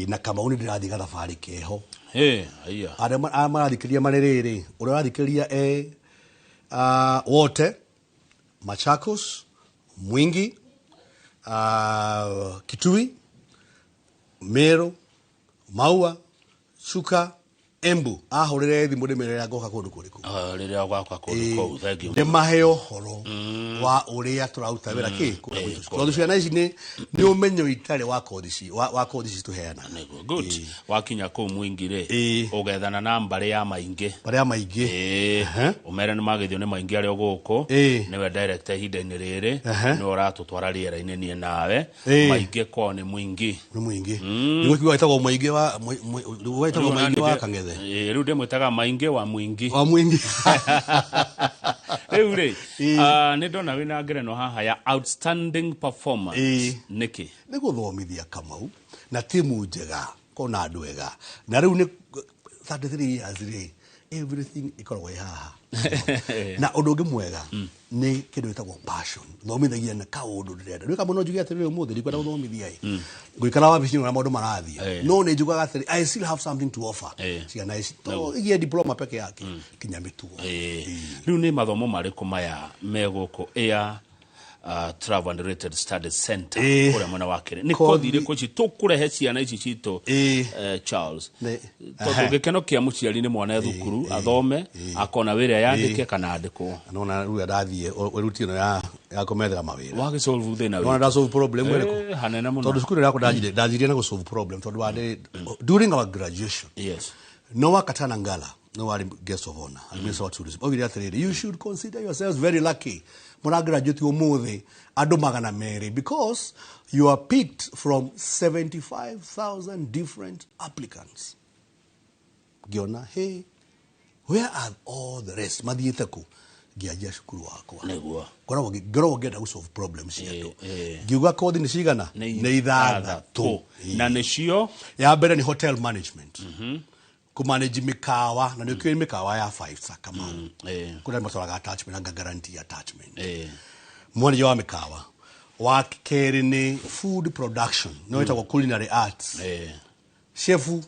na kama uni ndirathiga thabari keho aya amarathikiria marerere urarathikiria wote Machakos Mwingi Kitui Meru Maua Chuka Embu ahorere thimu ndemerera ngoka kundu kuriku riria gwakwa kundu kou thank you ndemaheo horo wa uria turauta wira ki kundu ciana ici ni umenyo itare wa kodisi tuheana good wakinya kou Mwingi ri ugethana na mbare ya maingi umere ni magithio ni maingi ari guku niwe director hinda-ini riri ni uratutwara riera-ini nie nawe maingi ko ni Mwingi ni kiwa itagwo Mwingi wa Kangethe riu ndimwitaga maingi wa Mwingi riu ri ni ndona wina ngereno haha ya outstanding performance niki ni guthomithia Kamau na timu njega kona andu ega na riu ni 33 years ri everything ikoragwo haha na undu ungi mwega ni kindu itagwo passion thomithagia na kaundu ndirenda rika muno njugia atiri umuthi ndikwenda guthomithia nguikara wabici na maundu marathia no ni njugaga atiri I still have something to offer ciana ici to igie diploma peke yake kinya mitugo riu ni mathomo mariku maya meguku Travel and Related Studies Center kure mwana wakire ni kothi iriku ci tukurehe ciana ici citu Charles tondu gikeno kia muciari ni mwana thukuru athome akona wira yandike kana andikwo nona ruya ndathie werutino ya kumethera mawira wage solve thina nona da solve problem wereko hanena muno tondu skuru yako ndathire na go solve problem tondu wade during our graduation yes no wakatana ngala no wali guest of honor and minister of tourism ogiri atiriri you should consider yourselves very lucky muna graduate umuthi andu magana meri because you are picked from 75,000 different applicants giona hey where are all the rest mathiete ku giaja shukuru wako negua korwo ngenda ku solve problems yetu giuga kothi ni cigana ni ithathatu na nicio ya mbere ni hotel management kumanage mikawa na ndio mikawa ya 5 star kama kuna matoraga attachment na guarantee attachment mmoja wa mikawa wa keri ni food production no ita culinary arts chefu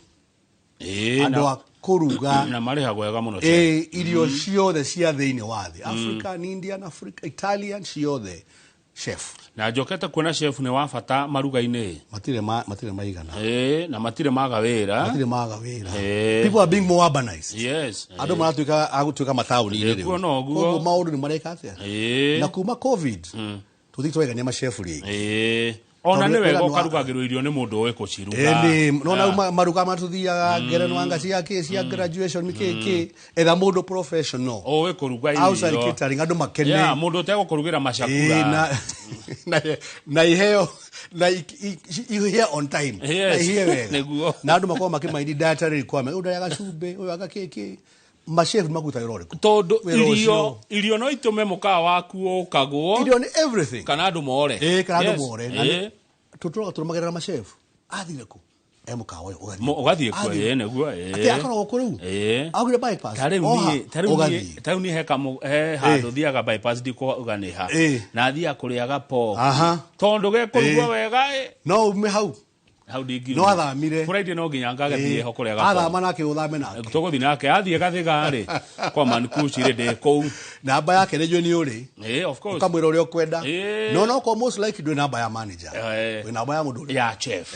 ando kuruga na mari hagwega muno irio ciothe cia thiini wa thi African Indian Africa Italian ciothe chef na njokete kuona chef ni wa bata maruga-ini matire maigana na matire maga wira people are being more urbanized yes ando maratuika agutuika matauni ile leo koguo maundu ni mareka atia na kuma covid tuthitwega ni mashefu rigi ona ni wega ukarugagirwo irio ni mundu we kuciruga nona maruga matuthiaga ngereno anga cia graduation kiki etha mundu professional we kuruga irio outside catering andu makene mundu utego kurugira mashakura na iheo na iheo on time na iheo wega na andu makoma makimaindi dietary requirement udayaga cumbe uyaga kiki machef makuta irore tondu irio no itume mukaa waku ukagwo irio ni everything kana andu more kana andu more na tutura turumagerera machef athire ku mukaa wayo ugathie ku neguo ati akora okuru agire bypass taru ni heka handu thiaga bypass ndiko uganiha na thia kuriaga po tondu ge kurugwa wega no ume hau how dingi no athamire Friday no nginya ngagathie ho kuria athama nake uthame nake tuguthi nake athie gathiga ri kwa Mankushi ri de kou namba yake nĩ nĩ uri of course ukamwira uria ukwenda no ko most like ndwe namba ya manager we namba ya mundu ya chef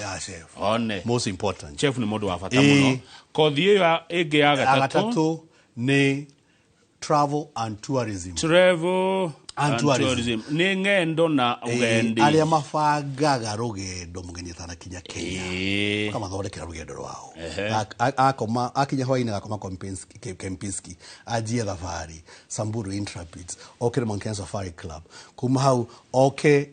one most important chef ni mundu wa bata muno kothi iyo ĩngĩ ya gatatu ni travel and tourism and tourism ni ngendo na ugendi aria mabangaga rugendo mugeni atanakinya Kenya kama thondekera rugendo rwao akoma akinya hwaini akoma Kempinski ajie thabari Samburu Intrapids okere Monkey Safari Club kuma hau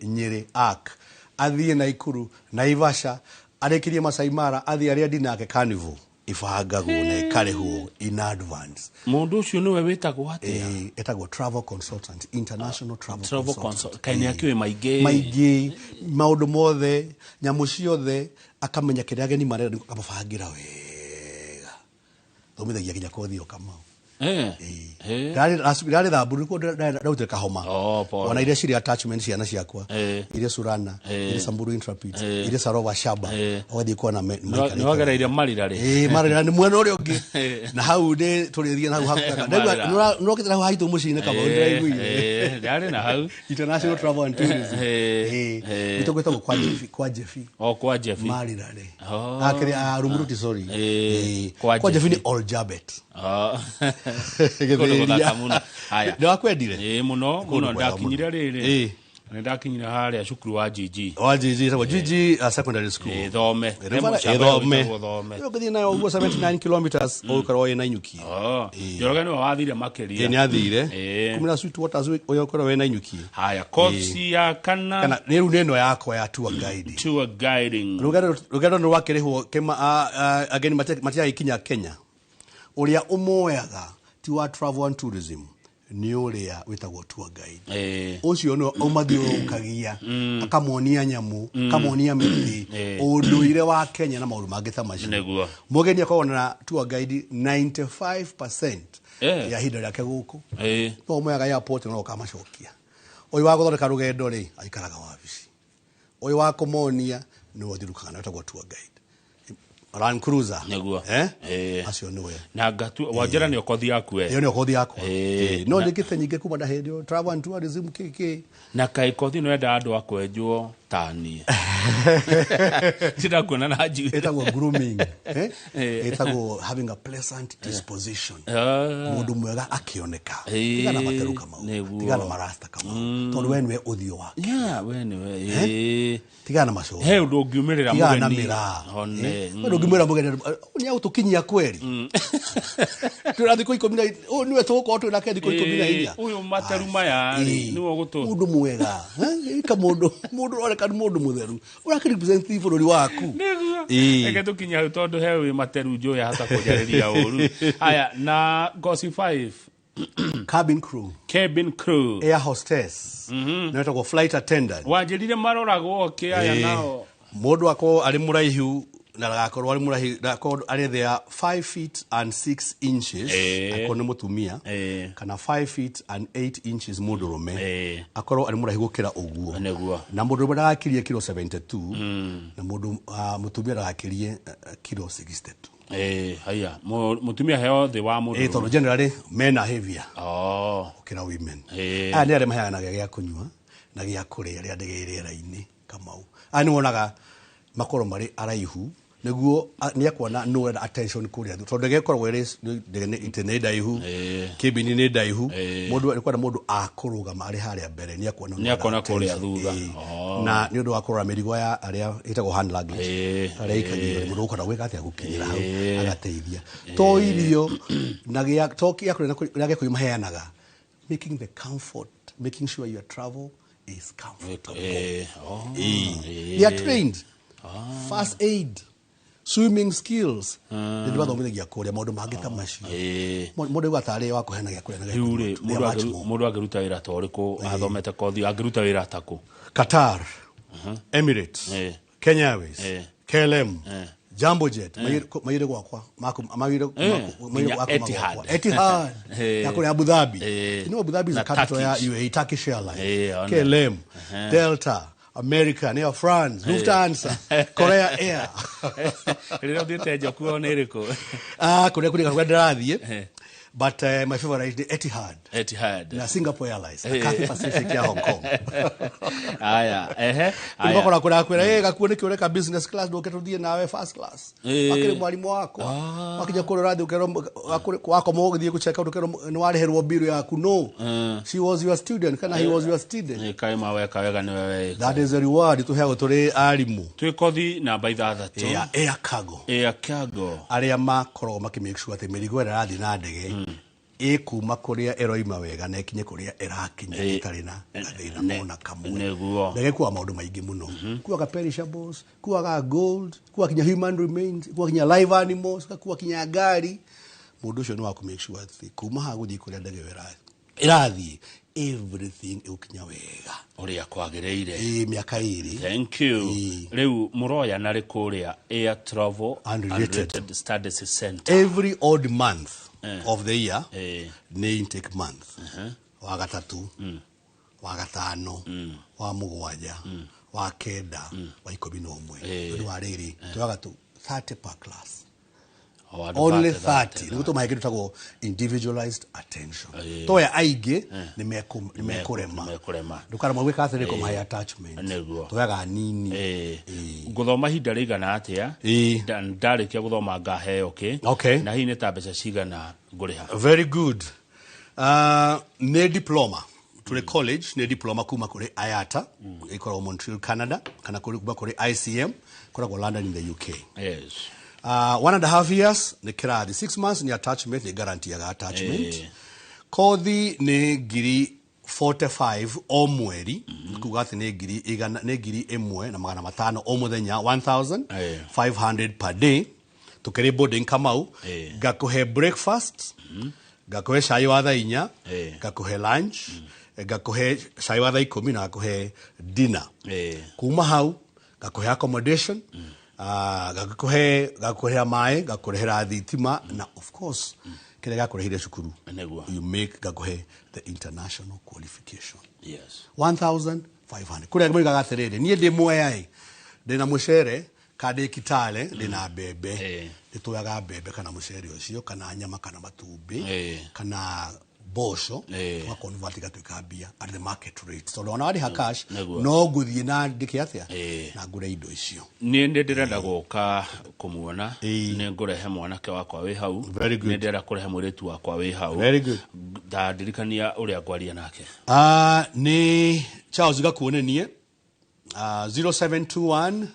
Nyeri Arc athie Naikuru Naivasha arekirie Masai Mara athie aria dinake Carnival ifahagagwo na ikarehwo in advance mundu ucio niwe witagwo atia etagwo travel consultant international travel consultant kaini akiwe maigi maundu mothe nyamu ciothe akamenya kiria ageni marenda akababangira wega thomithagia kinya kothi okama Dari thamburu ko ndaute kahoma ona iria ciri attachment ciana ciakwa iria Surana iria Samburu Intrapids iria Sarova Shaba othi ko na no agera iria marira ri marira ni mwena uri ungi na hau ndi turithia na hau hakaka no kitara haitu mucine kama ndiraiguire ndari na hau international travel and tourism itogweta kwa Jefi kwa Jefi marira ri akiri Rumuruti sorry kwa Jefi ni All Jabet haya ndio akwendire muno ndakinyira riri ndakinyira haria cukuru wa GG tawa GG secondary school thome yogathi nayo ugo 79 kilometers okorwo ina inyuki Njoroge no wathire makeria ni athire kumira sweet waters okorwo ina inyuki haya course ya kana ni ru neno yakwa ya tour guiding rugendo no wakirihwo kema ageni matia ikinya Kenya uria umoyaga ti wa travel and tourism ni uria witagwo tour guide ucio no umathiurukagia akamonia nyamu kamonia miti unduire wa Kenya na maundu mangĩ ta macio mugeni akona tour guide 95% ya hinda yake guku no umoyaga airport no kamacokia uyu wa guthondeka rugendo ri aikaraga wabici uyu wa kumonia no wathirukaga na witagwo tour guide Land Cruiser acio niwe na ngatu wanjera ni okothi yaku iyo ni okothi yakwa no ndikite nyinge kuma na hendio travel and tourism kiki na kai kothi no enda andu akwenjwo tani kuona na haji etagwo grooming etagwo having a pleasant disposition mundu mwega akioneka tigana materu kama tigana marasta kama tondu wenwe uthio wake wenwe tigana maco he undu ungiumirira mugeni undu ungiumira mugeni ni autukinyia kweli turathi ko 10 niwe tuko tu na kethi ko 14 uyu materu maya niwo gutu mundu mwega ka mundu oreka mundu mutheru urakirepresent bururi waku ege tukinya tondu hewe materu njo ya hata kujariria uru haya na gossip 5 cabin crew air hostess netako flight attendant wanjirire maroragwo aya nao mundu ako ari muraihu na gakorwo ari murahi ari there 5 feet and 6 inches akone mutumia kana 5 feet and 8 inches mudurume akorwo ari murahi gukira uguo na mundu barakirie kilo 72 na mundu mutumia arakirie kilo 62 haya mutumia heo the wa mundu tondu generally men are heavier ukira women ani ari mahana gya kunywa na gya kuria ria ndege raini kamau ani wonaga makoro mari araihu neguo ni akwana no attention kuria tondu gekorwo iri internet daihu kibini ni daihu mundu alikuwa na mundu akurugama ari haria mbere ni akwana kuria thutha na ni undu wa kurora mirigo ya aria itagwo hand luggage aria ikagio mundu ukora gwika atia gukinyira hau agateithia to irio na gya toki akure na gya kuimaheanaga making the comfort making sure your travel is comfortable they are trained first aid swimming skills ndio bathomithagia kuria maundu mangita macio mundu gwatari wa kuhenagia kuria na yuri mundu agiruta wira toriku athomete kothi agiruta wira taku Qatar Emirates Kenya Airways KLM Jambo Jet mayire gwakwa mayire Etihad yakuri Abu Dhabi you know Abu Dhabi is the capital ya UAE Turkish Airlines KLM Delta American Air France, Lufthansa, Korea Air. Rĩrĩa ũthiĩte Jokuo nĩ ĩrĩkũ? Kũrĩa kũrĩa ndarathiĩ. But my favorite is the Etihad. Na Singapore Airlines. Cathay Pacific ya Hong Kong. Aya, Kumba kuna kwera gakuo nĩ kĩoreka business class ndoke tuthie nawe first class. Akĩrĩ mwarimu wako. Wakija kũrĩa rathi ũkerwo wako mũgĩthiĩ gũcheka ũkerwo nĩ warĩherwo bill yaku. No. She was your student kana he was your student. Kaima weka wega nĩ wewe. That is a reward tũheagwo tũrĩ arimũ. Twĩ kothi namba 6. Ya Air Cargo. Arĩa makorwo makimake sure atĩ mĩrigo ĩrĩa ĩrathiĩ na ndege kuma kũrĩa ĩroima wega na ikinye kũrĩa ĩrakinya itarĩ na gathĩna mona kamwe. Ndege kuwa maũndũ maingĩ mũno. Kuwa perishables, kuwa gold, kuwa kinya human remains, kuwa kinya live animals, kuwa kinya ngari. Mũndũ ũcio nĩ wa kumake sure atĩ kuma ha gũthiĩ kũrĩa ndege ĩrathiĩ everything ũkinya wega ũrĩa kwagĩrĩire. Mĩaka 2. Thank you. Rĩu mũroya narĩ kũrĩa Air Travel and Related Studies Center. Every odd month of the year, ni intake month. Wa gatatu, wa gatano, wa mugwanja, wa kenda, wa 11. Ndio warĩrĩ twaga tu 30 per class. Only 30. Niguo tũmahe kĩndũ tagwo individualized attention. Toya aingĩ nĩ mekurema. Ndũkarema gwĩka atĩrĩ kũmahe attachment. Toyaga nini. Gũthoma hinda rĩigana atĩa? Ndarĩkia gũthoma ngaheo kĩ? Na hihi nĩ ta mbeca cigana ngũrĩha? Very good. Nĩ diploma. To college nĩ diploma kuma kũrĩ IATA ikoragwo Montreal, Canada, kana kuma kũrĩ ICM ikoragwo London in the UK. Yes. 1.5 years ni kirathi. 6 months ni attachment, ni guarantee ya attachment. Kothi ni ngiri 45 o mweri. Kuga ati ni ngiri 1,500 o muthenya, 1,500 per day. Tukiri boarding kamau. Gakuhe breakfast. Gakuhe chai wa thaa 4. Gakuhe lunch. Gakuhe chai wa thaa 10 na gakuhe dinner. Kuma hau gakuhe accommodation. Gakuhea mai, gakurehera thitima, na of course kile gakurehire cukuru. You make gakuhe the international qualification. Yes. 1,500. Kule ngamo gagatherere. Niĩ ndĩ Mwea ndĩna mũcere kandĩ Kitale ndĩna mbembe. Nĩtũyaga mbembe kana mũcere ũcio kana nyama kana matumbĩ kana bosho wa convert gatuĩka mbia at the market rate. So ona wari cash no gũthiĩ na ndike atĩa na ngure indo icio. Niĩ ndĩrenda gũka kũmuona nĩ ngũrehe mwanake wakwa wĩ hau. Nĩ ndĩrenda kũrehe mũirĩtu wakwa wĩ hau. Very good. Ndirikania ũrĩa ngwaria nake. Nĩ Charles Gakuonenie 0721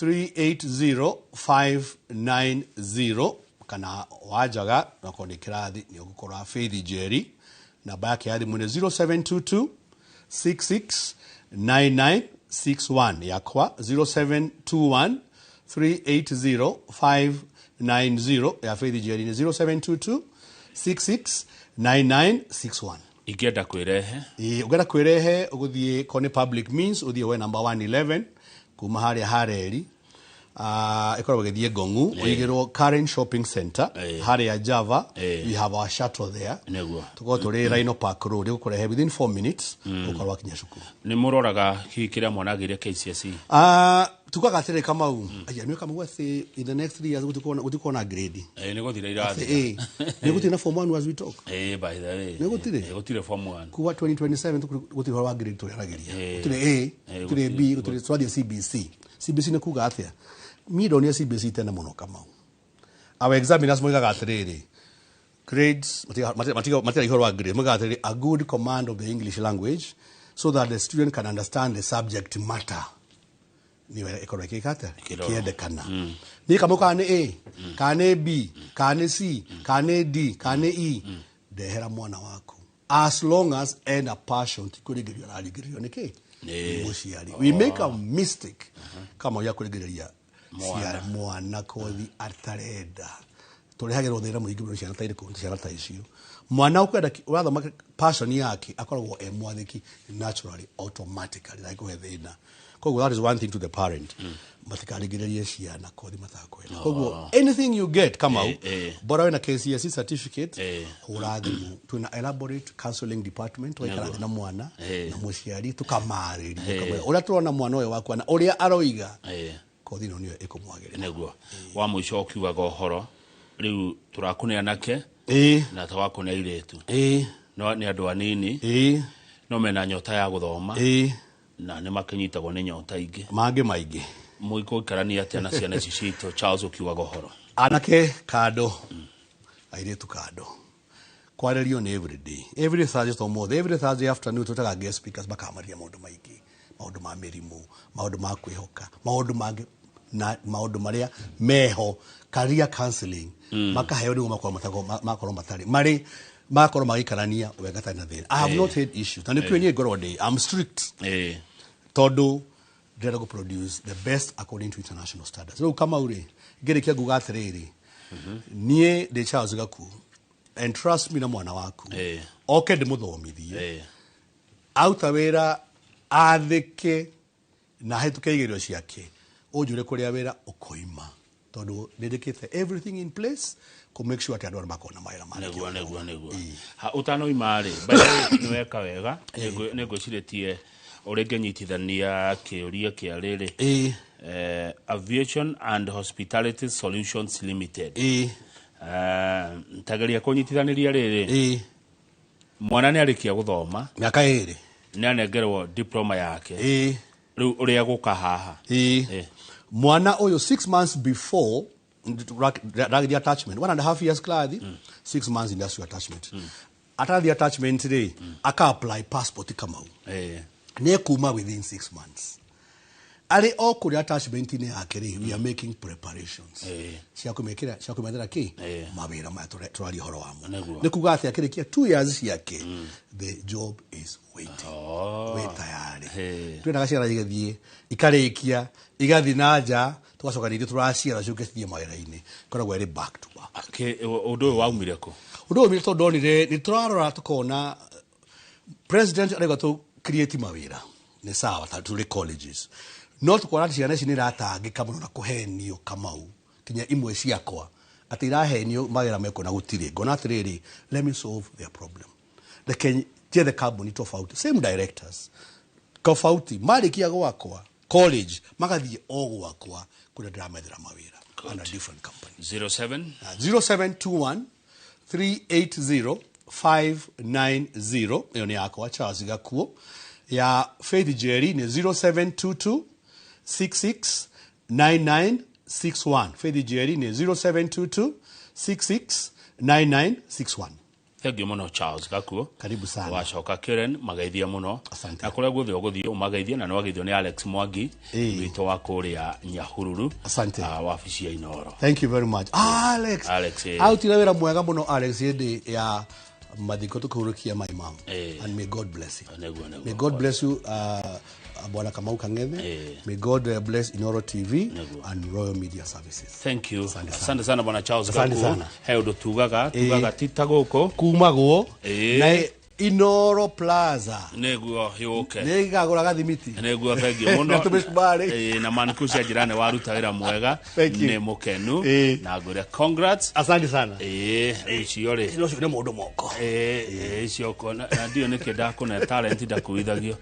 380 590 kana wajaga na kodi kirathi ni gukora Faith Jerry namba yake ya thimũ 0722 669961 yakwa 0721 380 590 ya Faith Jerry ni 0722 669961. Ingĩenda kwĩrehe ũngĩenda kwĩrehe ũgũthiĩ kone public means ũthiĩ we number 111 kuma harĩa Hareri ikoragwo gĩthiĩ Ngong'u ũigĩrwo Karen Shopping Center harĩa Java. We have our shuttle there. Tuko tũrĩ Rhino Park Road ũkũrehe within 4 minutes ũkorwo kinya cukuru. Nĩ mũroraga kĩrĩa mwana agĩire KCSE? Tukaga atĩrĩ Kamau aya nĩ Kamau atĩ in the next 3 years gũtikona na grade. Nĩ gũthira irathi. Nĩ gũtire na form 1 as we talk. By the way. Nĩ gũtire form 1. Kuwa 2027 gũtire wa grade tũrĩarageria. Gũtire A, gũtire B, gũtire twathi CBC. CBC nĩ kuga atĩa? Middle ni CBC tena muno Kamau. Our examiners moigaga atĩrĩrĩ grades material ihoro wa grade moigaga atĩrĩrĩ a good command of the English language so that the student can understand the subject matter. Niwe ikorwo kikata kiendekana. Ni kama kana A, kana B, kana C, kana D, kana E, ndehera mwana wako. As long as and a passion tikurigirio ararigirio niki? Muciari. We make a mistake kama ya kurigiria mwana kothi atarenda. Tũrehagĩrwo thĩna mũingĩ mũno ciana ta irĩkũ ciana ta icio. Mwana ũkwenda ũrathoma passion yake akoragwo mwathĩki naturally automatically like we thĩna. Koguo that is one thing to the parent. Matikarigirerie ciana kothi matakwenda. Koguo anything you get come out. Bora wena KCSE certificate. Urathi tuna elaborate counseling department waikara na mwana na muciari tukamarĩria. Ura turona mwana uyu wakwa na uria aroiga. Kothi no niyo ikumwagĩrĩra. Neguo. Wa muico ukiugaga uhoro riu turakuneanake na tawakune iretu. No ni andu anini. No mena nyota ya guthoma. Na ni makinyitagwo ni nyota ingi. Mange maingi. Muiko ikarania atia na ciana cicito Charles ukiugaga uhoro. Anake kado. Airetu kado. Kwarerio ni every day. Every Thursday to more. Every Thursday afternoon tutaga guest speakers bakamaria maundu maingi. Maundu ma mirimu, maundu ma kwihoka, maundu mange na maundu maria meho career counseling. Makaheo ni makorwo matari. Mari makorwo magikarania wegata na thina. I have not had issues. And if you go day, I'm strict. Todo ndĩrenda go produce the best according to international standards. Rĩu kama uri ngerekia nguga atĩrĩrĩ niĩ ndĩ Charles Gaku and trust me na mwana waku oke ndĩmũthomithie auta wĩra athĩke na hĩtũke igerio ciake ũnjũre kũrĩa wĩra ũkoima tondũ ndĩndĩkĩte everything in place to make sure that makona mawĩra mangĩ. Neguo. Ha utanoima rĩ bado nĩ weka wega nĩngwĩciretie urege nyitithania kiuria kia rĩrĩ Aviation and Hospitality Solutions Limited tageria kunyitithaniria rĩrĩ mwana nĩ arikia guthoma miaka 2 nĩ anengerwo diploma yake rĩu ũrĩa gũka haha mwana ũyũ 6 months before the attachment 1.5 years class 6 months industrial attachment after the attachment today aka apply passport kamau ne kuma within 6 months ale okuri attachment ni akere we are making preparations cia kumethera ki mawira ma turari horo wamo ne kuga ati akirikia 2 years yake the job is waiting we tayari twina gaciara igithie ikarikia igathi nanja tugacoka nindi turaciara ciukithie mawira-ini koragwo ri back to back undu waumire ko undu umire to ndonire ni turarora tukona president arega to create mawira ni sawa tuli colleges not kwa ciana ici ni ratangika muno na kuhenio kamau kinya imwe ciakwa ati irahenio mawira meko na gutire ngona atiriri let me solve their problem the carbon tofauti same directors tofauti marikia gwakwa college magathie o gwakwa kuria ndiramethera mawira on a different company 0721 380 590 iyo ni yakwa Charles Gakuo ya Faith Jerry ni 0722 669961 Faith Jerry ni 0722 669961. Thank you muno Charles Gakuo. Karibu sana. Wacoka Karen magaithia muno. Na kuria guthio guthio umageithia na nwageithio ni Alex Mwangi wito wa kuria Nyahururu. Asante. Wabici ya Inoro. Thank you very much. Alex. Out ira wira mwega muno Alex yende ya madiko tukurukia my mom and may God bless you. May God bless you Bwana Kamau Kang'ethe. May God bless Inoro TV and Royal Media Services. Thank you. Asante sana Bwana Charles Gakuo. He undu tugaga titaguko kumagwo na Inoro Plaza neguo yuke negagura gathimiti neguo thengi muno na manikucia jirani waruta wira mwega ne mukenu na ngure congrats asante sana icio ri icio ni mundu moko icio kona na ndio nikenda kuna talent ndakuithagio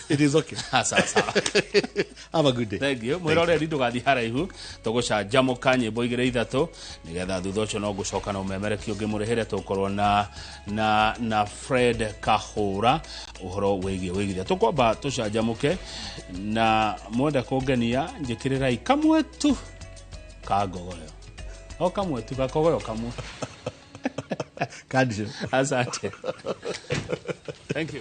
it is okay sasa have a good day thank you mwirore ndugathi haraihu tugucanjamuka nyimbo igire ithatu nigetha thutha ucio no gucoka na umemerekio ngimurihere tukorwo na Fred Kahura uhoro wigithia tukwamba tucanjamuke na mwenda kungenia njikirirai kamwe tu kagogoyo o kamwe tu kagogoyo kamwe Kadisho asante thank you